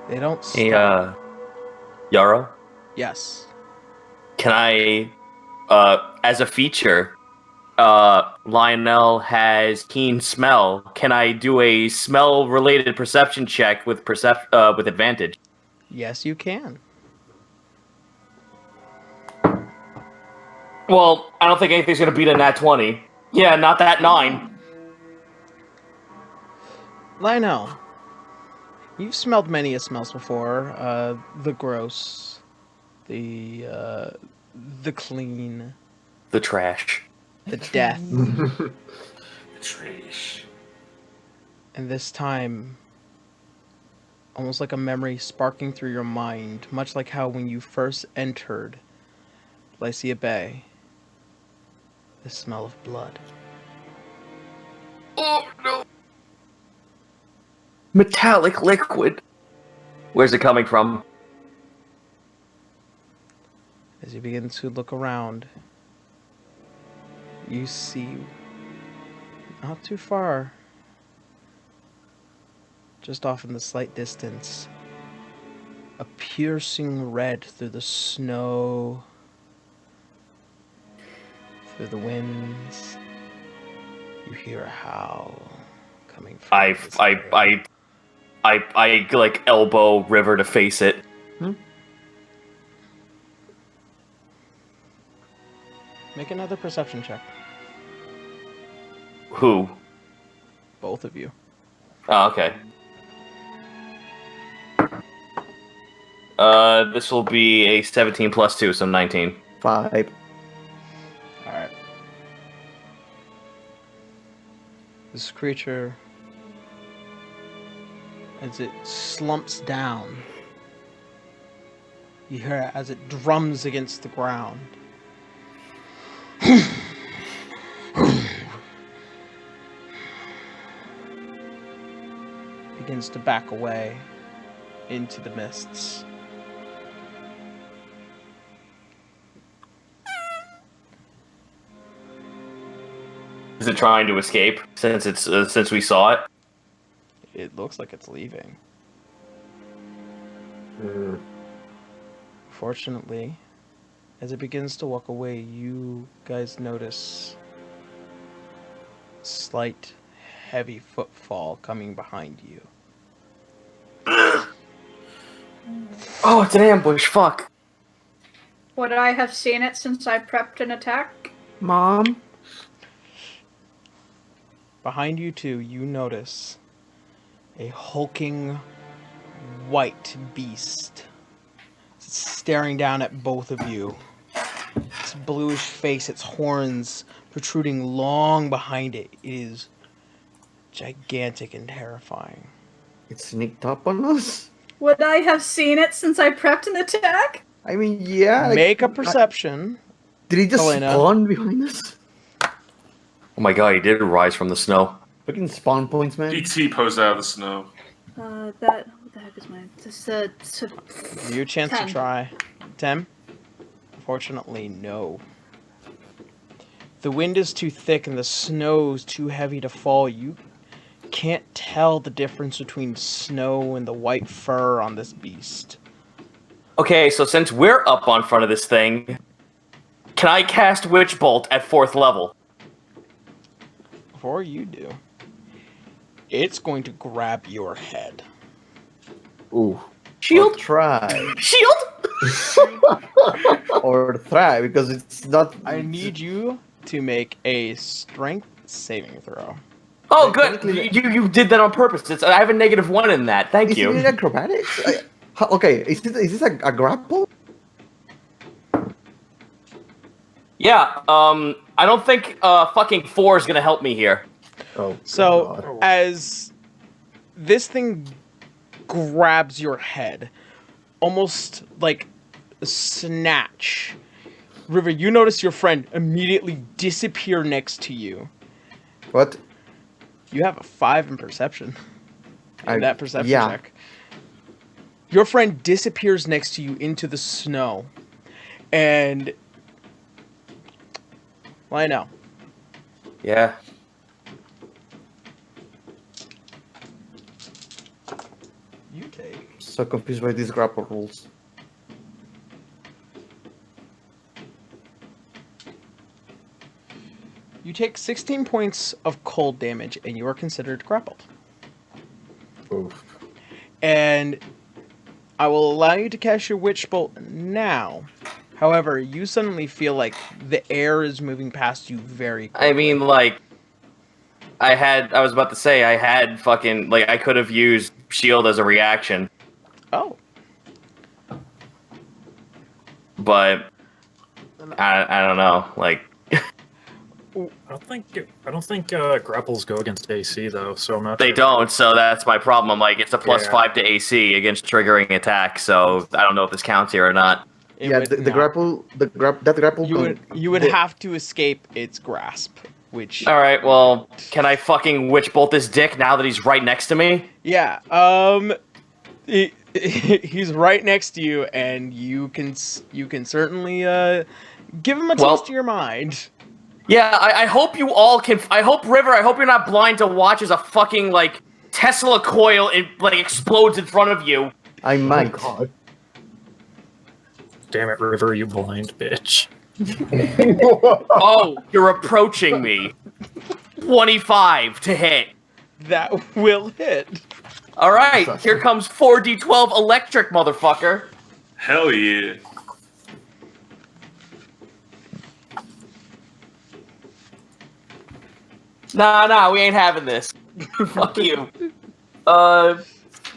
They don't stop. Hey, Yarrow? Yes. Can I, as a feature, Lionel has keen smell. Can I do a smell-related perception check with with advantage? Yes, you can. Well, I don't think anything's gonna beat a nat 20. Yeah, not that 9. Lionel, you've smelled many a smells before. The gross, the clean, The trash. the death. Trash. And this time, almost like a memory sparking through your mind, much like how when you first entered Lycia Bay, the smell of blood. Oh, no. Metallic liquid. Where's it coming from? As you begin to look around, you see, not too far, just off in the slight distance, a piercing red through the snow, through the winds. You hear a howl coming from this area. I like elbow River to face it. Make another perception check. Who? Both of you. Oh, okay. This will be a 17 plus 2, so 19. 5. Alright. This creature, as it slumps down, you hear it as it drums against the ground. Begins to back away into the mists. Is it trying to escape since we saw it? It looks like it's leaving. Fortunately, as it begins to walk away, you guys notice slight, heavy footfall coming behind you. Oh, it's an ambush. Fuck. Would I have seen it since I prepped an attack? Mom? Behind you two, you notice a hulking white beast staring down at both of you. Its bluish face, its horns protruding long behind it. It is gigantic and terrifying. It sneaked up on us? Would I have seen it since I prepped an attack? I mean, yeah. Like, Make a perception. Did he just Helena. spawn behind us? Oh my god, he did rise from the snow. Fucking spawn points, man. ET posed out of the snow. What the heck is mine? Give you a chance 10. to try. 10? Unfortunately, no. The wind is too thick and the snow is too heavy to fall. You can't tell the difference between snow and the white fur on this beast. Okay, so since we're up on front of this thing, can I cast Witch Bolt at 4th level? Before you do, it's going to grab your head. Ooh. Shield? Or try. Shield? Or try, because it's not... I need you to make a strength saving throw. Oh, good. You did that on purpose. I have a -1 in that. Thank Is you. it acrobatics? Okay, is this a grapple? Yeah, I don't think fucking 4 is gonna help me here. Oh, So, God. as this thing grabs your head, almost like a snatch, River, you notice your friend immediately disappear next to you. What? You have a 5 in perception. In that perception yeah. check. Your friend disappears next to you into the snow. And... well, I know. Yeah. You take... So confused by these grapple rules. You take 16 points of cold damage, and you are considered grappled. Oof. And I will allow you to cast your Witch Bolt now. However, you suddenly feel like the air is moving past you very quickly. I mean, like, I was about to say, I had fucking, like, I could have used shield as a reaction, Oh. but I don't know, like, I don't think grapples go against AC though, so I'm not. they sure. don't, so that's my problem. I'm like, it's a Yeah. +5 to AC against triggering attack, so I don't know if this counts here or not. It Yeah, would the not. grapple, that grapple. You would have to escape its grasp, which... Alright, well, can I fucking Witch Bolt this dick now that he's right next to me? Yeah, he's right next to you, and you can certainly give him a Well- taste of your mind. Yeah, I hope you all can. I hope River. I hope you're not blind to watch as a fucking like Tesla coil explodes in front of you. I might. God. Damn it, River, you blind bitch. Oh, you're approaching me. 25 to hit. That will hit. All right, here comes 4d12 electric, motherfucker. Hell yeah. Nah, we ain't having this. Fuck you. All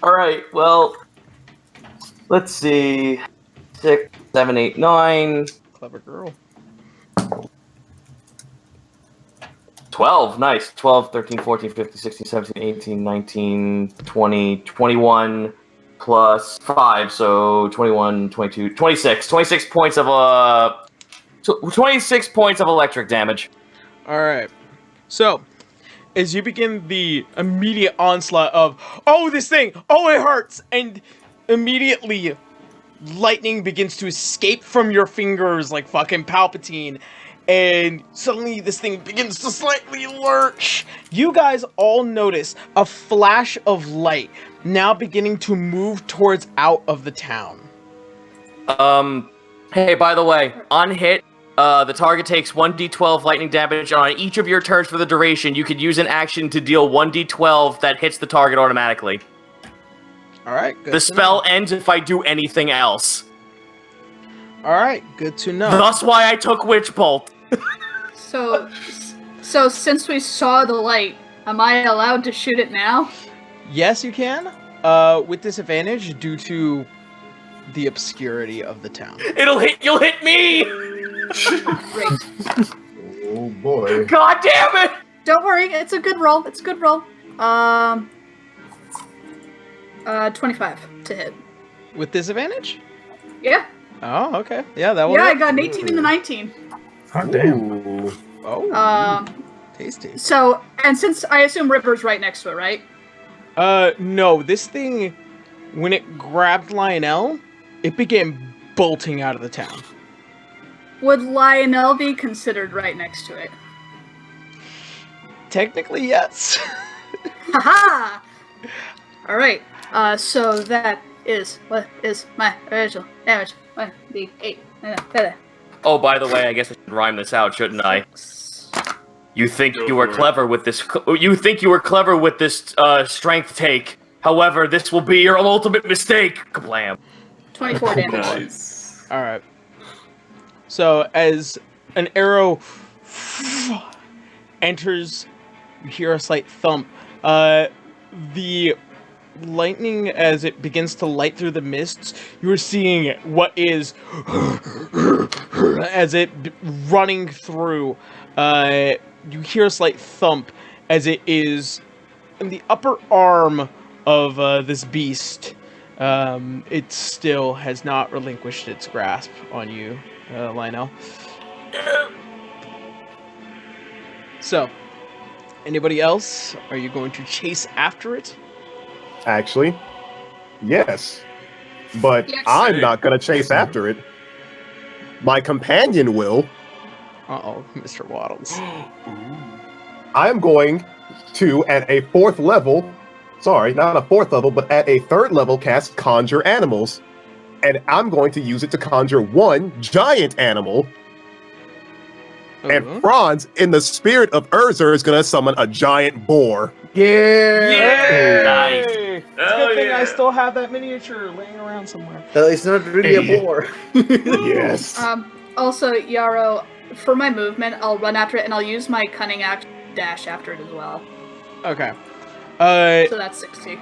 right, well, let's see. 6, 7, 8, 9. Clever girl. 12, nice. 12, 13, 14, 15, 16, 17, 18, 19, 20, 21 plus 5, so 21, 22, 26. 26 points of 26 points of electric damage. Alright. So, as you begin the immediate onslaught of, oh, this thing! Oh, it hurts! And immediately, lightning begins to escape from your fingers like fucking Palpatine. And suddenly this thing begins to slightly lurch. You guys all notice a flash of light now beginning to move towards out of the town. Hey, by the way, on hit, the target takes 1d12 lightning damage on each of your turns for the duration. You could use an action to deal 1d12 that hits the target automatically. Alright, good. The spell ends if I do anything else. Alright, good to know. That's why I took Witch Bolt. So since we saw the light, am I allowed to shoot it now? Yes, you can. With disadvantage due to the obscurity of the town. You'll hit me! Great. Oh boy. God damn it! Don't worry, it's a good roll. It's a good roll. 25 to hit. With disadvantage? Yeah. Oh, okay. Yeah, that one. Yeah, I got an 18 and a 19. Oh, damn. Ooh. Oh, tasty. So, and since I assume River's right next to it, right? No, this thing, when it grabbed Lionel, it began bolting out of the town. Would Lionel be considered right next to it? Technically, yes. Haha! Alright, so that is what is my original damage. 1d8. Oh, by the way, I guess I should rhyme this out, shouldn't I? You think you were clever with this. You think you were clever with this strength take. However, this will be your ultimate mistake. Kablam! 24 damage. Nice. All right. So as an arrow enters, you hear a slight thump. The lightning, as it begins to light through the mists, you're seeing what is as it running through. You hear a slight thump as it is in the upper arm of this beast. It still has not relinquished its grasp on you, Lionel. So, anybody else? Are you going to chase after it? Actually, yes. But Yes. I'm not going to chase after it. My companion will. Uh-oh, Mr. Waddles. I am going to, at a 4th level, sorry, not a 4th level, but at a 3rd level, cast Conjure Animals. And I'm going to use it to conjure one giant animal. And Franz, in the spirit of Urzer, is going to summon a giant boar. Yeah! Nice. It's a Hell good thing yeah. I still have that miniature laying around somewhere. It's not really a boar. Yes. Also, Yarrow, for my movement, I'll run after it and I'll use my cunning action dash after it as well. Okay. So that's 60.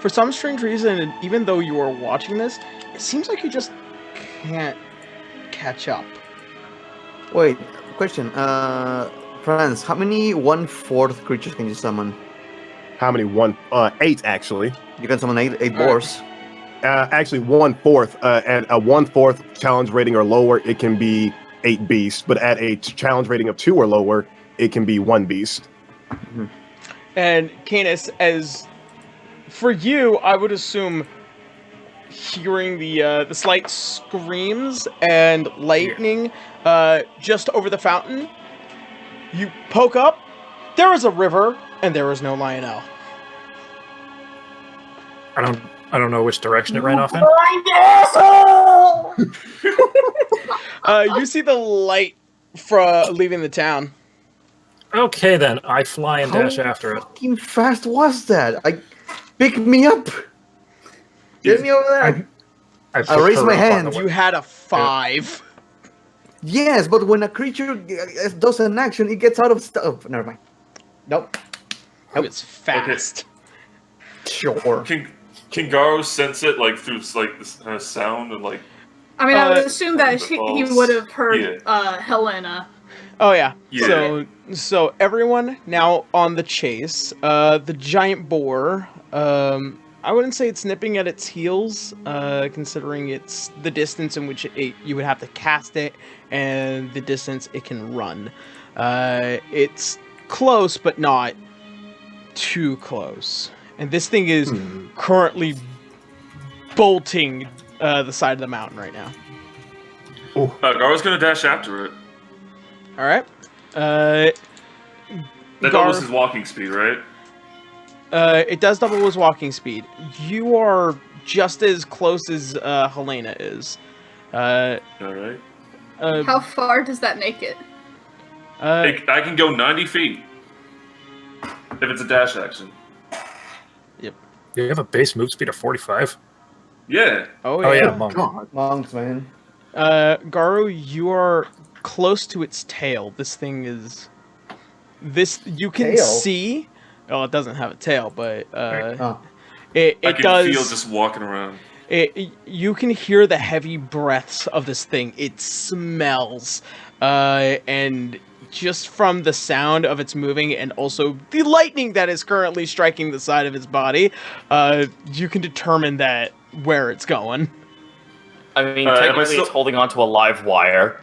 For some strange reason, even though you are watching this, it seems like you just can't catch up. Wait, question. Franz, how many 1/4 creatures can you summon? How many? 8, actually. You can summon eight boars. Actually, 1/4. At a 1/4 challenge rating or lower, it can be 8 beasts. But at a challenge rating of 2 or lower, it can be 1 beast. And Canis, as for you, I would assume hearing the slight screams and lightning just over the fountain, you poke up. There is a river, and there is no Lionel. I don't know which direction it ran off in. You see the light leaving the town. Okay, then I fly and dash How after it. fucking fast was that? Pick me up. Get me over there. I raise my her up on hand. the way. You had a 5. Yes, but when a creature does an action, it gets out of stuff. Never mind. Nope. It's fast. Sure. Can Garo sense it like through like this sound and like? I mean, I would assume that he balls. would have heard Yeah. Helena. Oh yeah. Yeah. So everyone now on the chase. The giant boar. I wouldn't say it's nipping at its heels, considering it's the distance in which you would have to cast it and the distance it can run. It's close, but not too close. And this thing is currently bolting the side of the mountain right now. Garo's gonna dash after it. All right. That doubles his walking speed, right? It does double his walking speed. You are just as close as Helena is. All right. How far does that make it? I can go 90 feet if it's a dash action. Yep. You have a base move speed of 45. Yeah. Oh yeah. Monk. God, monks, man. Garu, you are close to its tail. This thing is. You can Tail? see. Oh, it doesn't have a tail, but Oh. it I can does. feel just walking around. You can hear the heavy breaths of this thing. It smells, and just from the sound of its moving, and also the lightning that is currently striking the side of its body, you can determine that where it's going. I mean, if I technically still- it's holding onto a live wire.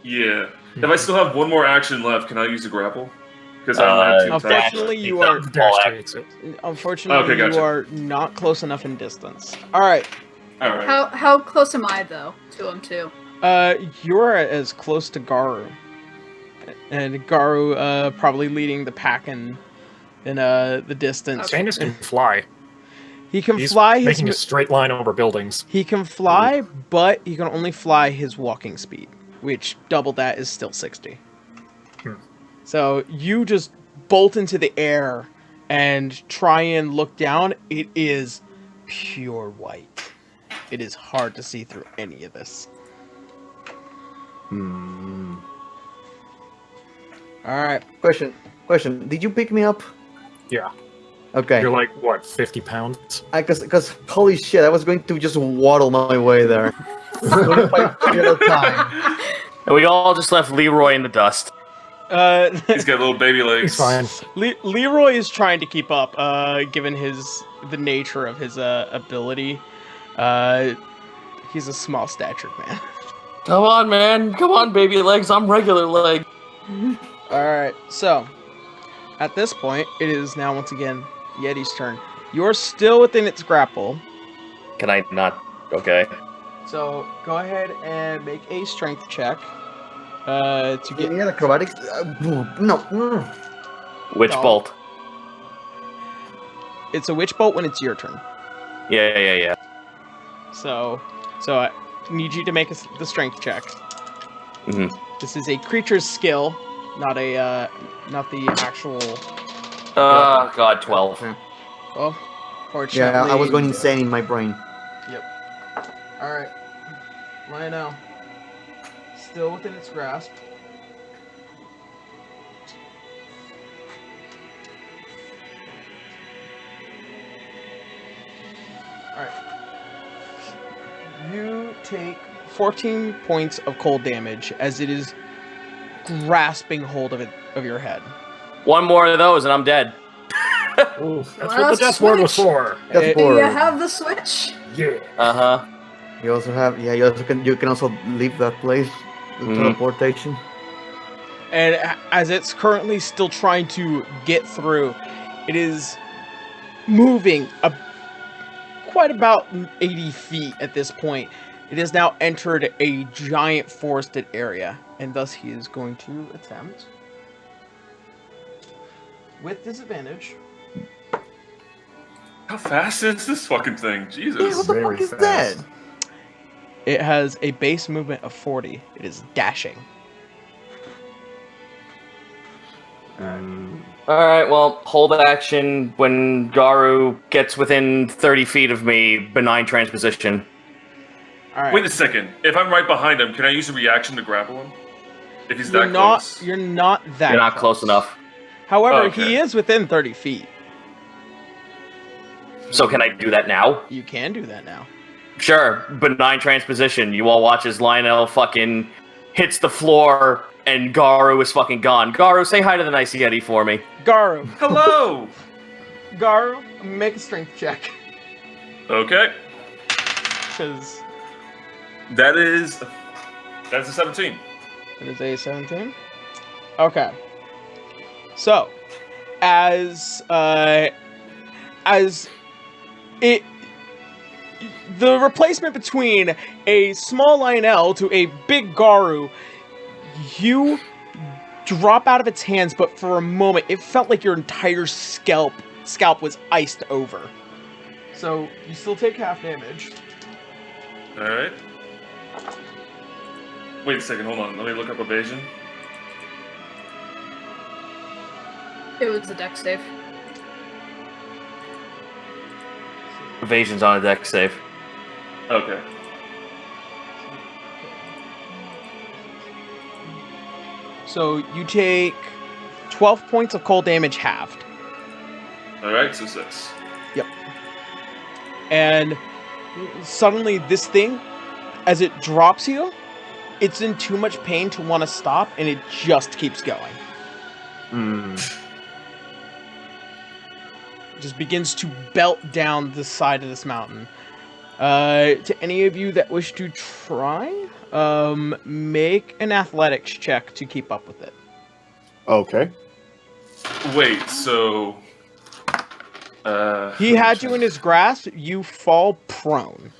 Yeah. If I still have one more action left, can I use the grapple? Because I only have 2 attacks. Unfortunately, you are. Dash takes it. Unfortunately, Okay, gotcha. you are not close enough in distance. All right. All right. How close am I though to him too? You're as close to Garu, and Garu probably leading the pack in the distance. Sanus can fly. He can He's fly his. making a straight line over buildings. He can fly, but he can only fly his walking speed, which double that is still 60. So you just bolt into the air and try and look down. It is pure white. It is hard to see through any of this. All right. Question. Did you pick me up? Yeah. Okay. You're like, what, 50 pounds? Because holy shit, I was going to just waddle my way there. Time. And we all just left Leroy in the dust. He's got little baby legs. He's fine. Leroy is trying to keep up, given the nature of his ability. He's a small statured man. Come on, man. Come on, baby legs. I'm regular leg. Alright, so, at this point, it is now once again Yeti's turn. You're still within its grapple, Can I not? Okay. so go ahead and make a strength check to get... Yeah, acrobatics. No. Witch No. bolt. It's a witch bolt when it's your turn. Yeah. So I need you to make the strength check. Mhm. This is a creature's skill, not the actual... Oh, God, 12. Well, fortunately... Yeah, I was going insane in my brain. Yep. Alright. Lionel. Still within its grasp. Alright. You take 14 points of cold damage as it is grasping hold of your head. One more of those and I'm dead. Ooh, that's Well, what the death ward was switch. for. That's Do you for. have the switch? Yeah. Uh-huh. You also have. Yeah, you can also leave that place. The teleportation. And as it's currently still trying to get through, it is moving quite about 80 feet at this point. It has now entered a giant forested area, and thus he is going to attempt, with disadvantage. How fast is this fucking thing? Yeah, Jesus. what the Very fuck is fast. that? It has a base movement of 40. It is dashing. Alright, well, hold action when Garu gets within 30 feet of me, benign transposition. All right. Wait a second. If I'm right behind him, can I use a reaction to grapple him? If he's You're that not. close. You're not that. You're not close enough. However, Okay. he is within 30 feet. So can I do that now? You can do that now. Sure, benign transposition. You all watch as Lionel fucking hits the floor and Garu is fucking gone. Garu, say hi to the nice Yeti for me. Garu. Hello! Garu, make a strength check. Okay. Because That's a 17. it is a 17. Okay. So, as it, the replacement between a small Lionel to a big Garu, you drop out of its hands, but for a moment, it felt like your entire scalp was iced over. So, you still take half damage. Alright. Wait a second, hold on. Let me look up evasion. It was a dex save. Evasion's on a deck save. Okay. So, you take 12 points of cold damage halved. Alright, so 6. And suddenly this thing, as it drops you, it's in too much pain to want to stop, and it just keeps going. Just begins to belt down the side of this mountain. To any of you that wish to try, make an athletics check to keep up with it. Okay. Wait, so... He had you in his grasp, you fall prone.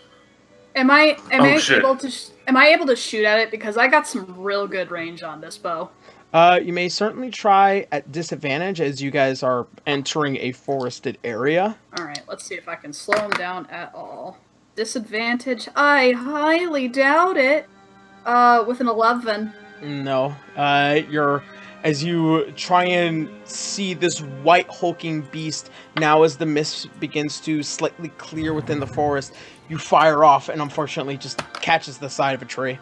Am I shit. able to am I able to shoot at it, because I got some real good range on this bow? You may certainly try at disadvantage as you guys are entering a forested area. Alright, let's see if I can slow him down at all. Disadvantage? I highly doubt it. With an 11. No. As you try and see this white hulking beast, now as the mist begins to slightly clear within the forest, you fire off and unfortunately just catches the side of a tree.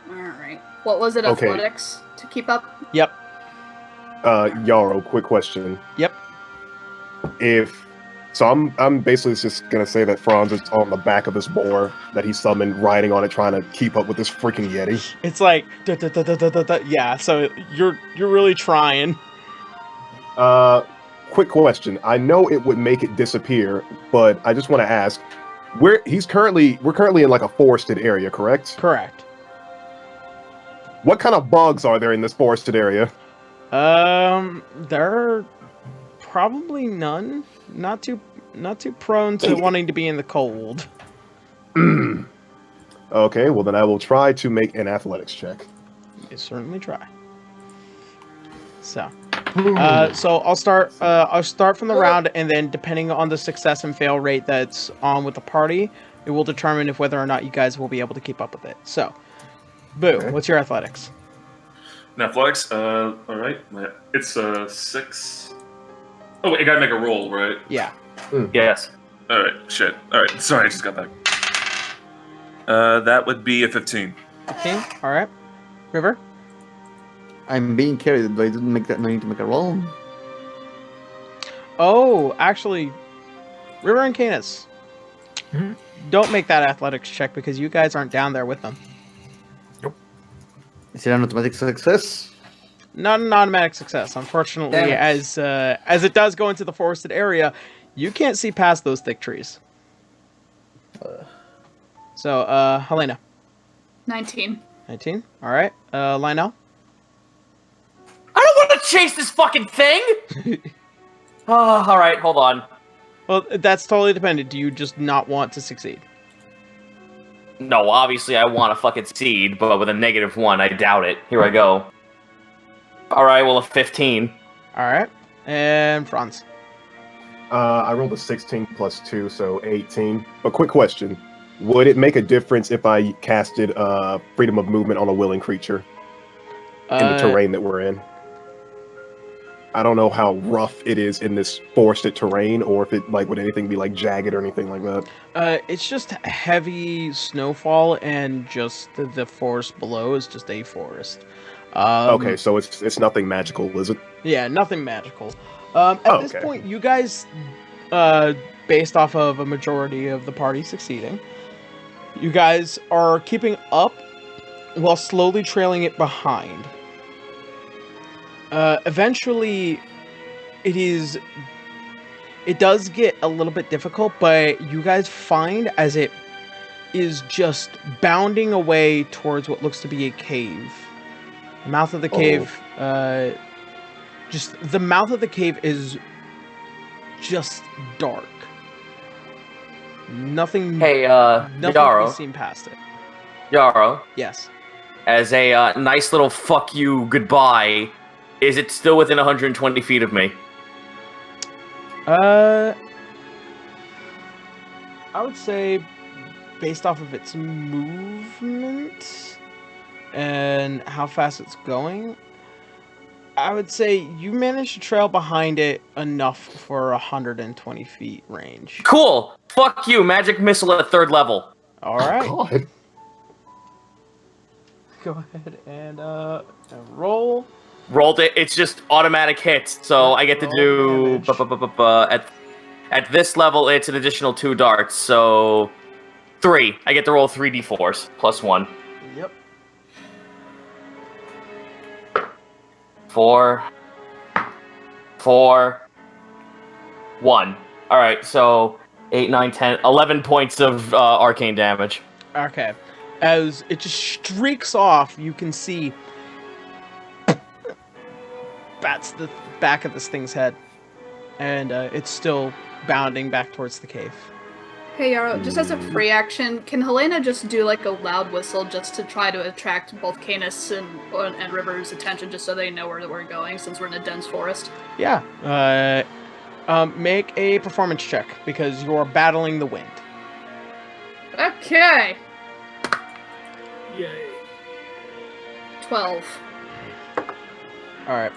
Alright. What was it, Okay. athletics to keep up? Yep. Yarrow, quick question. Yep. So I'm basically just gonna say that Franz is on the back of this boar that he summoned, riding on it, trying to keep up with this freaking Yeti. It's like yeah, so you're really trying. Quick question. I know it would make it disappear, but I just want to ask, we're currently in like a forested area, correct? Correct. What kind of bugs are there in this forested area? There are probably none. Not too prone to wanting to be in the cold. Okay, well then I will try to make an athletics check. You certainly try. So I'll start from the round, and then depending on the success and fail rate that's on with the party, it will determine if whether or not you guys will be able to keep up with it. So, Boo, Okay. what's your athletics? In athletics, alright. It's 6. Oh, wait, I gotta make a roll, right? Yeah. Yes. Alright, shit. Alright, sorry, I just got back. That would be a 15. 15. All right. River. I'm being carried. Do I didn't make that? No need to make a roll. Oh, actually, River and Canis. Don't make that athletics check because you guys aren't down there with them. Is it an automatic success? Not an automatic success, unfortunately. Damn it. As it does go into the forested area, you can't see past those thick trees. So, Helena. 19. 19. All right. Lionel. I don't want to chase this fucking thing! Alright, hold on. Well, that's totally dependent. Do you just not want to succeed? No, obviously I want a fucking seed, but with a -1, I doubt it. Here I go. Alright, well, a 15. All right. And Franz. I rolled a 16 plus 2, so 18. But quick question. Would it make a difference if I casted freedom of movement on a willing creature in the terrain that we're in? I don't know how rough it is in this forested terrain, or if it would anything be jagged or anything like that. It's just heavy snowfall, and just the forest below is just a forest. Okay, so it's nothing magical, is it? Yeah, nothing magical. At this point, you guys, based off of a majority of the party succeeding, you guys are keeping up while slowly trailing it behind. Eventually, it does get a little bit difficult, but you guys find as it is just bounding away towards what looks to be a cave. The mouth of the cave, the mouth of the cave is just dark. Nothing can be Yaro. seen past it. Yaro, Yes. as a nice little fuck you goodbye, is it still within 120 feet of me? I would say, based off of its movement and how fast it's going, I would say you managed to trail behind it enough for 120 feet range. Cool. Fuck you. Magic missile at 3rd level. All right. God. Go ahead and roll. Rolled it. It's just automatic hits, so I get to do at this level. It's an additional 2 darts, so 3. I get to roll 3d4s plus 1. Yep. 4, 1. All right, so 8, 9, 10, 11 points of arcane damage. Okay. As it just streaks off, you can see bats the back of this thing's head, and it's still bounding back towards the cave. Hey Yaro, just as a free action, can Helena just do like a loud whistle just to try to attract both Canis and River's attention, just so they know where we're going, since we're in a dense forest? Yeah. Make a performance check because you're battling the wind. Okay. Yay. 12. All right.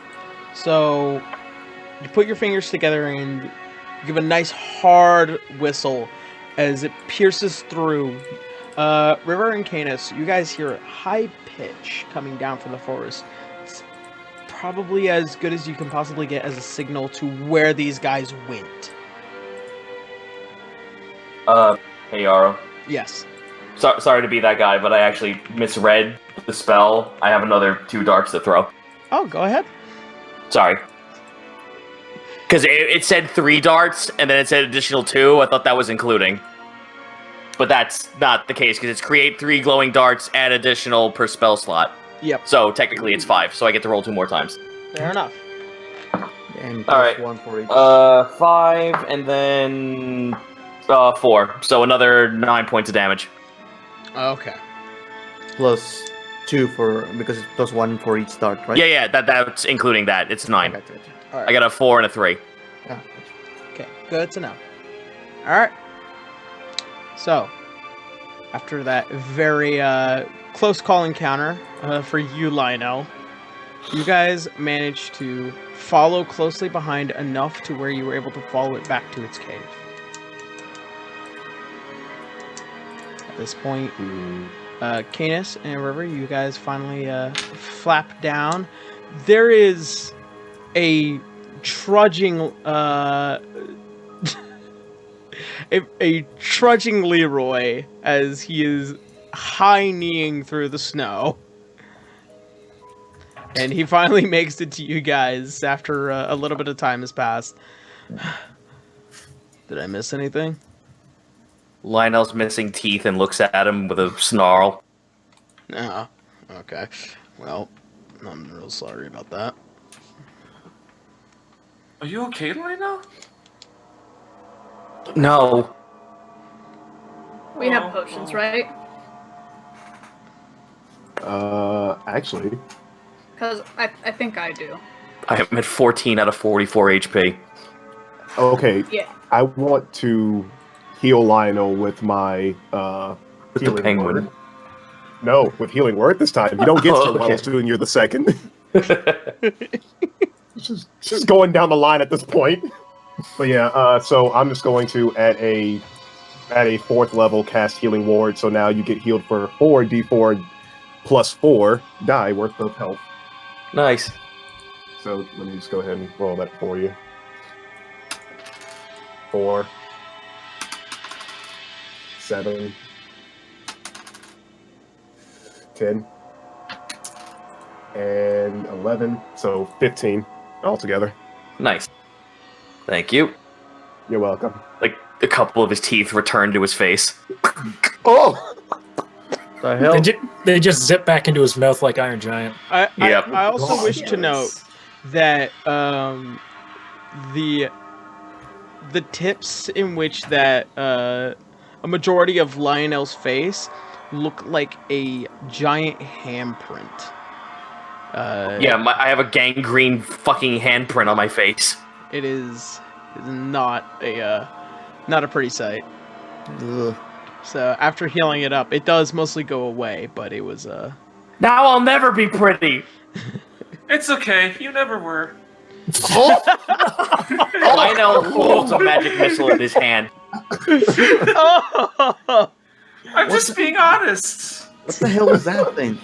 So you put your fingers together and give a nice hard whistle as it pierces through. River and Canis, you guys hear a high pitch coming down from the forest. It's probably as good as you can possibly get as a signal to where these guys went. Hey Yaro. Yes. Sorry to be that guy, but I actually misread the spell. I have another 2 darts to throw. Oh, go ahead. Sorry. Because it said 3 darts, and then it said additional 2. I thought that was including. But that's not the case, because it's create 3 glowing darts, add additional per spell slot. Yep. So technically it's 5, so I get to roll 2 more times. Fair enough. And All right. 1 for each. 5, and then 4. So another 9 points of damage. Okay. Plus 2 because it's plus 1 for each start, right? Yeah, that's including that. It's 9. Gotcha. All right. I got a 4 and a 3. Yeah. Okay, good to know. Alright. So, after that very close call encounter for you, Lionel, you guys managed to follow closely behind enough to where you were able to follow it back to its cave. At this point, Canis and River, you guys finally flap down. There is a trudging a trudging Leroy as he is high-kneeing through the snow, and he finally makes it to you guys after a little bit of time has passed. Did I miss anything? Lionel's missing teeth and looks at him with a snarl. No. Okay. Well, I'm real sorry about that. Are you okay, Lionel? No. We have potions, right? Actually, Because I think I do. I am at 14 out of 44 HP. okay. Yeah. I want to heal Lionel with my With the healing penguin. word. No, with healing word this time. You don't get Oh, to okay. soon you're the second. just going down the line at this point. But yeah, so I'm just going to at a 4th level cast healing ward. So now you get healed for 4d4 plus 4 die worth of health. Nice. So let me just go ahead and roll that for you. 4, 7, 10, and 11, so 15 altogether. Nice. Thank you. You're welcome. Like, a couple of his teeth returned to his face. Oh! The hell? They just zip back into his mouth like Iron Giant. I also God. wish to note that the tips in which that a majority of Lionel's face look like a giant handprint. I have a gangrene fucking handprint on my face. It is not a pretty sight. Ugh. So after healing it up, it does mostly go away, but it was Now I'll never be pretty. It's okay. You never were. Lionel holds a magic missile in his hand. I'm just being honest. What the hell was that thing?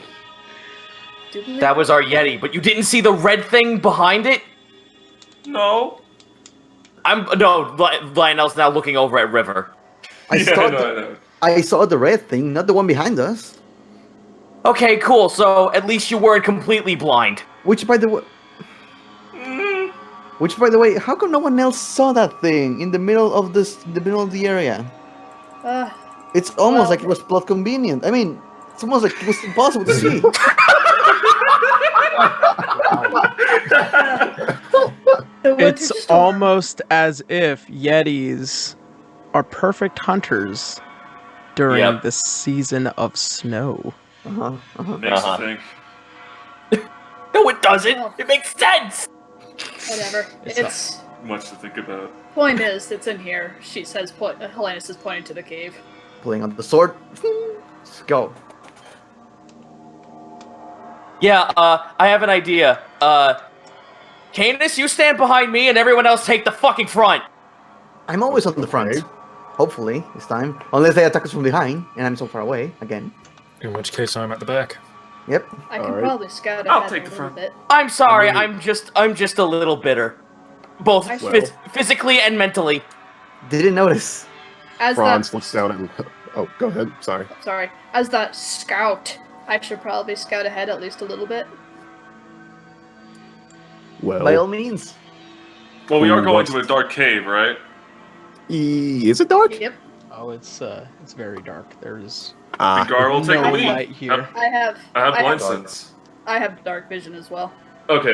That was our Yeti, but you didn't see the red thing behind it? No. Lionel's now looking over at River. I know. saw the red thing, not the one behind us. Okay, cool. So at least you weren't completely blind. Which, by the way, how come no one else saw that thing in the middle of the area? It's almost like it was plot convenient. I mean, it's almost like it was impossible to see. It's almost as if Yetis are perfect hunters during the season of snow. Makes you think. No, it doesn't. It makes sense. Whatever. It's Much to think about. point is, it's in here. She says, Helenus is pointing to the cave. Pulling out the sword. Let's go. Yeah, I have an idea. Canis, you stand behind me and everyone else take the fucking front. I'm always on the front. Okay. Hopefully, this time. Unless they attack us from behind, and I'm so far away, again. In which case, I'm at the back. Yep. I can Alright. probably scout I'll ahead take a the little front. bit. I'm sorry, I mean- I'm just a little bitter. Both I see. physically and mentally. Didn't notice. As Franz that, looks down at him. Oh, go ahead. Sorry. sorry, as that scout, I should probably scout ahead at least a little bit. Well, By all means. Well, we are Who going wants- to a dark cave, right? is it dark? Yep, Oh, it's very dark. There's Ah, Gar will take no a lead. light here. I have. I have blind have, sense. I have dark vision as well. Okay.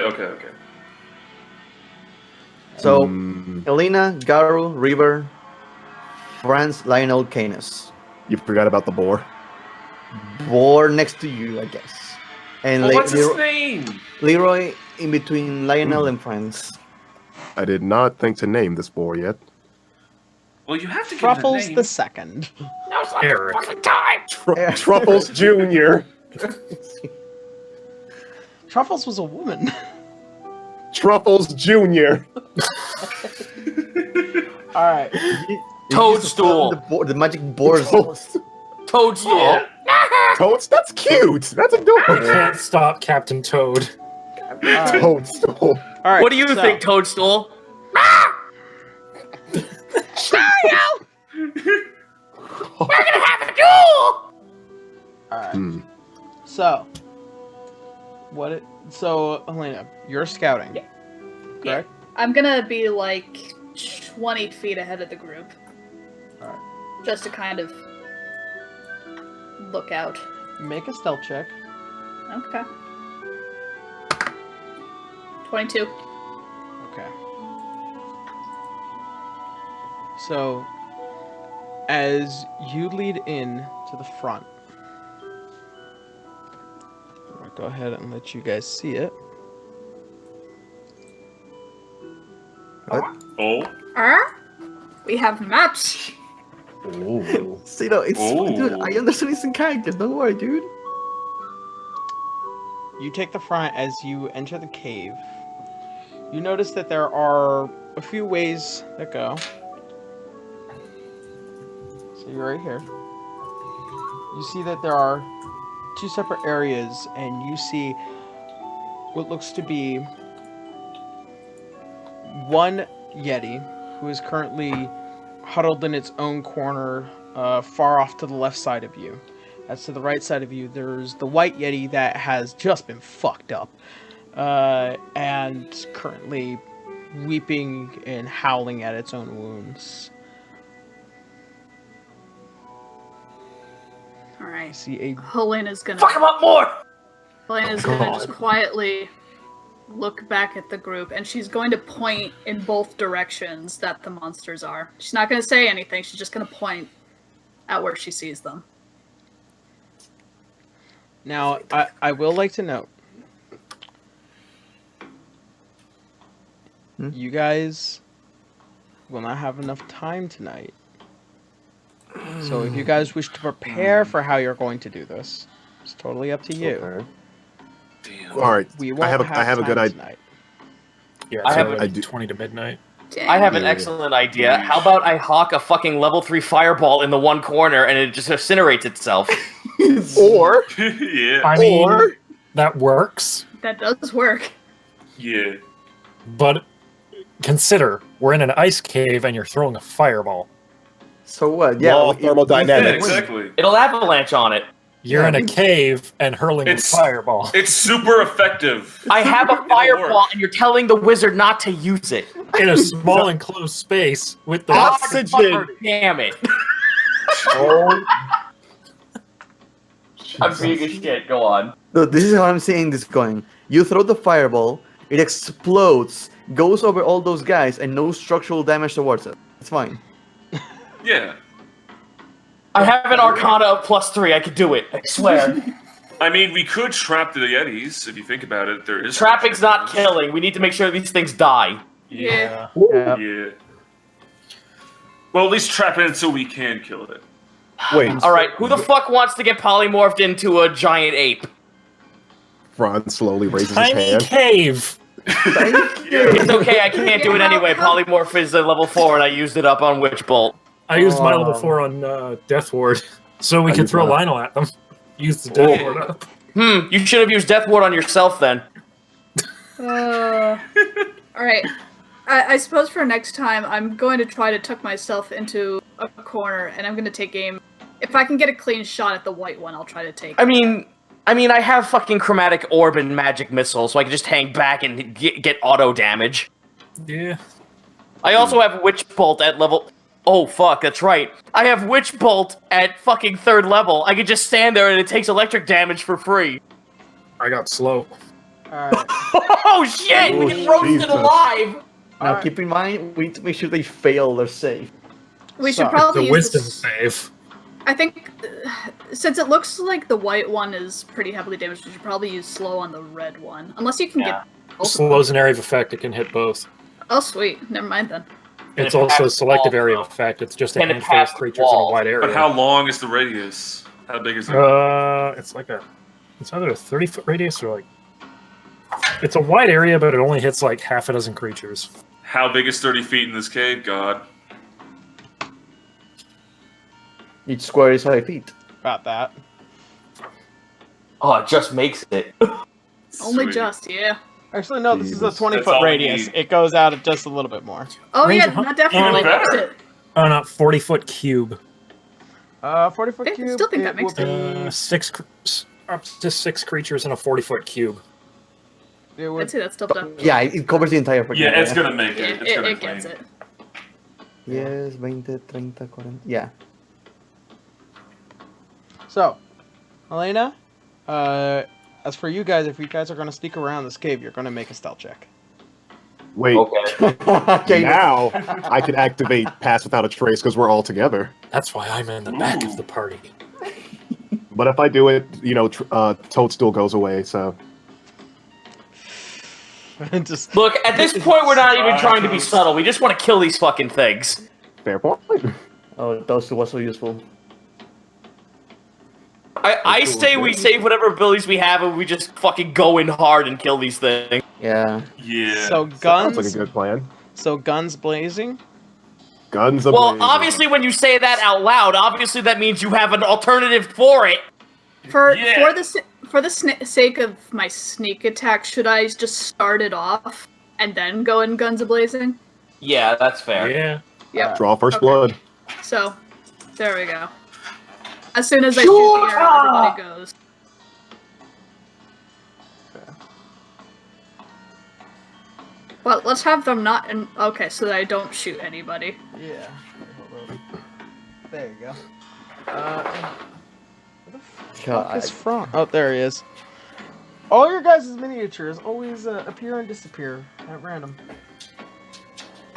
So, hmm, Elena, Garu, River, Franz, Lionel, Canis. you forgot about the boar. Boar next to you, I guess. And Well, what's his name? Leroy in between Lionel and Franz. I did not think to name this boar yet. Well, you have to give it a Truffles name. the second. Eric. Truffles Jr. Truffles was a woman. Truffles Jr. All right. Toadstool. The magic boar's Toadstool. Toads? That's cute. That's I adorable. can't stop Captain Toad. Toadstool. All right. What do you so- think, Toadstool? We're gonna have a duel. All right. Hmm. So, So, Helena, you're scouting. Yeah. Correct. I'm gonna be like 20 feet ahead of the group. Alright. Just to kind of look out. Make a stealth check. Okay. 22. Okay. So, as you lead in to the front, I'm gonna go ahead and let you guys see it. Oh. We have maps. See, no, it's Ooh. dude. I understand it's in characters. Don't worry, dude. You take the front as you enter the cave. You notice that there are a few ways that go. So you're right here. You see that there are two separate areas, and you see what looks to be one Yeti, who is currently huddled in its own corner, far off to the left side of you. As to the right side of you, there's the white Yeti that has just been fucked up. And currently weeping and howling at its own wounds. All I right. see a Helena's gonna. Fuck him up more! Helena's gonna just quietly look back at the group, and she's going to point in both directions that the monsters are. She's not gonna say anything. She's just gonna point at where she sees them. Now, I will like to note, you guys will not have enough time tonight. So if you guys wish to prepare for how you're going to do this, it's totally up to you. Okay. Damn. All right. We won't I have a good time idea. tonight. Yeah, I it's have already I do- 20 to midnight. I have an excellent idea. How about I hawk a fucking level 3 fireball in the one corner and it just incinerates itself? Or Yeah. I mean, Or- that works, That does work. Yeah. but consider we're in an ice cave and you're throwing a fireball. So what? Yeah. Law of if- thermodynamics. Yeah, exactly. It'll avalanche on it. You're in a cave and hurling a It's- fireball. It's super effective. I have a It'll fireball work. and you're telling the wizard not to use it. In a small enclosed space with the Oxygen. Fucker, damn it. Oh, I'm being a shit. Go on. So this is how I'm seeing this going. You throw the fireball, it explodes, goes over all those guys, and no structural damage towards it. It's fine. Yeah. I have an arcana of +3. I could do it. I swear. I mean, we could trap the Yetis, if you think about it. There is Trapping's not killing. We need to make sure these things die. Yeah. Yeah. Yeah. Well, at least trap it until we can kill it. wait. All right, who the fuck wants to get polymorphed into a giant ape? Franz slowly raises his tiny hand. cave. It's okay, I can't do it anyway. Polymorph is a level 4, and I used it up on Witch Bolt. I used my level 4 on Death Ward, so we could throw Lionel at them. Use the Death Ward up. You should have used Death Ward on yourself then. All right. I suppose for next time, I'm going to try to tuck myself into a corner, and I'm going to take aim. If I can get a clean shot at the white one, I'll try to take. I mean, I have fucking chromatic orb and magic missile, so I can just hang back and get auto damage. Yeah. I also have Witch Bolt at level. Oh fuck, that's right. I have Witch Bolt at fucking 3rd level. I could just stand there and it takes electric damage for free. I got slow. Alright. Oh shit! We get roasted Jesus. alive. Now Alright. keep in mind, we need to make sure they fail their save. We should So, probably The use wisdom this- save. I think, since it looks like the white one is pretty heavily damaged, we should probably use slow on the red one. Unless you can get both. Slow's an area of effect. It can hit both. Oh, sweet. Never mind then. And It's it also a passes selective the wall, area of though. effect. It's just a And it handful of passes the creatures in a wall. wide area. But how long is the radius? How big is it? It's like it's either a 30-foot radius or like... It's a wide area, but it only hits like half a dozen creatures. How big is 30 feet in this cave? God. Each square is 5 feet. About that. Oh, it just makes it. Only Sweet. just, yeah. Actually, no, this is a Jesus. 20 That's foot all we radius. need. It goes out just a little bit more. Oh, Range yeah, of- that definitely Even makes better. it. Oh, not 40-foot cube. 40 foot I cube. still think that it makes will be- Up to 6 creatures in a 40-foot cube. It would, I'd say that's still done. Yeah, it covers the entire freaking Yeah, it's area. gonna make it. It's gonna It gets claim. it. Yes, 20, 30, 40. Yeah. So, Elena, as for you guys, if you guys are going to sneak around this cave, you're going to make a stealth check. Wait. Okay. Okay. Now I can activate Pass Without a Trace because we're all together. That's why I'm in the back of the party. But if I do it, Toadstool goes away. So Just Look, at this point, we're not even trying to be subtle. We just want to kill these fucking things. fair point. Oh, those two was so useful. I say we save whatever abilities we have and we just fucking go in hard and kill these things. Yeah. Yeah. so Sounds guns. like a good plan. So guns blazing. Guns. Well, ablaze. obviously, when you say that out loud, obviously that means you have an alternative for it. For Yeah. the sake of my sneak attack, should I just start it off and then go in guns a-blazing? Yeah, that's fair. Yeah. Yep. Draw first Okay. blood. So, there we go. As soon as I shoot the arrow, everybody goes. But let's have them not in. Okay, so that I don't shoot anybody. Yeah. There you go. Where the fuck is Franz? Oh, there he is. All your guys' miniatures always appear and disappear at random.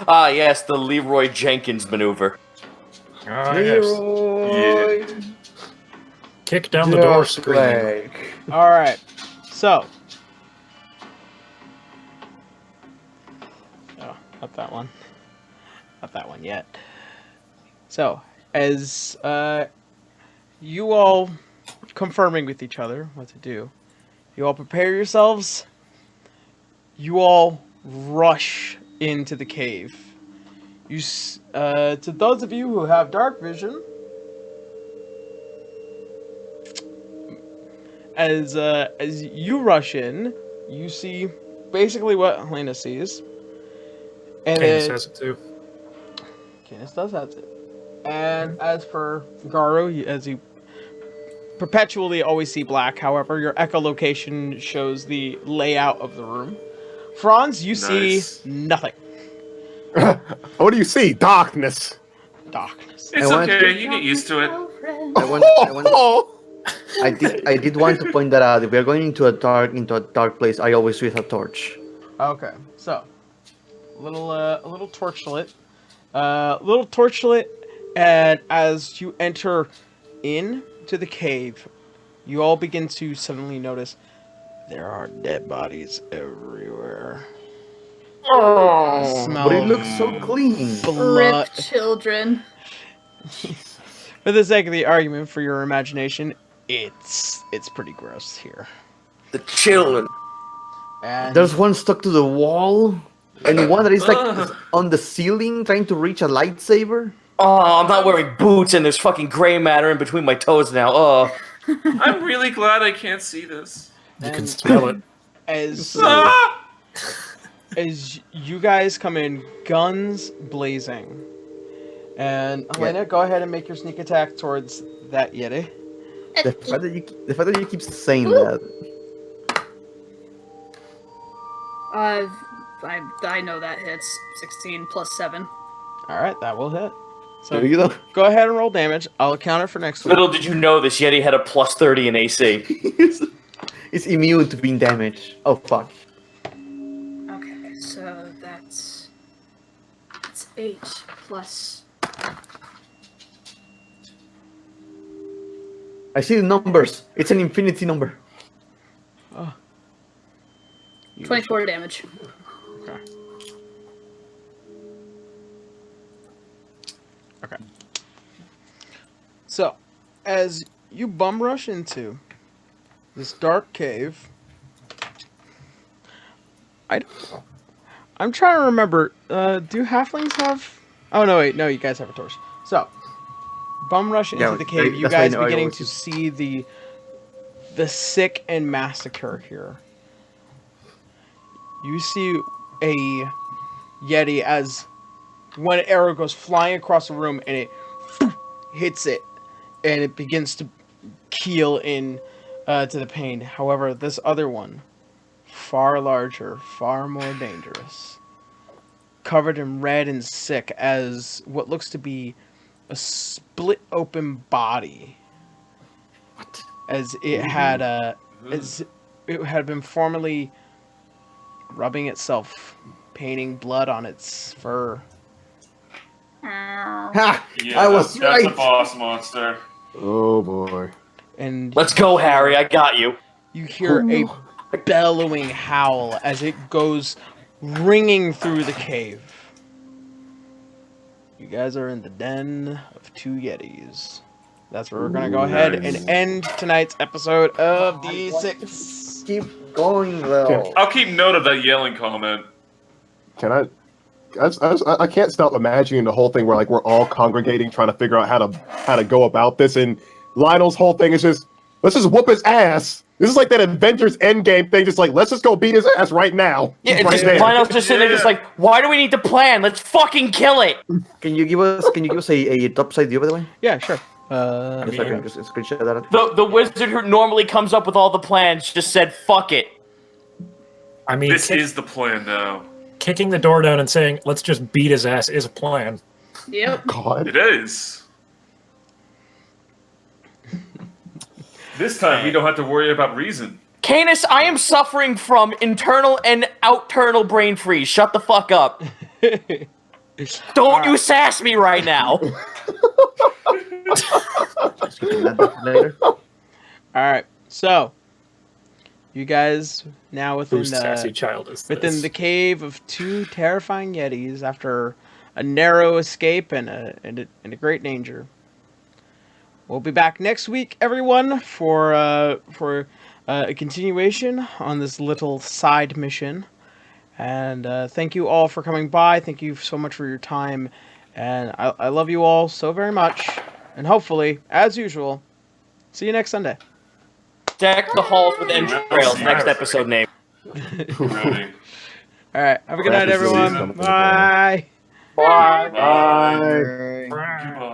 Ah, yes, the Leroy Jenkins maneuver. Ah, yes. Leroy. Yeah. Kick down the door screaming. Alright, so. Oh, not that one. Not that one yet. So, as you all confirming with each other what to do, you all prepare yourselves. You all rush into the cave. You, to those of you who have dark vision, as you rush in, you see basically what Helena sees. And Canis has it too. Canis does have it. And as for Garu, as you perpetually always see black, however, your echolocation shows the layout of the room. Franz, you see nothing. What do you see? Darkness. Darkness. It's okay. You get used to it. I did want to point that out. If we are going into a dark place, I always use a torch. Okay, so a little torchlit, and as you enter into the cave, you all begin to suddenly notice there are dead bodies everywhere. Oh, Smell but it looks so clean. blood. Rip children. For the sake of the argument, for your imagination, it's pretty gross here. The children. And There's one stuck to the wall, and one that is like on the ceiling trying to reach a lightsaber. Oh, I'm not wearing boots and there's fucking gray matter in between my toes now. Oh. I'm really glad I can't see this. You can smell it. as Ah! as you guys come in, guns blazing, and Helena, go ahead and make your sneak attack towards that Yeti. The fact that you keep saying that. I know that hits 16 plus 7. All right, that will hit. So There you go. go ahead and roll damage. I'll account it for next week. Little did you know this Yeti had a plus 30 in AC. It's immune to being damaged. Oh fuck. Okay, so that's 8 plus. I see the numbers. It's an infinity number. 24 damage. Okay. Okay. So, as you bum rush into this dark cave, I'm trying to remember. Do halflings have? Oh no, wait, no, you guys have a torch. So, bum rush into Yeah, the cave. You that's why I guys know I beginning always to use- see the sick and massacre here. You see a Yeti as one arrow goes flying across the room and it hits it and it begins to keel in to the pain. However, this other one, far larger, far more dangerous, covered in red and sick as what looks to be a split open body. What? As it had been formerly rubbing itself, painting blood on its fur. Ha! Yeah, I was that's a right. boss monster. Oh boy. And Let's go, Harry. I got you. you hear a bellowing howl as it goes ringing through the cave. You guys are in the den of two Yetis. That's where we're gonna go ahead and end tonight's episode of D6. Keep going though. I'll keep note of that yelling comment. Can I can't stop imagining the whole thing where like we're all congregating trying to figure out how to go about this, and Lionel's whole thing is just let's just whoop his ass. This is like that Avengers Endgame thing, just like let's just go beat his ass right now. Yeah, Right just there. Lionel's just sitting there, just like, why do we need to plan? Let's fucking kill it. Can you give us a topside view by the way? Yeah, sure. Just so I can just screenshot that. The wizard who normally comes up with all the plans just said, "Fuck it." I mean, This is the plan now. kicking the door down and saying, "Let's just beat his ass," is a plan. Yep. God. It is. This time we don't have to worry about reason. Canis, I am suffering from internal and outternal brain freeze. Shut the fuck up. Don't you sass me right now. Just keeping that later. All right, so you guys now Whose sassy child is this? within the cave of two terrifying Yetis after a narrow escape and a great danger. We'll be back next week, everyone, for a continuation on this little side mission. And thank you all for coming by. Thank you so much for your time. And I love you all so very much. And hopefully, as usual, see you next Sunday. Deck the halls with entrails. Next episode name. Ready. All right. Have a good night, Practice everyone. release. Bye. Bye. Bye. Goodbye.